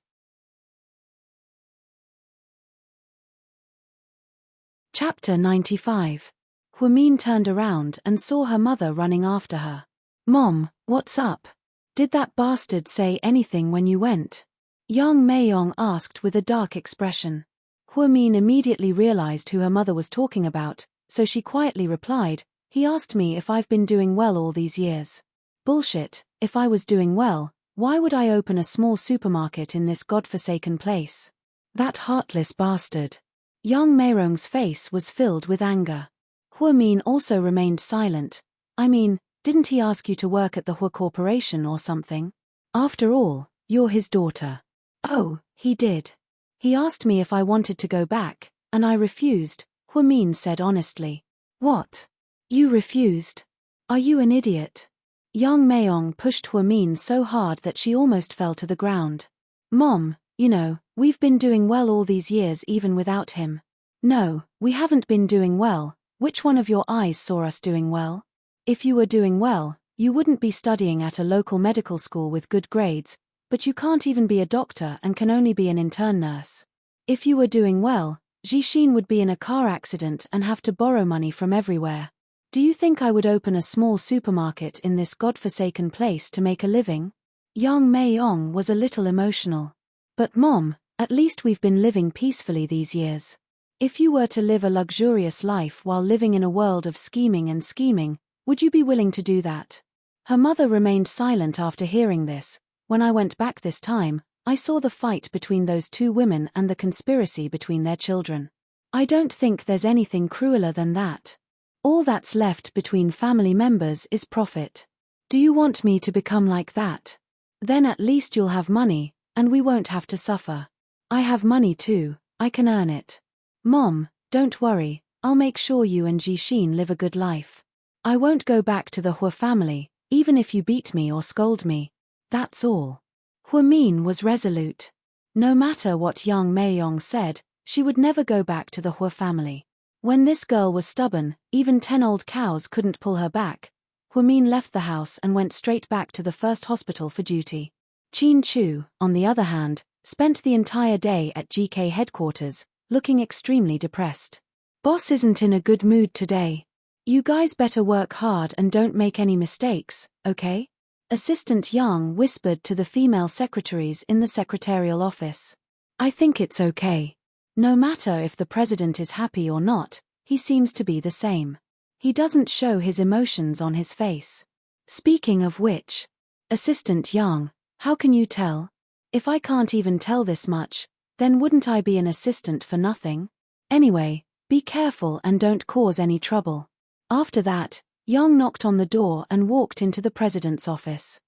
Chapter 95. Huamin turned around and saw her mother running after her. "Mom, what's up?" Did that bastard say anything when you went? Yang Meiyong asked with a dark expression. Hua Min immediately realized who her mother was talking about, so she quietly replied, he asked me if I've been doing well all these years. Bullshit, if I was doing well, why would I open a small supermarket in this godforsaken place? That heartless bastard. Yang Meirong's face was filled with anger. Hua Min also remained silent. I mean, didn't he ask you to work at the Hua Corporation or something? After all, you're his daughter. Oh, he did. He asked me if I wanted to go back, and I refused, Hua Min said honestly. What? You refused? Are you an idiot? Yang Meiyong pushed Hua Min so hard that she almost fell to the ground. Mom, you know, we've been doing well all these years even without him. No, we haven't been doing well. Which one of your eyes saw us doing well? If you were doing well, you wouldn't be studying at a local medical school with good grades, but you can't even be a doctor and can only be an intern nurse. If you were doing well, Jixin would be in a car accident and have to borrow money from everywhere. Do you think I would open a small supermarket in this godforsaken place to make a living? Yang Meiyong was a little emotional. But Mom, at least we've been living peacefully these years. If you were to live a luxurious life while living in a world of scheming and scheming, would you be willing to do that? Her mother remained silent after hearing this. When I went back this time, I saw the fight between those two women and the conspiracy between their children. I don't think there's anything crueler than that. All that's left between family members is profit. Do you want me to become like that? Then at least you'll have money, and we won't have to suffer. I have money too, I can earn it. Mom, don't worry, I'll make sure you and Jixin live a good life. I won't go back to the Hua family, even if you beat me or scold me. That's all. Hua Min was resolute. No matter what Yang Meiyong said, she would never go back to the Hua family. When this girl was stubborn, even 10 old cows couldn't pull her back. Hua Min left the house and went straight back to the first hospital for duty. Qin Chu, on the other hand, spent the entire day at GK headquarters, looking extremely depressed. Boss isn't in a good mood today. You guys better work hard and don't make any mistakes, okay? Assistant Yang whispered to the female secretaries in the secretarial office. I think it's okay. No matter if the president is happy or not, he seems to be the same. He doesn't show his emotions on his face. Speaking of which, Assistant Yang, how can you tell? If I can't even tell this much, then wouldn't I be an assistant for nothing? Anyway, be careful and don't cause any trouble. After that, Yang knocked on the door and walked into the president's office.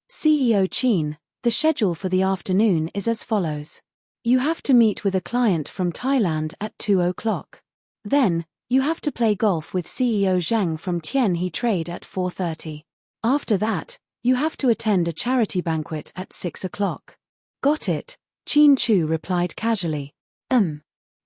CEO Qin, the schedule for the afternoon is as follows. You have to meet with a client from Thailand at 2 o'clock. Then, you have to play golf with CEO Zhang from Tianhe Trade at 4:30. After that, you have to attend a charity banquet at 6 o'clock. Got it, Qin Chu replied casually.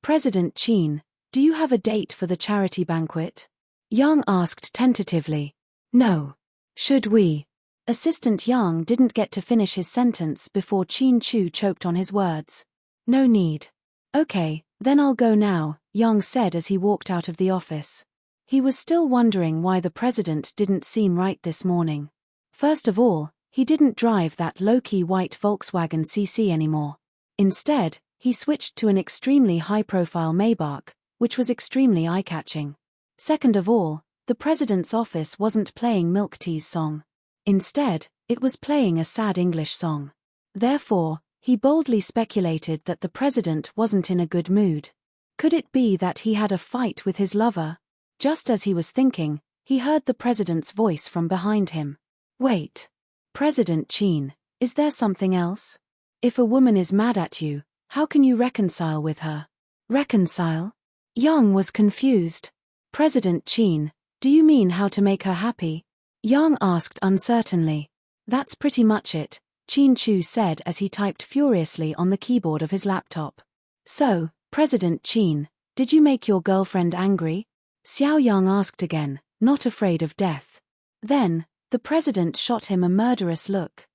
President Qin, do you have a date for the charity banquet? Yang asked tentatively. No. Should we? Assistant Yang didn't get to finish his sentence before Qin Chu choked on his words. No need. Okay, then I'll go now, Yang said as he walked out of the office. He was still wondering why the president didn't seem right this morning. First of all, he didn't drive that low-key white Volkswagen CC anymore. Instead, he switched to an extremely high-profile Maybach, which was extremely eye-catching. Second of all, the president's office wasn't playing Milk Tea's song. Instead, it was playing a sad English song. Therefore, he boldly speculated that the president wasn't in a good mood. Could it be that he had a fight with his lover? Just as he was thinking, he heard the president's voice from behind him. Wait. President Qin, is there something else? If a woman is mad at you, how can you reconcile with her? Reconcile? Yang was confused. President Qin, do you mean how to make her happy? Yang asked uncertainly. That's pretty much it, Qin Chu said as he typed furiously on the keyboard of his laptop. So, President Qin, did you make your girlfriend angry? Xiao Yang asked again, not afraid of death. Then, the president shot him a murderous look.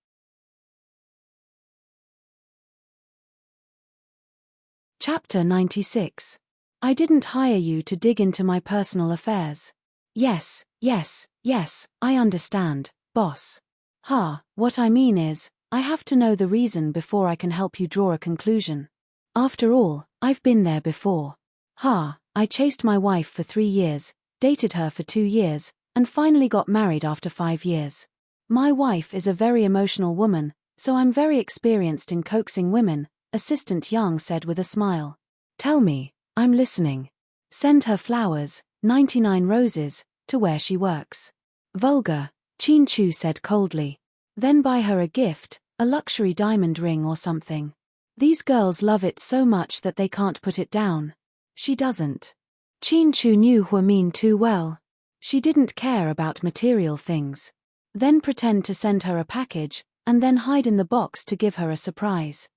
Chapter 96. I didn't hire you to dig into my personal affairs. Yes, I understand, boss. What I mean is, I have to know the reason before I can help you draw a conclusion. After all, I've been there before. I chased my wife for 3 years, dated her for 2 years, and finally got married after 5 years. My wife is a very emotional woman, so I'm very experienced in coaxing women, Assistant Yang said with a smile. Tell me, I'm listening. Send her flowers, 99 roses, to where she works. Vulgar, Chin Chu said coldly. Then buy her a gift, a luxury diamond ring or something. These girls love it so much that they can't put it down. She doesn't. Chin Chu knew Huamin too well. She didn't care about material things. Then pretend to send her a package, and then hide in the box to give her a surprise.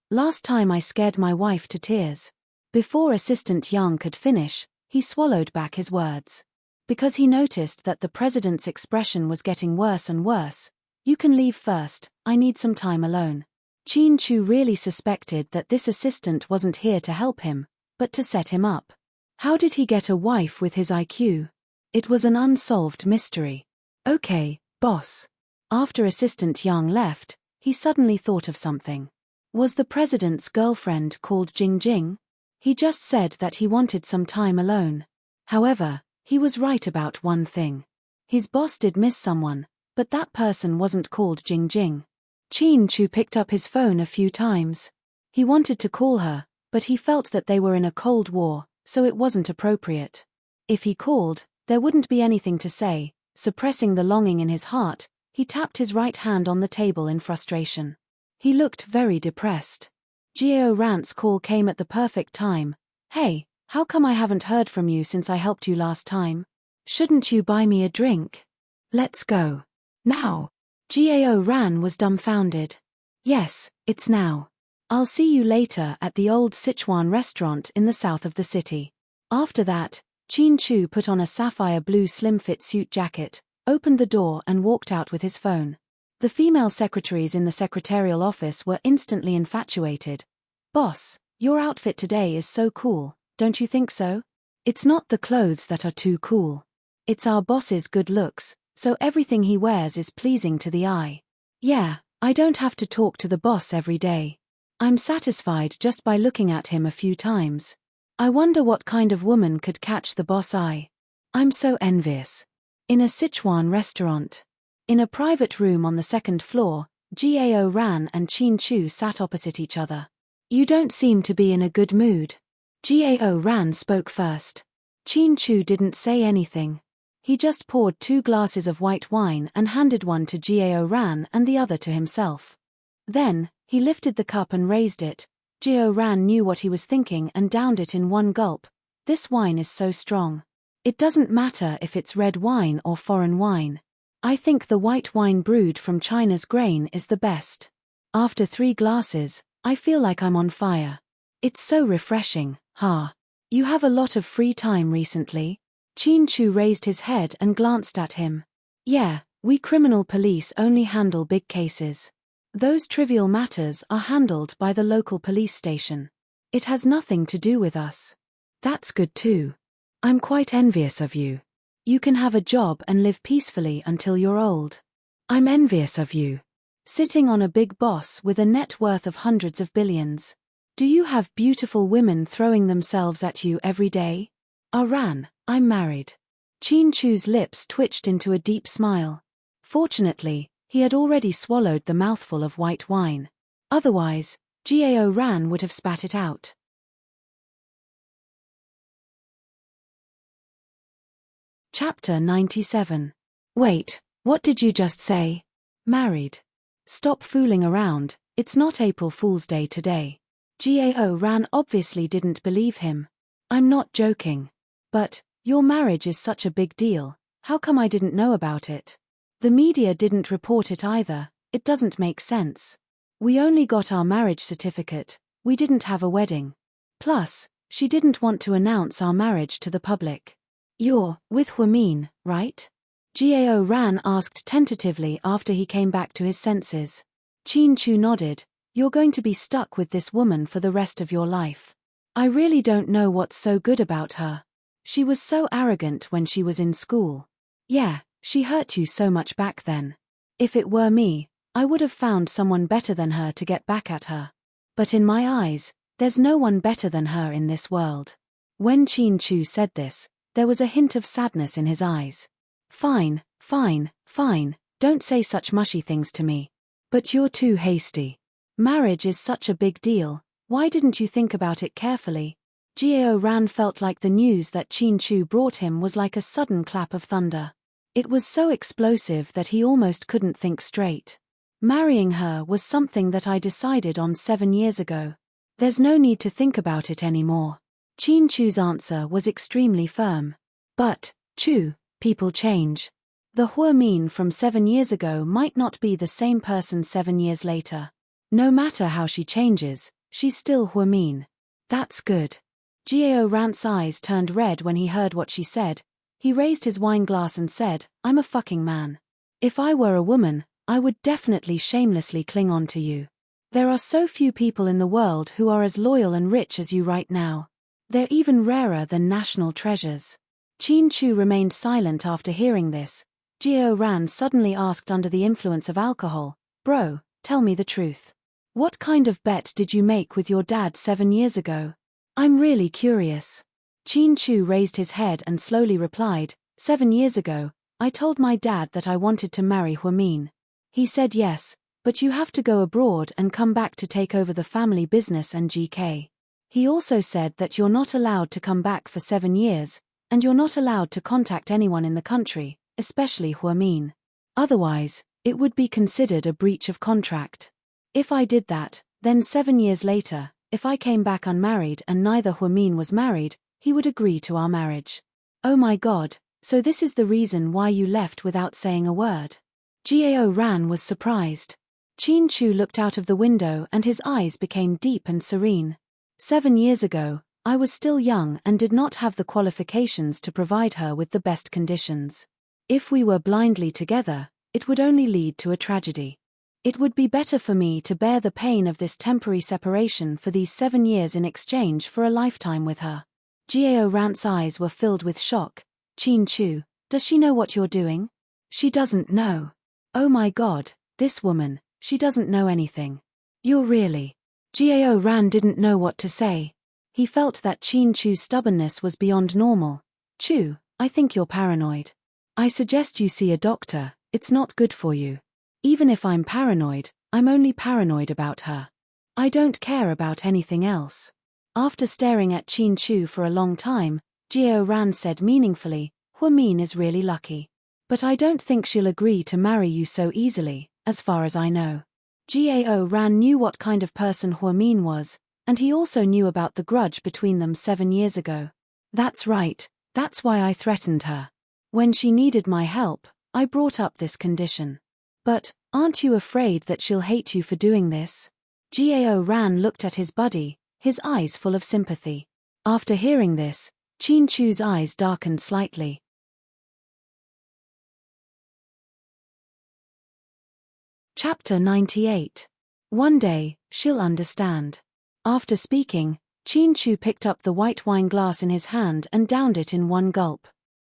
Last time I scared my wife to tears. Before Assistant Yang could finish, he swallowed back his words. Because he noticed that the president's expression was getting worse and worse. You can leave first, I need some time alone. Chin Chu really suspected that this assistant wasn't here to help him, but to set him up. How did he get a wife with his IQ? It was an unsolved mystery. Okay, boss. After Assistant Yang left, he suddenly thought of something. Was the president's girlfriend called Jing Jing? He just said that he wanted some time alone. However, he was right about one thing. His boss did miss someone, but that person wasn't called Jing Jing. Chin Chu picked up his phone a few times. He wanted to call her, but he felt that they were in a Cold War, so it wasn't appropriate. If he called, there wouldn't be anything to say. Suppressing the longing in his heart, he tapped his right hand on the table in frustration. He looked very depressed. Gao Ran's call came at the perfect time. Hey, how come I haven't heard from you since I helped you last time? Shouldn't you buy me a drink? Let's go. Now. Gao Ran was dumbfounded. Yes, it's now. I'll see you later at the old Sichuan restaurant in the south of the city. After that, Chin Chu put on a sapphire blue slim-fit suit jacket, opened the door and walked out with his phone. The female secretaries in the secretarial office were instantly infatuated. Boss, your outfit today is so cool, don't you think so? It's not the clothes that are too cool. It's our boss's good looks, so everything he wears is pleasing to the eye. Yeah, I don't have to talk to the boss every day. I'm satisfied just by looking at him a few times. I wonder what kind of woman could catch the boss eye. I'm so envious. In a Sichuan restaurant. In a private room on the 2nd floor, Gao Ran and Chin Chu sat opposite each other. You don't seem to be in a good mood. Gao Ran spoke first. Chin Chu didn't say anything. He just poured 2 glasses of white wine and handed one to Gao Ran and the other to himself. Then, he lifted the cup and raised it. Gao Ran knew what he was thinking and downed it in one gulp. This wine is so strong. It doesn't matter if it's red wine or foreign wine. I think the white wine brewed from China's grain is the best. After 3 glasses, I feel like I'm on fire. It's so refreshing, You have a lot of free time recently? Chin Chu raised his head and glanced at him. Yeah, we criminal police only handle big cases. Those trivial matters are handled by the local police station. It has nothing to do with us. That's good too. I'm quite envious of you. You can have a job and live peacefully until you're old. I'm envious of you. Sitting on a big boss with a net worth of hundreds of billions. Do you have beautiful women throwing themselves at you every day? Ran, I'm married. Chin Chu's lips twitched into a deep smile. Fortunately, he had already swallowed the mouthful of white wine. Otherwise, Gao Ran would have spat it out. Chapter 97. Wait, what did you just say? Married. Stop fooling around, it's not April Fool's Day today. Gao Ran obviously didn't believe him. I'm not joking. But, your marriage is such a big deal, how come I didn't know about it? The media didn't report it either, it doesn't make sense. We only got our marriage certificate, we didn't have a wedding. Plus, she didn't want to announce our marriage to the public. You're with Huamin, right? Gao Ran asked tentatively after he came back to his senses. Chin Chu nodded. You're going to be stuck with this woman for the rest of your life. I really don't know what's so good about her. She was so arrogant when she was in school. Yeah, she hurt you so much back then. If it were me, I would have found someone better than her to get back at her. But in my eyes, there's no one better than her in this world. When Chin Chu said this, there was a hint of sadness in his eyes. Fine, fine, fine, don't say such mushy things to me. But you're too hasty. Marriage is such a big deal, why didn't you think about it carefully? Jiao Ran felt like the news that Chin Chu brought him was like a sudden clap of thunder. It was so explosive that he almost couldn't think straight. Marrying her was something that I decided on 7 years ago. There's no need to think about it anymore. Chin Chu's answer was extremely firm. But, Chu, people change. The Huamin from 7 years ago might not be the same person 7 years later. No matter how she changes, she's still Huamin. That's good. Jiao Ran's eyes turned red when he heard what she said. He raised his wine glass and said, I'm a fucking man. If I were a woman, I would definitely shamelessly cling on to you. There are so few people in the world who are as loyal and rich as you right now. They're even rarer than national treasures. Chin Chu remained silent after hearing this. Jiao Ran suddenly asked under the influence of alcohol, Bro, tell me the truth. What kind of bet did you make with your dad 7 years ago? I'm really curious. Chin Chu raised his head and slowly replied, 7 years ago, I told my dad that I wanted to marry Huamin. He said yes, but you have to go abroad and come back to take over the family business and GK. He also said that you're not allowed to come back for 7 years, and you're not allowed to contact anyone in the country, especially Huamin. Otherwise, it would be considered a breach of contract. If I did that, then 7 years later, if I came back unmarried and neither Huamin was married, he would agree to our marriage. Oh my God, so this is the reason why you left without saying a word. Jiao Ran was surprised. Chin Chu looked out of the window and his eyes became deep and serene. 7 years ago, I was still young and did not have the qualifications to provide her with the best conditions. If we were blindly together, it would only lead to a tragedy. It would be better for me to bear the pain of this temporary separation for these 7 years in exchange for a lifetime with her. Jiao Ran's eyes were filled with shock. Chin Chu, does she know what you're doing? She doesn't know. Oh my God, this woman, she doesn't know anything. You're really... Jiao Ran didn't know what to say. He felt that Chin Chu's stubbornness was beyond normal. Chu, I think you're paranoid. I suggest you see a doctor, it's not good for you. Even if I'm paranoid, I'm only paranoid about her. I don't care about anything else. After staring at Chin Chu for a long time, Jiao Ran said meaningfully, Huamin is really lucky. But I don't think she'll agree to marry you so easily, as far as I know. Jiao Ran knew what kind of person Huamin was, and he also knew about the grudge between them 7 years ago. That's right, that's why I threatened her. When she needed my help, I brought up this condition. But, aren't you afraid that she'll hate you for doing this? Jiao Ran looked at his buddy, his eyes full of sympathy. After hearing this, Chin Chu's eyes darkened slightly. Chapter 98. One day, she'll understand. After speaking, Chin Chu picked up the white wine glass in his hand and downed it in one gulp.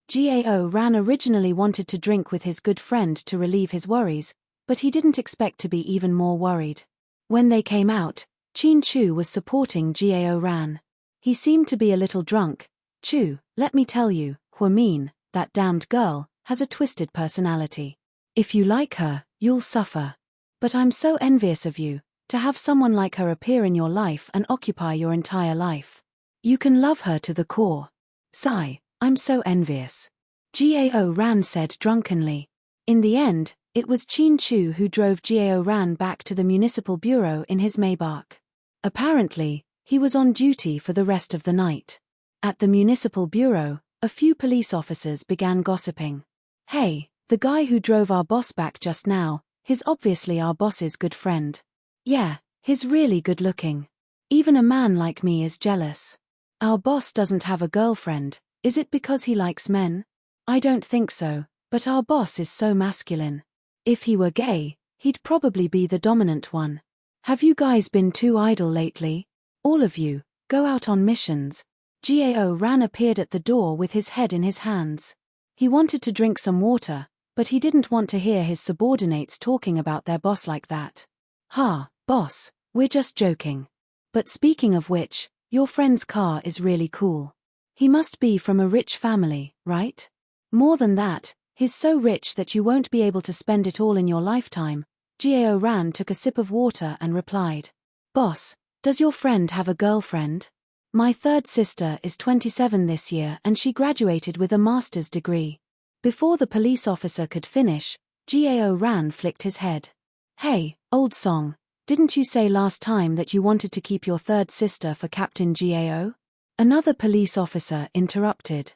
Jiao Ran originally wanted to drink with his good friend to relieve his worries, but he didn't expect to be even more worried. When they came out, Chin Chu was supporting Jiao Ran. He seemed to be a little drunk. Chu, let me tell you, Huamin, that damned girl, has a twisted personality. If you like her, you'll suffer. But I'm so envious of you, to have someone like her appear in your life and occupy your entire life. You can love her to the core. Sigh, I'm so envious. Jiao Ran said drunkenly. In the end, it was Chin Chu who drove Jiao Ran back to the municipal bureau in his Maybach. Apparently, he was on duty for the rest of the night. At the municipal bureau, a few police officers began gossiping. Hey, the guy who drove our boss back just now, he's obviously our boss's good friend. Yeah, he's really good looking. Even a man like me is jealous. Our boss doesn't have a girlfriend, is it because he likes men? I don't think so, but our boss is so masculine. If he were gay, he'd probably be the dominant one. Have you guys been too idle lately? All of you, go out on missions. Jiao Ran appeared at the door with his head in his hands. He wanted to drink some water, but he didn't want to hear his subordinates talking about their boss like that. "Ha, boss, we're just joking. But speaking of which, your friend's car is really cool. He must be from a rich family, right? More than that, he's so rich that you won't be able to spend it all in your lifetime." Gao Ran took a sip of water and replied. "Boss, does your friend have a girlfriend? My third sister is 27 this year and she graduated with a master's degree." Before the police officer could finish, Gao Ran flicked his head. "Hey, old song, didn't you say last time that you wanted to keep your third sister for Captain Gao?" Another police officer interrupted.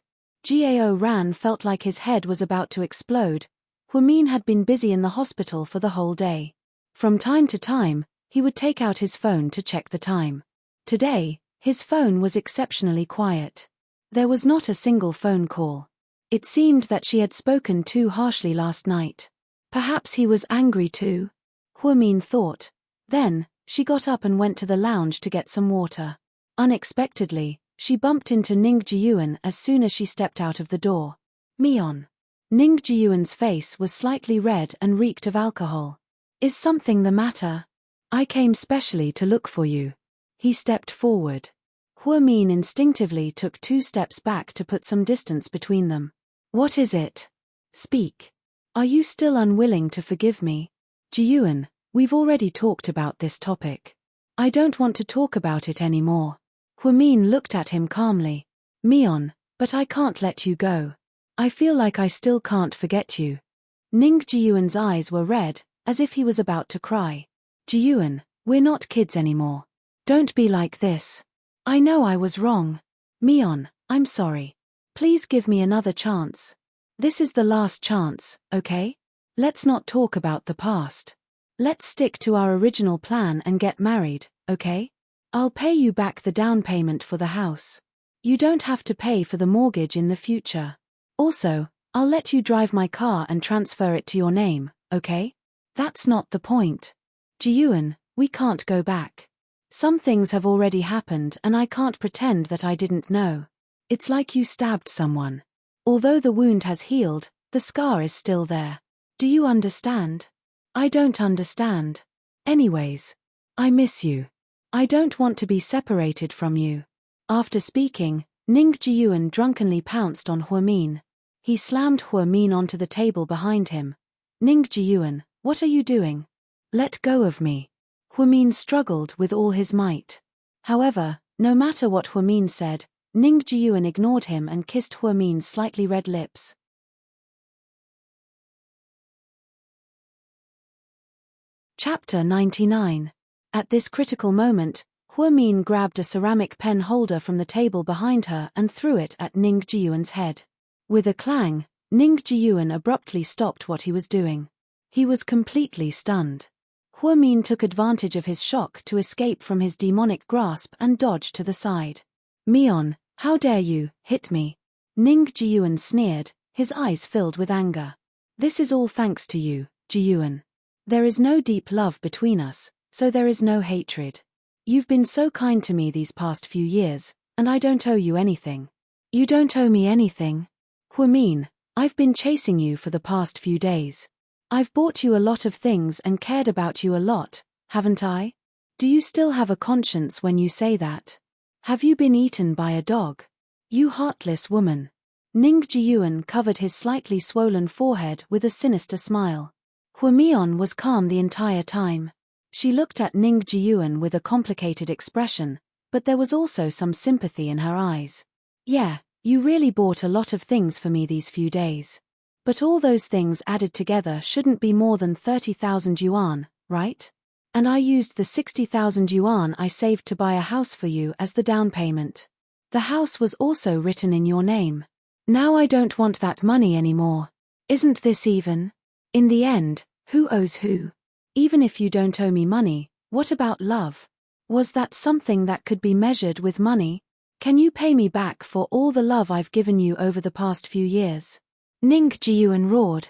Gao Ran felt like his head was about to explode. Huamin had been busy in the hospital for the whole day. From time to time, he would take out his phone to check the time. Today, his phone was exceptionally quiet. There was not a single phone call. It seemed that she had spoken too harshly last night. Perhaps he was angry too, Huamin thought. Then, she got up and went to the lounge to get some water. Unexpectedly, she bumped into Ning Jiyuan as soon as she stepped out of the door. "Mion." Ning Jiyuan's face was slightly red and reeked of alcohol. "Is something the matter? I came specially to look for you." He stepped forward. Huamin instinctively took 2 steps back to put some distance between them. "What is it? Speak. Are you still unwilling to forgive me?" "Jiyuan, we've already talked about this topic. I don't want to talk about it anymore." Huamin looked at him calmly. "Mion, but I can't let you go. I feel like I still can't forget you." Ning Jiyuan's eyes were red, as if he was about to cry. "Jiyuan, we're not kids anymore. Don't be like this. I know I was wrong. Mion, I'm sorry. Please give me another chance. This is the last chance, okay? Let's not talk about the past. Let's stick to our original plan and get married, okay? I'll pay you back the down payment for the house. You don't have to pay for the mortgage in the future. Also, I'll let you drive my car and transfer it to your name, okay? That's not the point. Jiyuan, we can't go back. Some things have already happened and I can't pretend that I didn't know. It's like you stabbed someone. Although the wound has healed, the scar is still there. Do you understand? I don't understand. Anyways, I miss you. I don't want to be separated from you." After speaking, Ning Jiyuan drunkenly pounced on Huamin. He slammed Huamin onto the table behind him. "Ning Jiyuan, what are you doing? Let go of me." Huamin struggled with all his might. However, no matter what Huamin said, Ning Jiyuan ignored him and kissed Huamin's slightly red lips. Chapter 99. At this critical moment, Huamin grabbed a ceramic pen holder from the table behind her and threw it at Ning Jiyuan's head. With a clang, Ning Jiyuan abruptly stopped what he was doing. He was completely stunned. Huamin took advantage of his shock to escape from his demonic grasp and dodged to the side. "Mion, how dare you hit me?" Ning Jiyuan sneered, his eyes filled with anger. "This is all thanks to you, Jiyuan. There is no deep love between us, so there is no hatred. You've been so kind to me these past few years, and I don't owe you anything." "You don't owe me anything. Huamin, I've been chasing you for the past few days. I've bought you a lot of things and cared about you a lot, haven't I? Do you still have a conscience when you say that? Have you been eaten by a dog? You heartless woman." Ning Jiyuan covered his slightly swollen forehead with a sinister smile. Huamion was calm the entire time. She looked at Ning Jiyuan with a complicated expression, but there was also some sympathy in her eyes. "Yeah, you really bought a lot of things for me these few days. But all those things added together shouldn't be more than 30,000 yuan, right? And I used the 60,000 yuan I saved to buy a house for you as the down payment. The house was also written in your name. Now I don't want that money anymore. Isn't this even? In the end, who owes who? Even if you don't owe me money, what about love? Was that something that could be measured with money? Can you pay me back for all the love I've given you over the past few years?" Ning Jiyuan roared.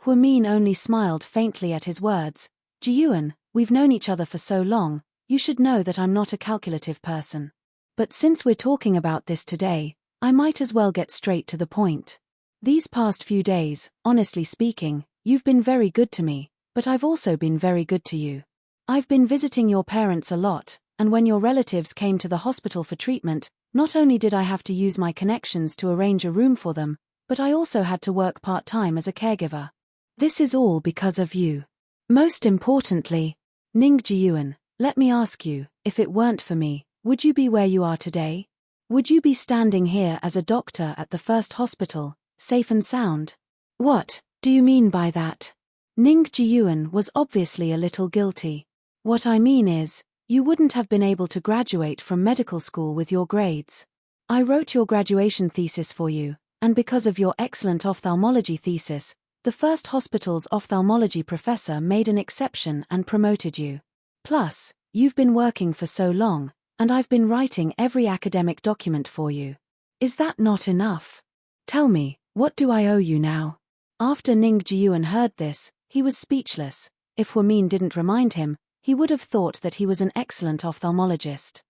Huamin only smiled faintly at his words. "Jiyuan, we've known each other for so long, you should know that I'm not a calculative person. But since we're talking about this today, I might as well get straight to the point. These past few days, honestly speaking, you've been very good to me, but I've also been very good to you. I've been visiting your parents a lot, and when your relatives came to the hospital for treatment, not only did I have to use my connections to arrange a room for them, but I also had to work part-time as a caregiver. This is all because of you. Most importantly, Ning Ji-Yuan, let me ask you, if it weren't for me, would you be where you are today? Would you be standing here as a doctor at the first hospital, safe and sound? What do you mean by that? Ning Ji-Yuan was obviously a little guilty. What I mean is, you wouldn't have been able to graduate from medical school with your grades. I wrote your graduation thesis for you, and because of your excellent ophthalmology thesis, the first hospital's ophthalmology professor made an exception and promoted you. Plus, you've been working for so long, and I've been writing every academic document for you. Is that not enough? Tell me, what do I owe you now? After Ning Ji-Yuan heard this, he was speechless. If Huamin didn't remind him, he would have thought that he was an excellent ophthalmologist.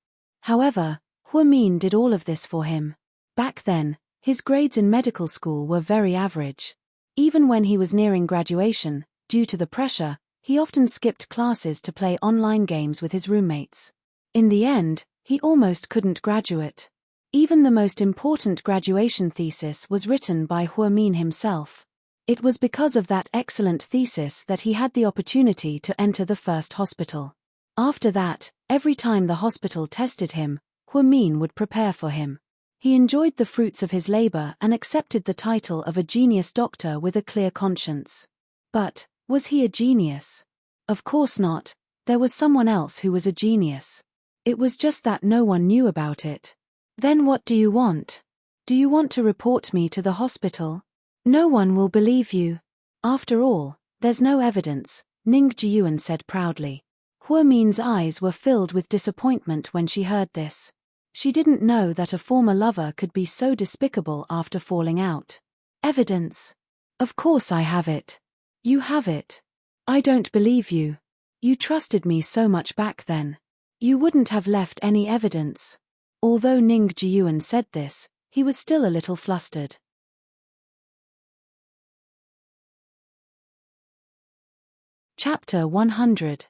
However, Huamin did all of this for him. Back then, his grades in medical school were very average. Even when he was nearing graduation, due to the pressure, he often skipped classes to play online games with his roommates. In the end, he almost couldn't graduate. Even the most important graduation thesis was written by Huamin himself. It was because of that excellent thesis that he had the opportunity to enter the first hospital. After that, every time the hospital tested him, Huamin would prepare for him. He enjoyed the fruits of his labor and accepted the title of a genius doctor with a clear conscience. But, was he a genius? Of course not. There was someone else who was a genius. It was just that no one knew about it. Then what do you want? Do you want to report me to the hospital? No one will believe you. After all, there's no evidence, Ning Ji-Yuan said proudly. Huamin's eyes were filled with disappointment when she heard this. She didn't know that a former lover could be so despicable after falling out. Evidence? Of course I have it. You have it. I don't believe you. You trusted me so much back then. You wouldn't have left any evidence. Although Ning Ji-Yuan said this, he was still a little flustered. Chapter 100.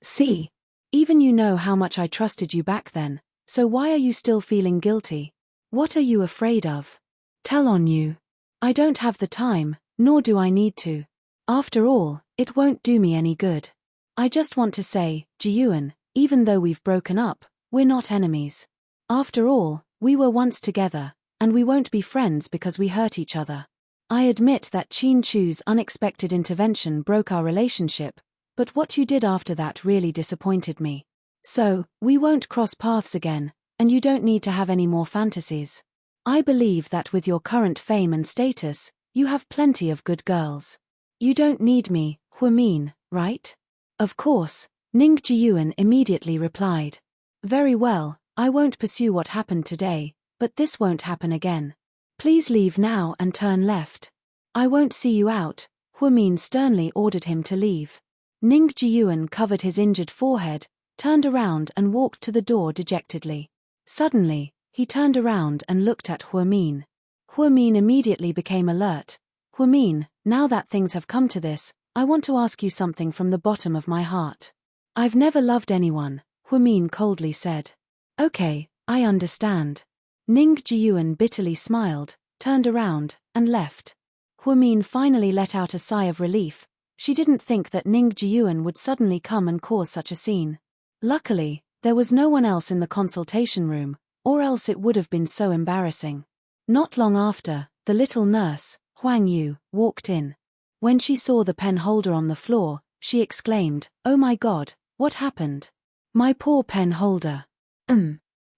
See. Even you know how much I trusted you back then, so why are you still feeling guilty? What are you afraid of? Tell on you. I don't have the time, nor do I need to. After all, it won't do me any good. I just want to say, Ji-Yuan, even though we've broken up, we're not enemies. After all, we were once together, and we won't be friends because we hurt each other. I admit that Qin Chu's unexpected intervention broke our relationship, but what you did after that really disappointed me. So, we won't cross paths again, and you don't need to have any more fantasies. I believe that with your current fame and status, you have plenty of good girls. You don't need me, Huamin, right? Of course, Ning Ji-Yuan immediately replied. Very well, I won't pursue what happened today, but this won't happen again. Please leave now and turn left. I won't see you out, Huamin sternly ordered him to leave. Ning Ji-Yuan covered his injured forehead, turned around and walked to the door dejectedly. Suddenly, he turned around and looked at Huamin. Huamin immediately became alert. Huamin, now that things have come to this, I want to ask you something from the bottom of my heart. I've never loved anyone, Huamin coldly said. Okay, I understand. Ning Ji-Yuan bitterly smiled, turned around, and left. Huamin finally let out a sigh of relief. She didn't think that Ning Ji-Yuan would suddenly come and cause such a scene. Luckily, there was no one else in the consultation room, or else it would have been so embarrassing. Not long after, the little nurse, Huang Yu, walked in. When she saw the pen holder on the floor, she exclaimed, "Oh my God, what happened? My poor pen holder.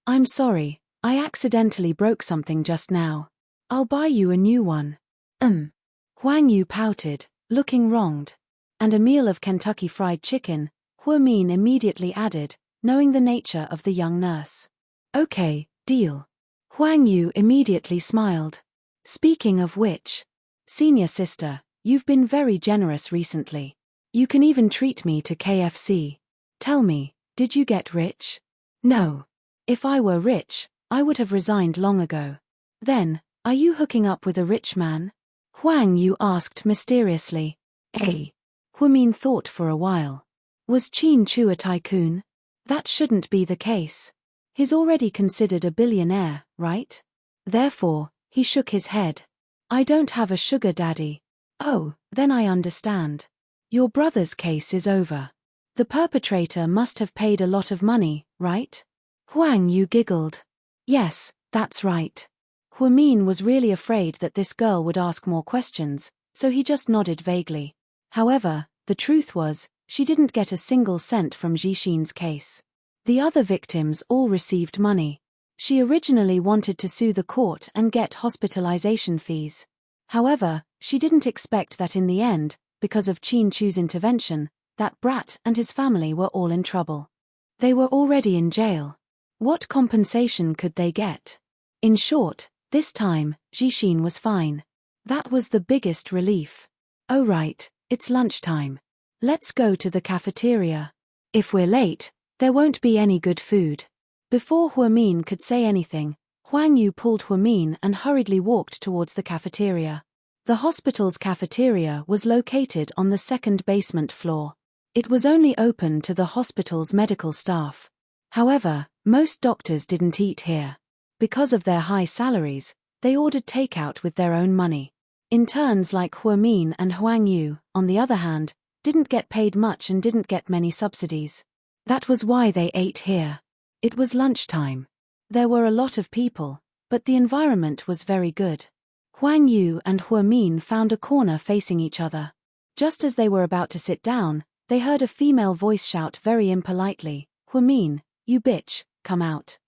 I'm sorry, I accidentally broke something just now. I'll buy you a new one." Huang Yu pouted, looking wronged. And a meal of Kentucky Fried Chicken, Huamin immediately added, knowing the nature of the young nurse. Okay, deal. Huang Yu immediately smiled. Speaking of which, senior sister, you've been very generous recently. You can even treat me to KFC. Tell me, did you get rich? No. If I were rich, I would have resigned long ago. Then, Are you hooking up with a rich man? Huang Yu asked mysteriously. Huimin thought for a while. Was Qin Chu a tycoon? That shouldn't be the case. He's already considered a billionaire, right? Therefore, he shook his head. I don't have a sugar daddy. Oh, then I understand. Your brother's case is over. The perpetrator must have paid a lot of money, right? Huang Yu giggled. Yes, that's right. Huimin was really afraid that this girl would ask more questions, so he just nodded vaguely. However, the truth was, she didn't get a single cent from Jixin's case. The other victims all received money. She originally wanted to sue the court and get hospitalization fees. However, she didn't expect that in the end, because of Qin Chu's intervention, that brat and his family were all in trouble. They were already in jail. What compensation could they get? In short, this time, Jixin was fine. That was the biggest relief. Oh right, it's lunchtime. Let's go to the cafeteria. If we're late, there won't be any good food. Before Huimin could say anything, Huang Yu pulled Huimin and hurriedly walked towards the cafeteria. The hospital's cafeteria was located on the second basement floor. It was only open to the hospital's medical staff. However, most doctors didn't eat here. Because of their high salaries, they ordered takeout with their own money. Interns like Huimin and Huang Yu, on the other hand, didn't get paid much and didn't get many subsidies. That was why they ate here. It was lunchtime. There were a lot of people, but the environment was very good. Huang Yu and Huimin found a corner facing each other. Just as they were about to sit down, they heard a female voice shout very impolitely, "Huimin, you bitch, come out."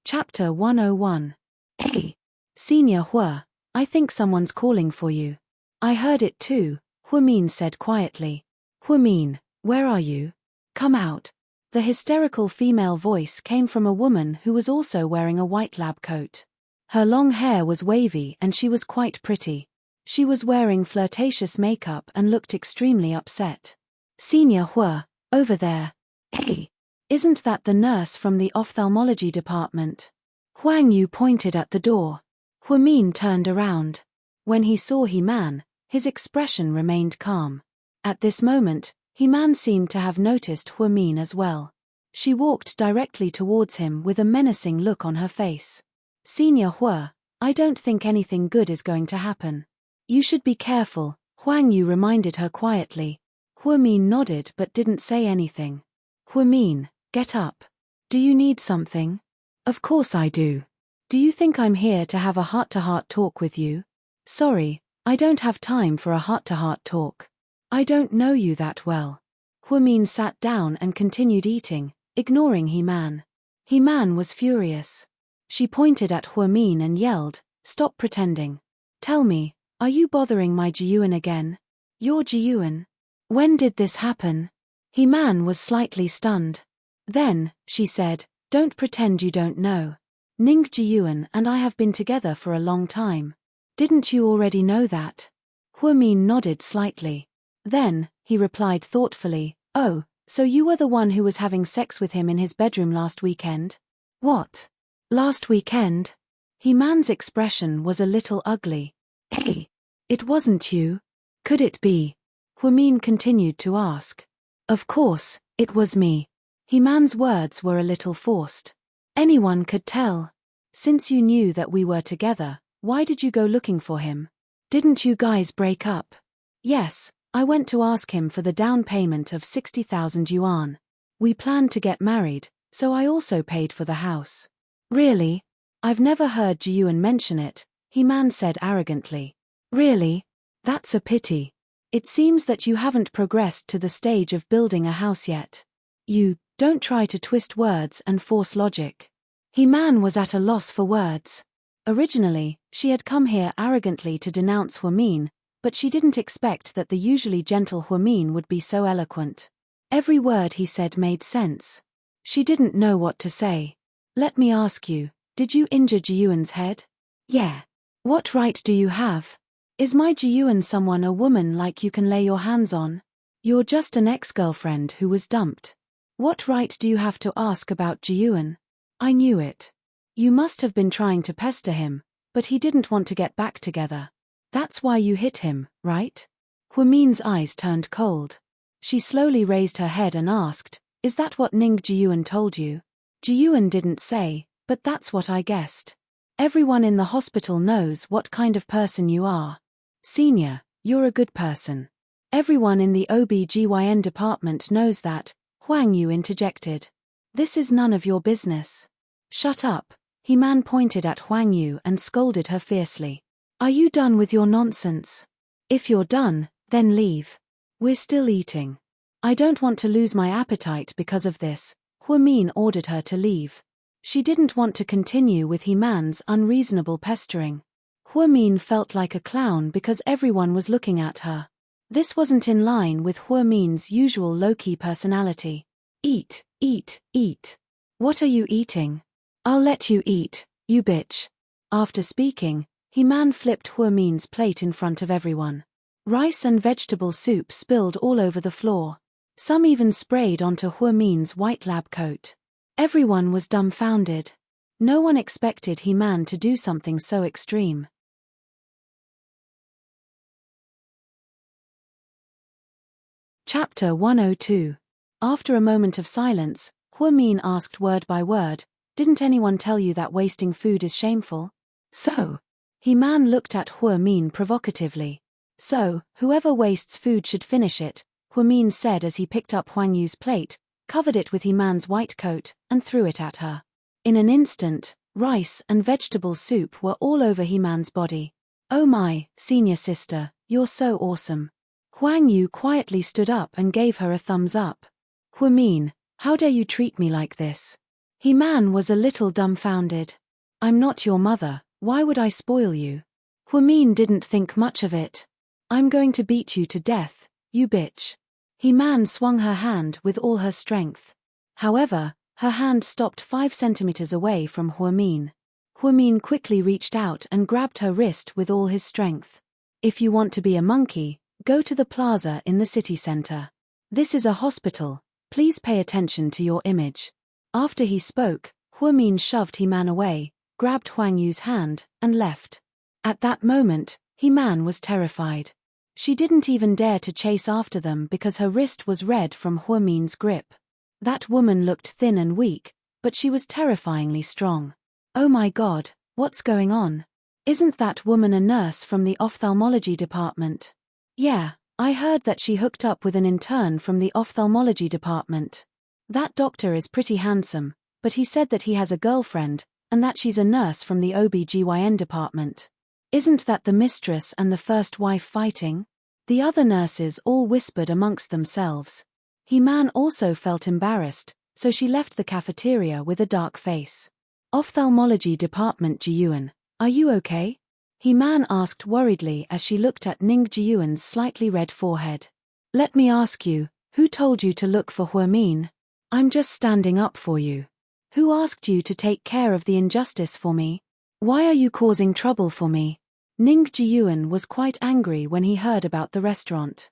Chapter 101. Hey, Senior Hua, I think someone's calling for you. I heard it too, Huimin said quietly. Huimin, where are you? Come out. The hysterical female voice came from a woman who was also wearing a white lab coat. Her long hair was wavy and she was quite pretty. She was wearing flirtatious makeup and looked extremely upset. Senior Hua, over there. Hey, isn't that the nurse from the ophthalmology department? Huang Yu pointed at the door. Huimin turned around. When he saw He-Man, his expression remained calm. At this moment, He-Man seemed to have noticed Huimin as well. She walked directly towards him with a menacing look on her face. Senior Hua, I don't think anything good is going to happen. You should be careful, Huang Yu reminded her quietly. Huimin nodded but didn't say anything. Huimin, get up. Do you need something? Of course I do. Do you think I'm here to have a heart-to-heart talk with you? Sorry, I don't have time for a heart-to-heart talk. I don't know you that well. Huimin sat down and continued eating, ignoring He-Man. He-Man was furious. She pointed at Huimin and yelled, "Stop pretending. Tell me, are you bothering my Jiyuan again? Your Jiyuan? When did this happen?" He-Man was slightly stunned. Then, she said, "Don't pretend you don't know. Ning Jiyuan and I have been together for a long time. Didn't you already know that?" Huimin nodded slightly. Then, he replied thoughtfully, "Oh, so you were the one who was having sex with him in his bedroom last weekend?" "What? Last weekend?" He-Man's expression was a little ugly. "Hey, it wasn't you. Could it be?" Huimin continued to ask. "Of course, it was me." He-Man's words were a little forced. "Anyone could tell. Since you knew that we were together, why did you go looking for him? Didn't you guys break up?" "Yes, I went to ask him for the down payment of 60,000 yuan. We planned to get married, so I also paid for the house." "Really? I've never heard Jiyuan mention it," He-Man said arrogantly. "Really? That's a pity. It seems that you haven't progressed to the stage of building a house yet. You, don't try to twist words and force logic." He-Man was at a loss for words. Originally, she had come here arrogantly to denounce Huimin, but she didn't expect that the usually gentle Huimin would be so eloquent. Every word he said made sense. She didn't know what to say. "Let me ask you, did you injure Jiyuan's head?" "Yeah. What right do you have? Is my Jiyuan someone a woman like you can lay your hands on? You're just an ex-girlfriend who was dumped." What right do you have to ask about Ji-Yuan? I knew it. You must have been trying to pester him, but he didn't want to get back together. That's why you hit him, right? Huimin's eyes turned cold. She slowly raised her head and asked, is that what Ning Ji-Yuan told you? Ji-Yuan didn't say, but that's what I guessed. Everyone in the hospital knows what kind of person you are. Senior, you're a good person. Everyone in the OB/GYN department knows that, Huang Yu interjected. This is none of your business. Shut up, He-Man pointed at Huang Yu and scolded her fiercely. Are you done with your nonsense? If you're done, then leave. We're still eating. I don't want to lose my appetite because of this, Huimin ordered her to leave. She didn't want to continue with He-Man's unreasonable pestering. Huimin felt like a clown because everyone was looking at her. This wasn't in line with Huimin's usual low-key personality. Eat, eat, eat. What are you eating? I'll let you eat, you bitch. After speaking, He-Man flipped Huimin's plate in front of everyone. Rice and vegetable soup spilled all over the floor. Some even sprayed onto Huimin's white lab coat. Everyone was dumbfounded. No one expected He-Man to do something so extreme. Chapter 102. After a moment of silence, Huimin asked word by word, didn't anyone tell you that wasting food is shameful? So? He-Man looked at Huimin provocatively. So, whoever wastes food should finish it, Huimin said as he picked up Huang Yu's plate, covered it with He-Man's white coat, and threw it at her. In an instant, rice and vegetable soup were all over He-Man's body. Oh my, senior sister, you're so awesome. Huang Yu quietly stood up and gave her a thumbs up. Huimin, how dare you treat me like this? He-Man was a little dumbfounded. I'm not your mother, why would I spoil you? Huimin didn't think much of it. I'm going to beat you to death, you bitch. He-Man swung her hand with all her strength. However, her hand stopped 5 centimeters away from Huimin. Huimin quickly reached out and grabbed her wrist with all his strength. If you want to be a monkey, go to the plaza in the city center. This is a hospital, please pay attention to your image. After he spoke, Huimin shoved He-Man away, grabbed Huang Yu's hand, and left. At that moment, He-Man was terrified. She didn't even dare to chase after them because her wrist was red from Huimin's grip. That woman looked thin and weak, but she was terrifyingly strong. Oh my god, what's going on? Isn't that woman a nurse from the ophthalmology department? Yeah, I heard that she hooked up with an intern from the ophthalmology department. That doctor is pretty handsome, but he said that he has a girlfriend, and that she's a nurse from the OB/GYN department. Isn't that the mistress and the first wife fighting? The other nurses all whispered amongst themselves. He-Man also felt embarrassed, so she left the cafeteria with a dark face. Ophthalmology department Ji-Yuan, are you okay? He-Man asked worriedly as she looked at Ning Ji-Yuan's slightly red forehead. Let me ask you, who told you to look for Huimin? I'm just standing up for you. Who asked you to take care of the injustice for me? Why are you causing trouble for me? Ning Ji-Yuan was quite angry when he heard about the restaurant.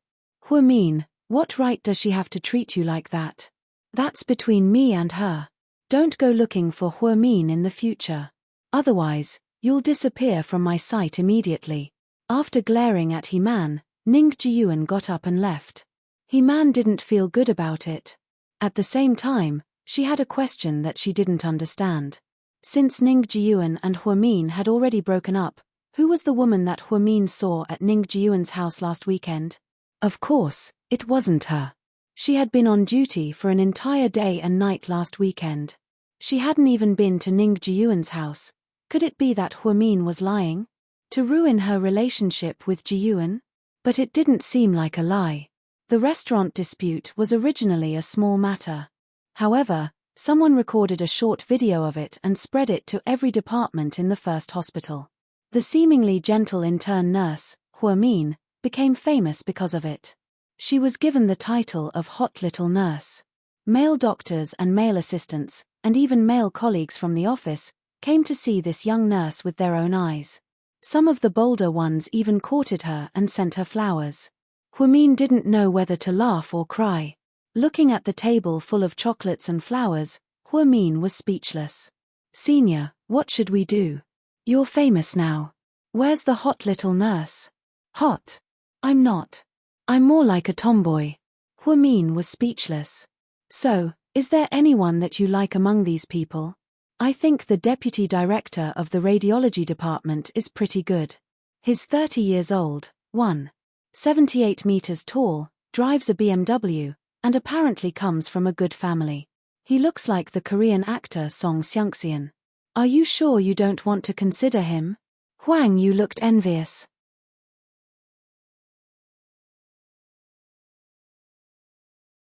Huimin, what right does she have to treat you like that? That's between me and her. Don't go looking for Huimin in the future. Otherwise, you'll disappear from my sight immediately. After glaring at He-Man, Ning Ji-Yuan got up and left. He-Man didn't feel good about it. At the same time, she had a question that she didn't understand. Since Ning Ji-Yuan and Huimin had already broken up, who was the woman that Huimin saw at Ning Ji-Yuan's house last weekend? Of course, it wasn't her. She had been on duty for an entire day and night last weekend. She hadn't even been to Ning Ji-Yuan's house. Could it be that Huimin was lying? To ruin her relationship with Ji-Yuan? But it didn't seem like a lie. The restaurant dispute was originally a small matter. However, someone recorded a short video of it and spread it to every department in the first hospital. The seemingly gentle intern nurse, Huimin, became famous because of it. She was given the title of Hot Little Nurse. Male doctors and male assistants, and even male colleagues from the office, came to see this young nurse with their own eyes. Some of the bolder ones even courted her and sent her flowers. Huimin didn't know whether to laugh or cry. Looking at the table full of chocolates and flowers, Huamin was speechless. Senior, what should we do? You're famous now. Where's the hot little nurse? Hot? I'm not. I'm more like a tomboy. Huamin was speechless. So, is there anyone that you like among these people? I think the deputy director of the radiology department is pretty good. He's 30 years old, 178 meters tall, drives a BMW, and apparently comes from a good family. He looks like the Korean actor Song Seung-seon. Are you sure you don't want to consider him? Huang Yu looked envious.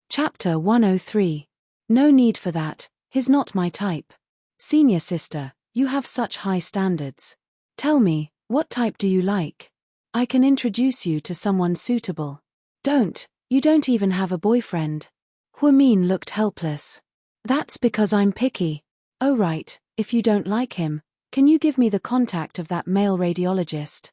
Chapter 103. No need for that, he's not my type. Senior sister, you have such high standards. Tell me, what type do you like? I can introduce you to someone suitable. You don't even have a boyfriend. Huamin looked helpless. That's because I'm picky. Oh right, if you don't like him, can you give me the contact of that male radiologist?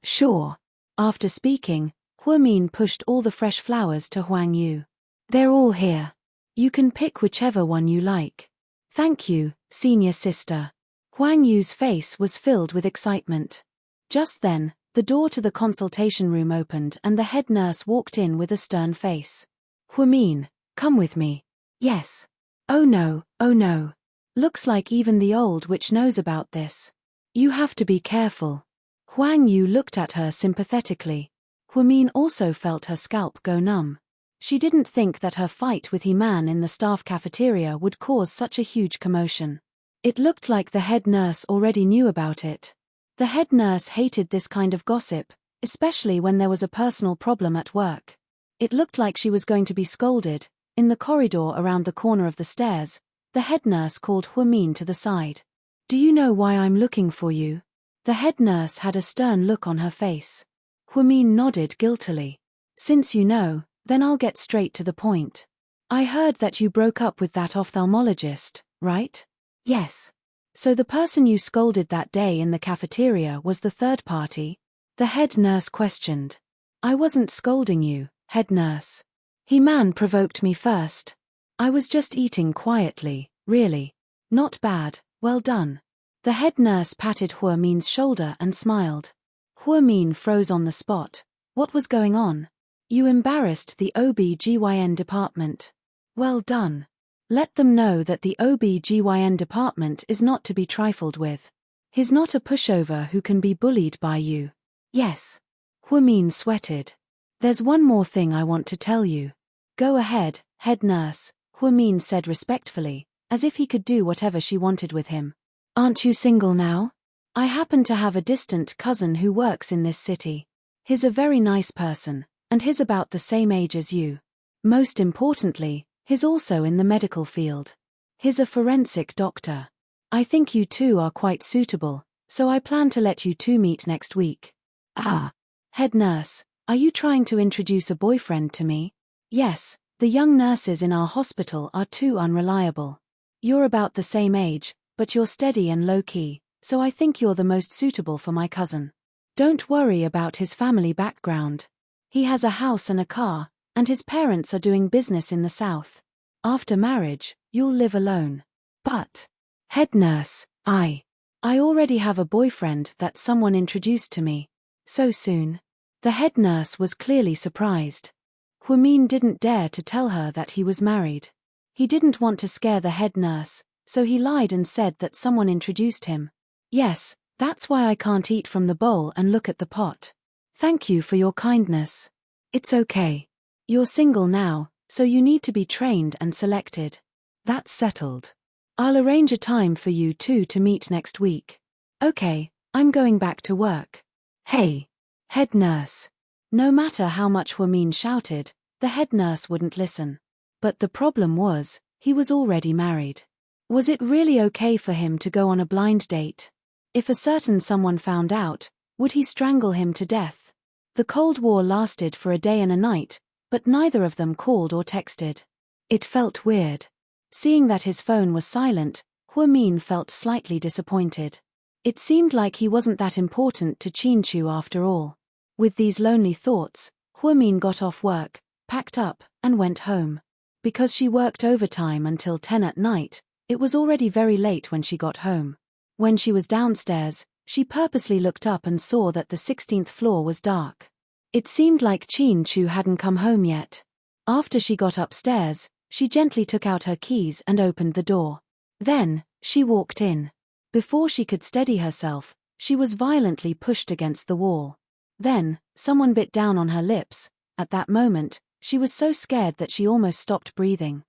Sure. After speaking, Huamin pushed all the fresh flowers to Huang Yu. They're all here. You can pick whichever one you like. Thank you, senior sister. Huang Yu's face was filled with excitement. Just then, the door to the consultation room opened and the head nurse walked in with a stern face. Huamin, come with me. Yes. Oh no. Looks like even the old witch knows about this. You have to be careful. Huang Yu looked at her sympathetically. Huamin also felt her scalp go numb. She didn't think that her fight with He-Man in the staff cafeteria would cause such a huge commotion. It looked like the head nurse already knew about it. The head nurse hated this kind of gossip, especially when there was a personal problem at work. It looked like she was going to be scolded. In the corridor around the corner of the stairs, the head nurse called Huamin to the side. Do you know why I'm looking for you? The head nurse had a stern look on her face. Huamin nodded guiltily. Since you know, then I'll get straight to the point. I heard that you broke up with that ophthalmologist, right? Yes. So the person you scolded that day in the cafeteria was the third party? The head nurse questioned. I wasn't scolding you, head nurse. He-Man provoked me first. I was just eating quietly, really. Not bad, well done. The head nurse patted Huamin's shoulder and smiled. Huamin froze on the spot. What was going on? You embarrassed the OB/GYN department. Well done. Let them know that the OB/GYN department is not to be trifled with. He's not a pushover who can be bullied by you. Yes. Huamin sweated. There's one more thing I want to tell you. Go ahead, head nurse, Huamin said respectfully, as if he could do whatever she wanted with him. Aren't you single now? I happen to have a distant cousin who works in this city. He's a very nice person, and he's about the same age as you. Most importantly, he's also in the medical field. He's a forensic doctor. I think you two are quite suitable, so I plan to let you two meet next week. Head nurse, are you trying to introduce a boyfriend to me? Yes, the young nurses in our hospital are too unreliable. You're about the same age, but you're steady and low-key, so I think you're the most suitable for my cousin. Don't worry about his family background. He has a house and a car, and his parents are doing business in the South. After marriage, you'll live alone. But, head nurse, I already have a boyfriend that someone introduced to me. So soon? The head nurse was clearly surprised. Huamin didn't dare to tell her that he was married. He didn't want to scare the head nurse, so he lied and said that someone introduced him. Yes, that's why I can't eat from the bowl and look at the pot. Thank you for your kindness. It's okay. You're single now, so you need to be trained and selected. That's settled. I'll arrange a time for you two to meet next week. Okay, I'm going back to work. Hey, head nurse. No matter how much Huamin shouted, the head nurse wouldn't listen. But the problem was, he was already married. Was it really okay for him to go on a blind date? If a certain someone found out, would he strangle him to death? The Cold War lasted for a day and a night, but neither of them called or texted. It felt weird. Seeing that his phone was silent, Huamin felt slightly disappointed. It seemed like he wasn't that important to Chinchu after all. With these lonely thoughts, Huamin got off work, packed up, and went home. Because she worked overtime until 10 at night, it was already very late when she got home. When she was downstairs, she purposely looked up and saw that the 16th floor was dark. It seemed like Chin-Chu hadn't come home yet. After she got upstairs, she gently took out her keys and opened the door. Then, she walked in. Before she could steady herself, she was violently pushed against the wall. Then, someone bit down on her lips. At that moment, she was so scared that she almost stopped breathing.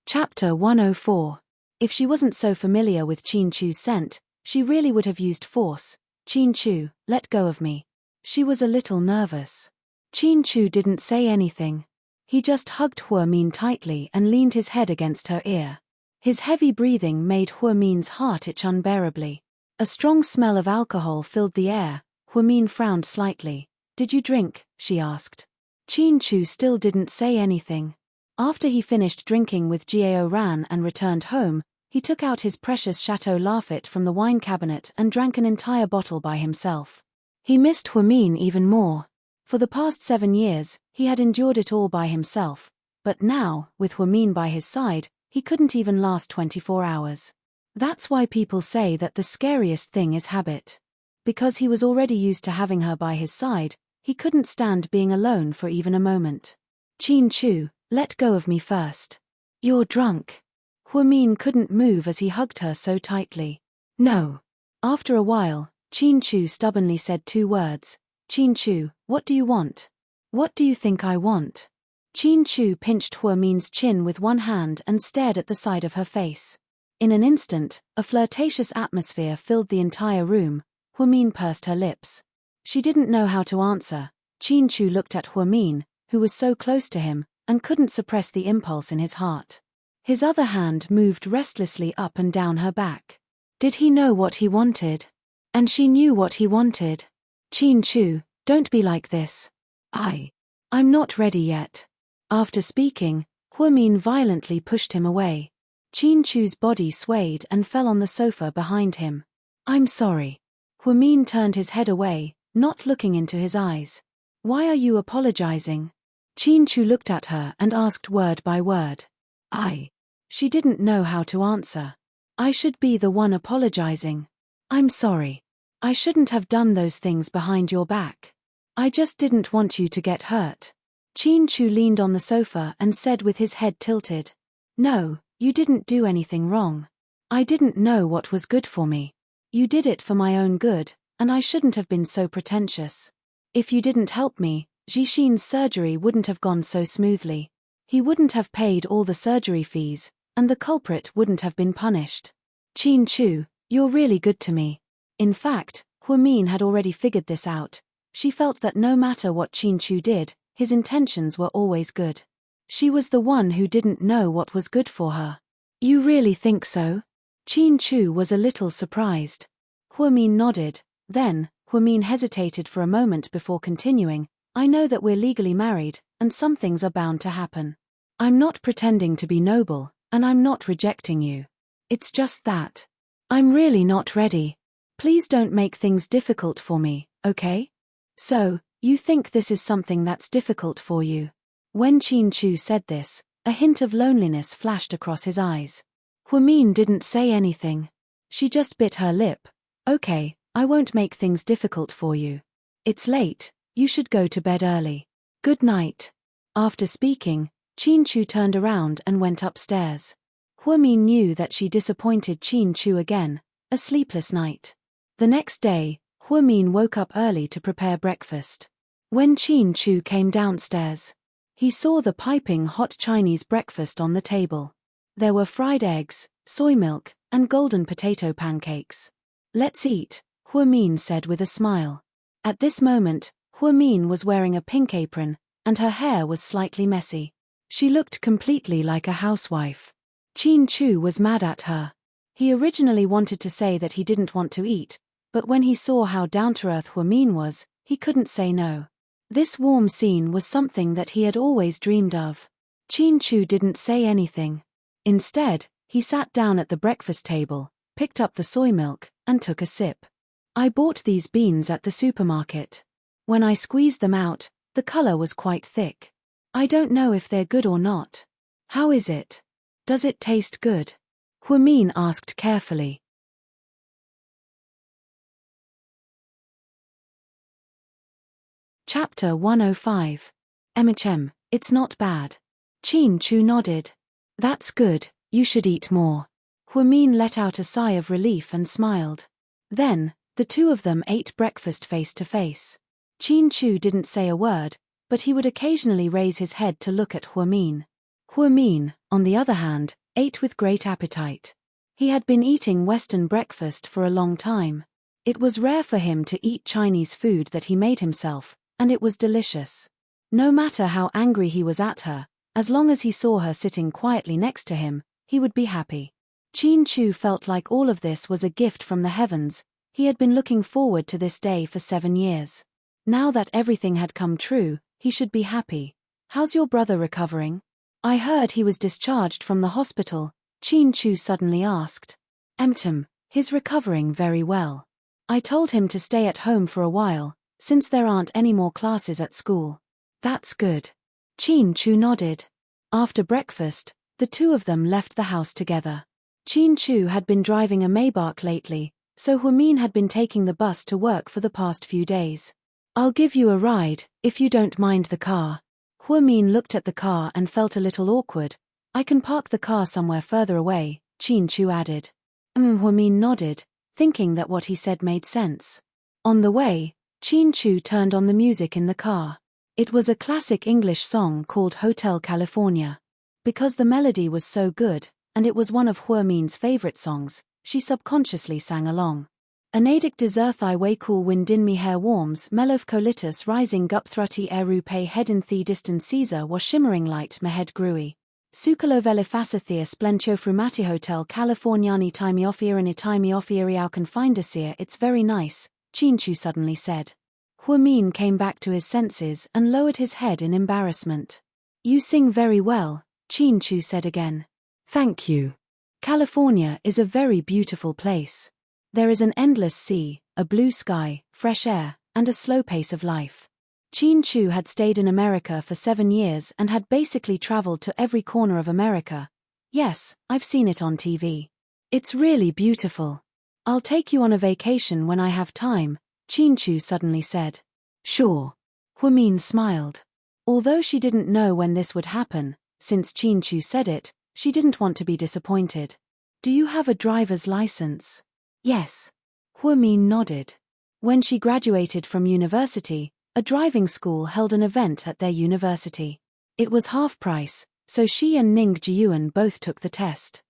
Chapter 104. If she wasn't so familiar with Chin-Chu's scent, she really would have used force. Chin-Chu, let go of me. She was a little nervous. Chin-Chu didn't say anything. He just hugged Huamin tightly and leaned his head against her ear. His heavy breathing made Huamin's heart itch unbearably. A strong smell of alcohol filled the air. Huamin frowned slightly. Did you drink? She asked. Chin-Chu still didn't say anything. After he finished drinking with Jiao Ran and returned home, he took out his precious Chateau Lafite from the wine cabinet and drank an entire bottle by himself. He missed Huamin even more. For the past 7 years, he had endured it all by himself, but now, with Huamin by his side, he couldn't even last 24 hours. That's why people say that the scariest thing is habit. Because he was already used to having her by his side, he couldn't stand being alone for even a moment. Chin-Chu, let go of me first. You're drunk. Huamin couldn't move as he hugged her so tightly. No. After a while, Chin-Chu stubbornly said 2 words. Chin-Chu, what do you want? What do you think I want? Chin-Chu pinched Huamin's chin with one hand and stared at the side of her face. In an instant, a flirtatious atmosphere filled the entire room. Huamin pursed her lips. She didn't know how to answer. Chin-Chu looked at Huamin, who was so close to him, and couldn't suppress the impulse in his heart. His other hand moved restlessly up and down her back. Did he know what he wanted? And she knew what he wanted. Chin-Chu, don't be like this. I'm not ready yet. After speaking, Huamin violently pushed him away. Chin-Chu's body swayed and fell on the sofa behind him. I'm sorry. Huamin turned his head away, not looking into his eyes. Why are you apologizing? Chin-Chu looked at her and asked word by word. She didn't know how to answer. I should be the one apologizing. I'm sorry. I shouldn't have done those things behind your back. I just didn't want you to get hurt. Chin-Chu leaned on the sofa and said with his head tilted. No, you didn't do anything wrong. I didn't know what was good for me. You did it for my own good, and I shouldn't have been so pretentious. If you didn't help me, Jixin's surgery wouldn't have gone so smoothly. He wouldn't have paid all the surgery fees, and the culprit wouldn't have been punished. Chin-Chu, you're really good to me. In fact, Huamin had already figured this out. She felt that no matter what Chin-Chu did, his intentions were always good. She was the one who didn't know what was good for her. You really think so? Chin-Chu was a little surprised. Huamin nodded. Then, Huamin hesitated for a moment before continuing. I know that we're legally married, and some things are bound to happen. I'm not pretending to be noble, and I'm not rejecting you. It's just that. I'm really not ready. Please don't make things difficult for me, okay? So, you think this is something that's difficult for you? When Chin-Chu said this, a hint of loneliness flashed across his eyes. Huamin didn't say anything. She just bit her lip. Okay, I won't make things difficult for you. It's late, you should go to bed early. Good night. After speaking, Chin-Chu turned around and went upstairs. Huamin knew that she disappointed Chin-Chu again, a sleepless night. The next day, Huamin woke up early to prepare breakfast. When Chin-Chu came downstairs, he saw the piping hot Chinese breakfast on the table. There were fried eggs, soy milk, and golden potato pancakes. Let's eat, Huamin said with a smile. At this moment, Huamin was wearing a pink apron, and her hair was slightly messy. She looked completely like a housewife. Chin-Chu was mad at her. He originally wanted to say that he didn't want to eat, but when he saw how down-to-earth Huamin was, he couldn't say no. This warm scene was something that he had always dreamed of. Chin-Chu didn't say anything. Instead, he sat down at the breakfast table, picked up the soy milk, and took a sip. I bought these beans at the supermarket. When I squeezed them out, the color was quite thick. I don't know if they're good or not. How is it? Does it taste good? Huamin asked carefully. Chapter 105. Emichem, it's not bad. Chin Chu nodded. That's good, you should eat more. Huamin let out a sigh of relief and smiled. Then, the two of them ate breakfast face to face. Chin Chu didn't say a word, but he would occasionally raise his head to look at Huamin. Huamin, on the other hand, ate with great appetite. He had been eating Western breakfast for a long time. It was rare for him to eat Chinese food that he made himself, and it was delicious. No matter how angry he was at her, as long as he saw her sitting quietly next to him, he would be happy. Chin Chu felt like all of this was a gift from the heavens. He had been looking forward to this day for 7 years. Now that everything had come true, he should be happy. How's your brother recovering? I heard he was discharged from the hospital, Chin Chu suddenly asked. He's recovering very well. I told him to stay at home for a while, since there aren't any more classes at school. That's good. Chin Chu nodded. After breakfast, the two of them left the house together. Chin Chu had been driving a Maybach lately, so Huamin had been taking the bus to work for the past few days. I'll give you a ride, if you don't mind the car. Huamin looked at the car and felt a little awkward. I can park the car somewhere further away, Chin Chu added. Huamin nodded, thinking that what he said made sense. On the way, Chin Chu turned on the music in the car. It was a classic English song called Hotel California. Because the melody was so good, and it was one of Huamin's favorite songs, she subconsciously sang along. Anadik deserthi way cool wind in me hair warms melov colitus rising gup thruti eru pay head in the distant Caesar was shimmering light mehead grui. Sukalovelifasathea splentio frumati hotel Californiani timiofieri auconfindasir. It's very nice, Chin Chu suddenly said. Huamin came back to his senses and lowered his head in embarrassment. You sing very well, Chin Chu said again. Thank you. California is a very beautiful place. There is an endless sea, a blue sky, fresh air, and a slow pace of life. Chin Chu had stayed in America for 7 years and had basically traveled to every corner of America. Yes, I've seen it on TV. It's really beautiful. I'll take you on a vacation when I have time, Chin Chu suddenly said. Sure. Huamin smiled. Although she didn't know when this would happen, since Chin Chu said it, she didn't want to be disappointed. Do you have a driver's license? Yes. Huamin nodded. When she graduated from university, a driving school held an event at their university. It was half price, so she and Ning Jiyuan both took the test.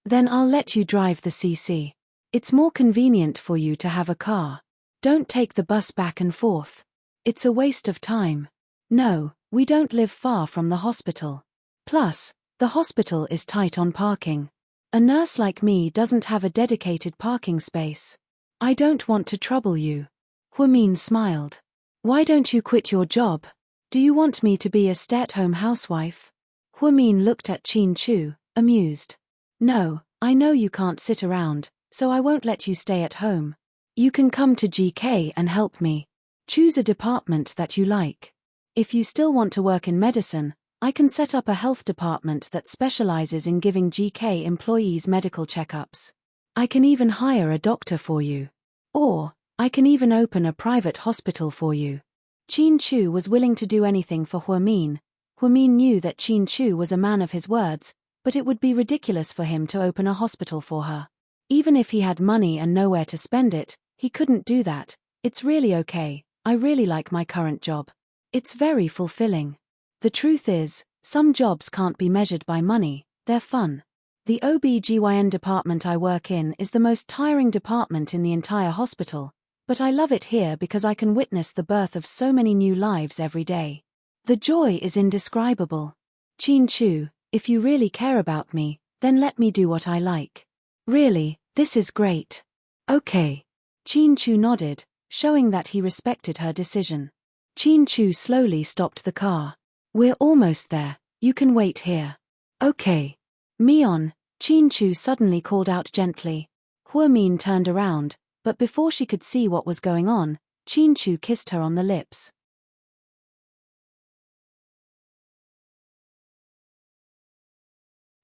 Then I'll let you drive the CC. It's more convenient for you to have a car. Don't take the bus back and forth. It's a waste of time. No, we don't live far from the hospital. Plus, the hospital is tight on parking. A nurse like me doesn't have a dedicated parking space. I don't want to trouble you. Huamin smiled. Why don't you quit your job? Do you want me to be a stay-at-home housewife? Huamin looked at Chin Chu, amused. No, I know you can't sit around, so I won't let you stay at home. You can come to GK and help me. Choose a department that you like. If you still want to work in medicine, I can set up a health department that specializes in giving GK employees medical checkups. I can even hire a doctor for you. Or, I can even open a private hospital for you. Chin Chu was willing to do anything for Huamin. Huamin knew that Chin Chu was a man of his words, but it would be ridiculous for him to open a hospital for her. Even if he had money and nowhere to spend it, he couldn't do that. It's really okay, I really like my current job. It's very fulfilling. The truth is, some jobs can't be measured by money, they're fun. The OB/GYN department I work in is the most tiring department in the entire hospital, but I love it here because I can witness the birth of so many new lives every day. The joy is indescribable. Chin Chu, if you really care about me, then let me do what I like. Really, this is great. Okay. Chin Chu nodded, showing that he respected her decision. Chin Chu slowly stopped the car. We're almost there, you can wait here. Okay. Mion, Chin Chu suddenly called out gently. Huamin turned around, But before she could see what was going on, Chinchu kissed her on the lips.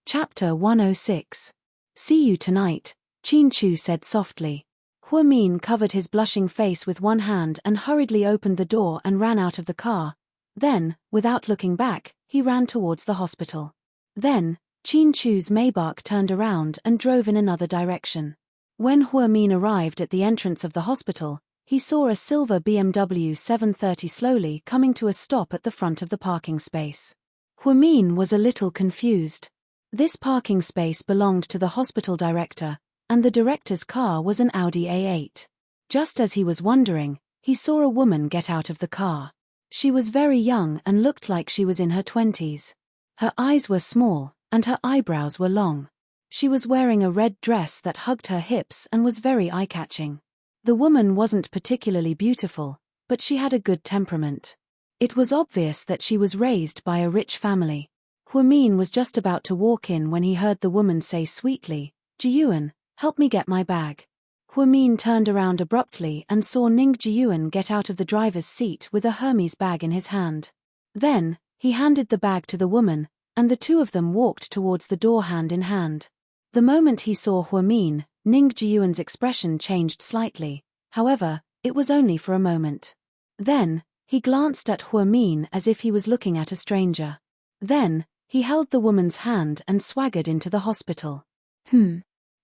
Chapter 106. See you tonight, Chinchu said softly. Huamin covered his blushing face with one hand and hurriedly opened the door and ran out of the car. Then, without looking back, he ran towards the hospital. Then, Chinchu's Maybach turned around and drove in another direction. When Huamin arrived at the entrance of the hospital, he saw a silver BMW 730 slowly coming to a stop at the front of the parking space. Huamin was a little confused. This parking space belonged to the hospital director, and the director's car was an Audi A8. Just as he was wondering, he saw a woman get out of the car. She was very young and looked like she was in her 20s. Her eyes were small, and her eyebrows were long. She was wearing a red dress that hugged her hips and was very eye-catching. The woman wasn't particularly beautiful, but she had a good temperament. It was obvious that she was raised by a rich family. Huamin was just about to walk in when he heard the woman say sweetly, "Jiyuan, help me get my bag." Huamin turned around abruptly and saw Ning Jiyuan get out of the driver's seat with a Hermes bag in his hand. Then, he handed the bag to the woman, and the two of them walked towards the door hand in hand. The moment he saw Huamin, Ning Jiyuan's expression changed slightly. However, it was only for a moment. Then, he glanced at Huamin as if he was looking at a stranger. Then, he held the woman's hand and swaggered into the hospital.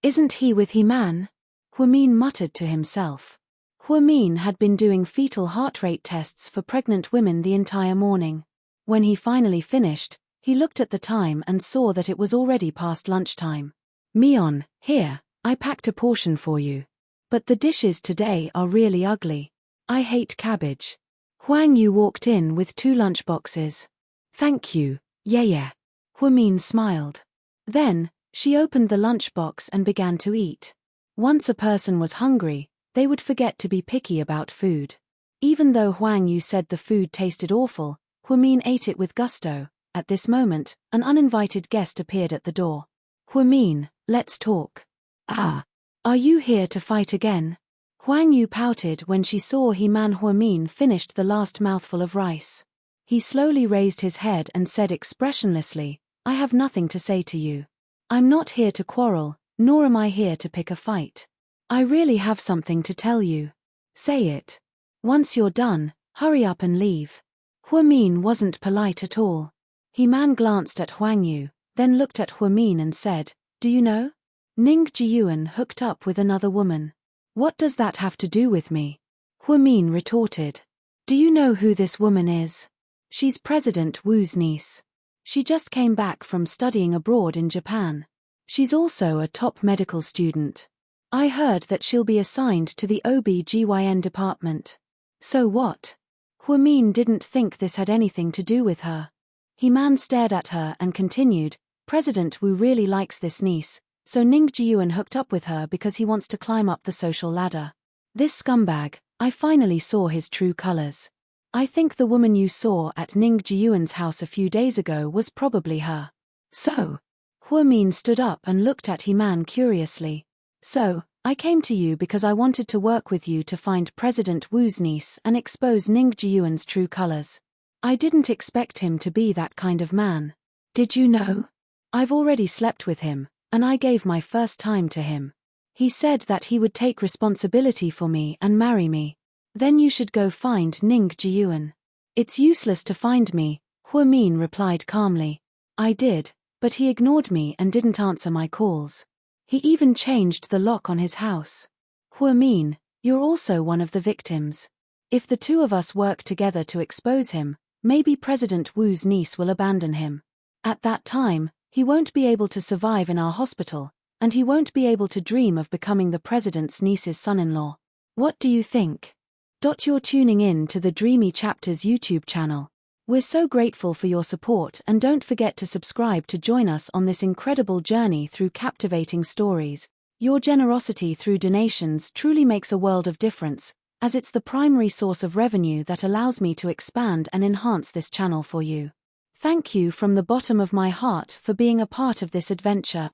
Isn't he with He-Man? Huamin muttered to himself. Huamin had been doing fetal heart rate tests for pregnant women the entire morning. When he finally finished, he looked at the time and saw that it was already past lunchtime. "Mion, here, I packed a portion for you. But the dishes today are really ugly. I hate cabbage." Huang Yu walked in with 2 lunchboxes. "Thank you, yeah. Huamin smiled. Then, she opened the lunchbox and began to eat. Once a person was hungry, they would forget to be picky about food. Even though Huang Yu said the food tasted awful, Huamin ate it with gusto. At this moment, an uninvited guest appeared at the door. "Huamin, let's talk." "Ah, are you here to fight again?" Huang Yu pouted when she saw He-Man. Huamin finished the last mouthful of rice. He slowly raised his head and said expressionlessly, "I have nothing to say to you. I'm not here to quarrel, nor am I here to pick a fight. I really have something to tell you." "Say it. Once you're done, hurry up and leave." Huamin wasn't polite at all. He-Man glanced at Huang Yu, then looked at Huamin and said, "Do you know? Ning Jiyuan hooked up with another woman." "What does that have to do with me?" Huamin retorted. "Do you know who this woman is? She's President Wu's niece. She just came back from studying abroad in Japan. She's also a top medical student. I heard that she'll be assigned to the OB/GYN department." "So what?" Huamin didn't think this had anything to do with her. He-Man stared at her and continued, "President Wu really likes this niece, so Ning Jiyuan hooked up with her because he wants to climb up the social ladder. This scumbag, I finally saw his true colors. I think the woman you saw at Ning Jiyuan's house a few days ago was probably her." "So?" Huamin stood up and looked at He-Man curiously. "So, I came to you because I wanted to work with you to find President Wu's niece and expose Ning Jiyuan's true colors. I didn't expect him to be that kind of man." "Did you know? I've already slept with him, and I gave my first time to him. He said that he would take responsibility for me and marry me. Then you should go find Ning Jiyuan." "It's useless to find me," Huamin replied calmly. "I did, but he ignored me and didn't answer my calls. He even changed the lock on his house." "Huamin, you're also one of the victims. If the two of us work together to expose him, maybe President Wu's niece will abandon him. At that time, he won't be able to survive in our hospital, and he won't be able to dream of becoming the president's niece's son-in-law. What do you think?" You're tuning in to the Dreamy Chapters YouTube channel. We're so grateful for your support, and don't forget to subscribe to join us on this incredible journey through captivating stories. Your generosity through donations truly makes a world of difference, as it's the primary source of revenue that allows me to expand and enhance this channel for you. Thank you from the bottom of my heart for being a part of this adventure.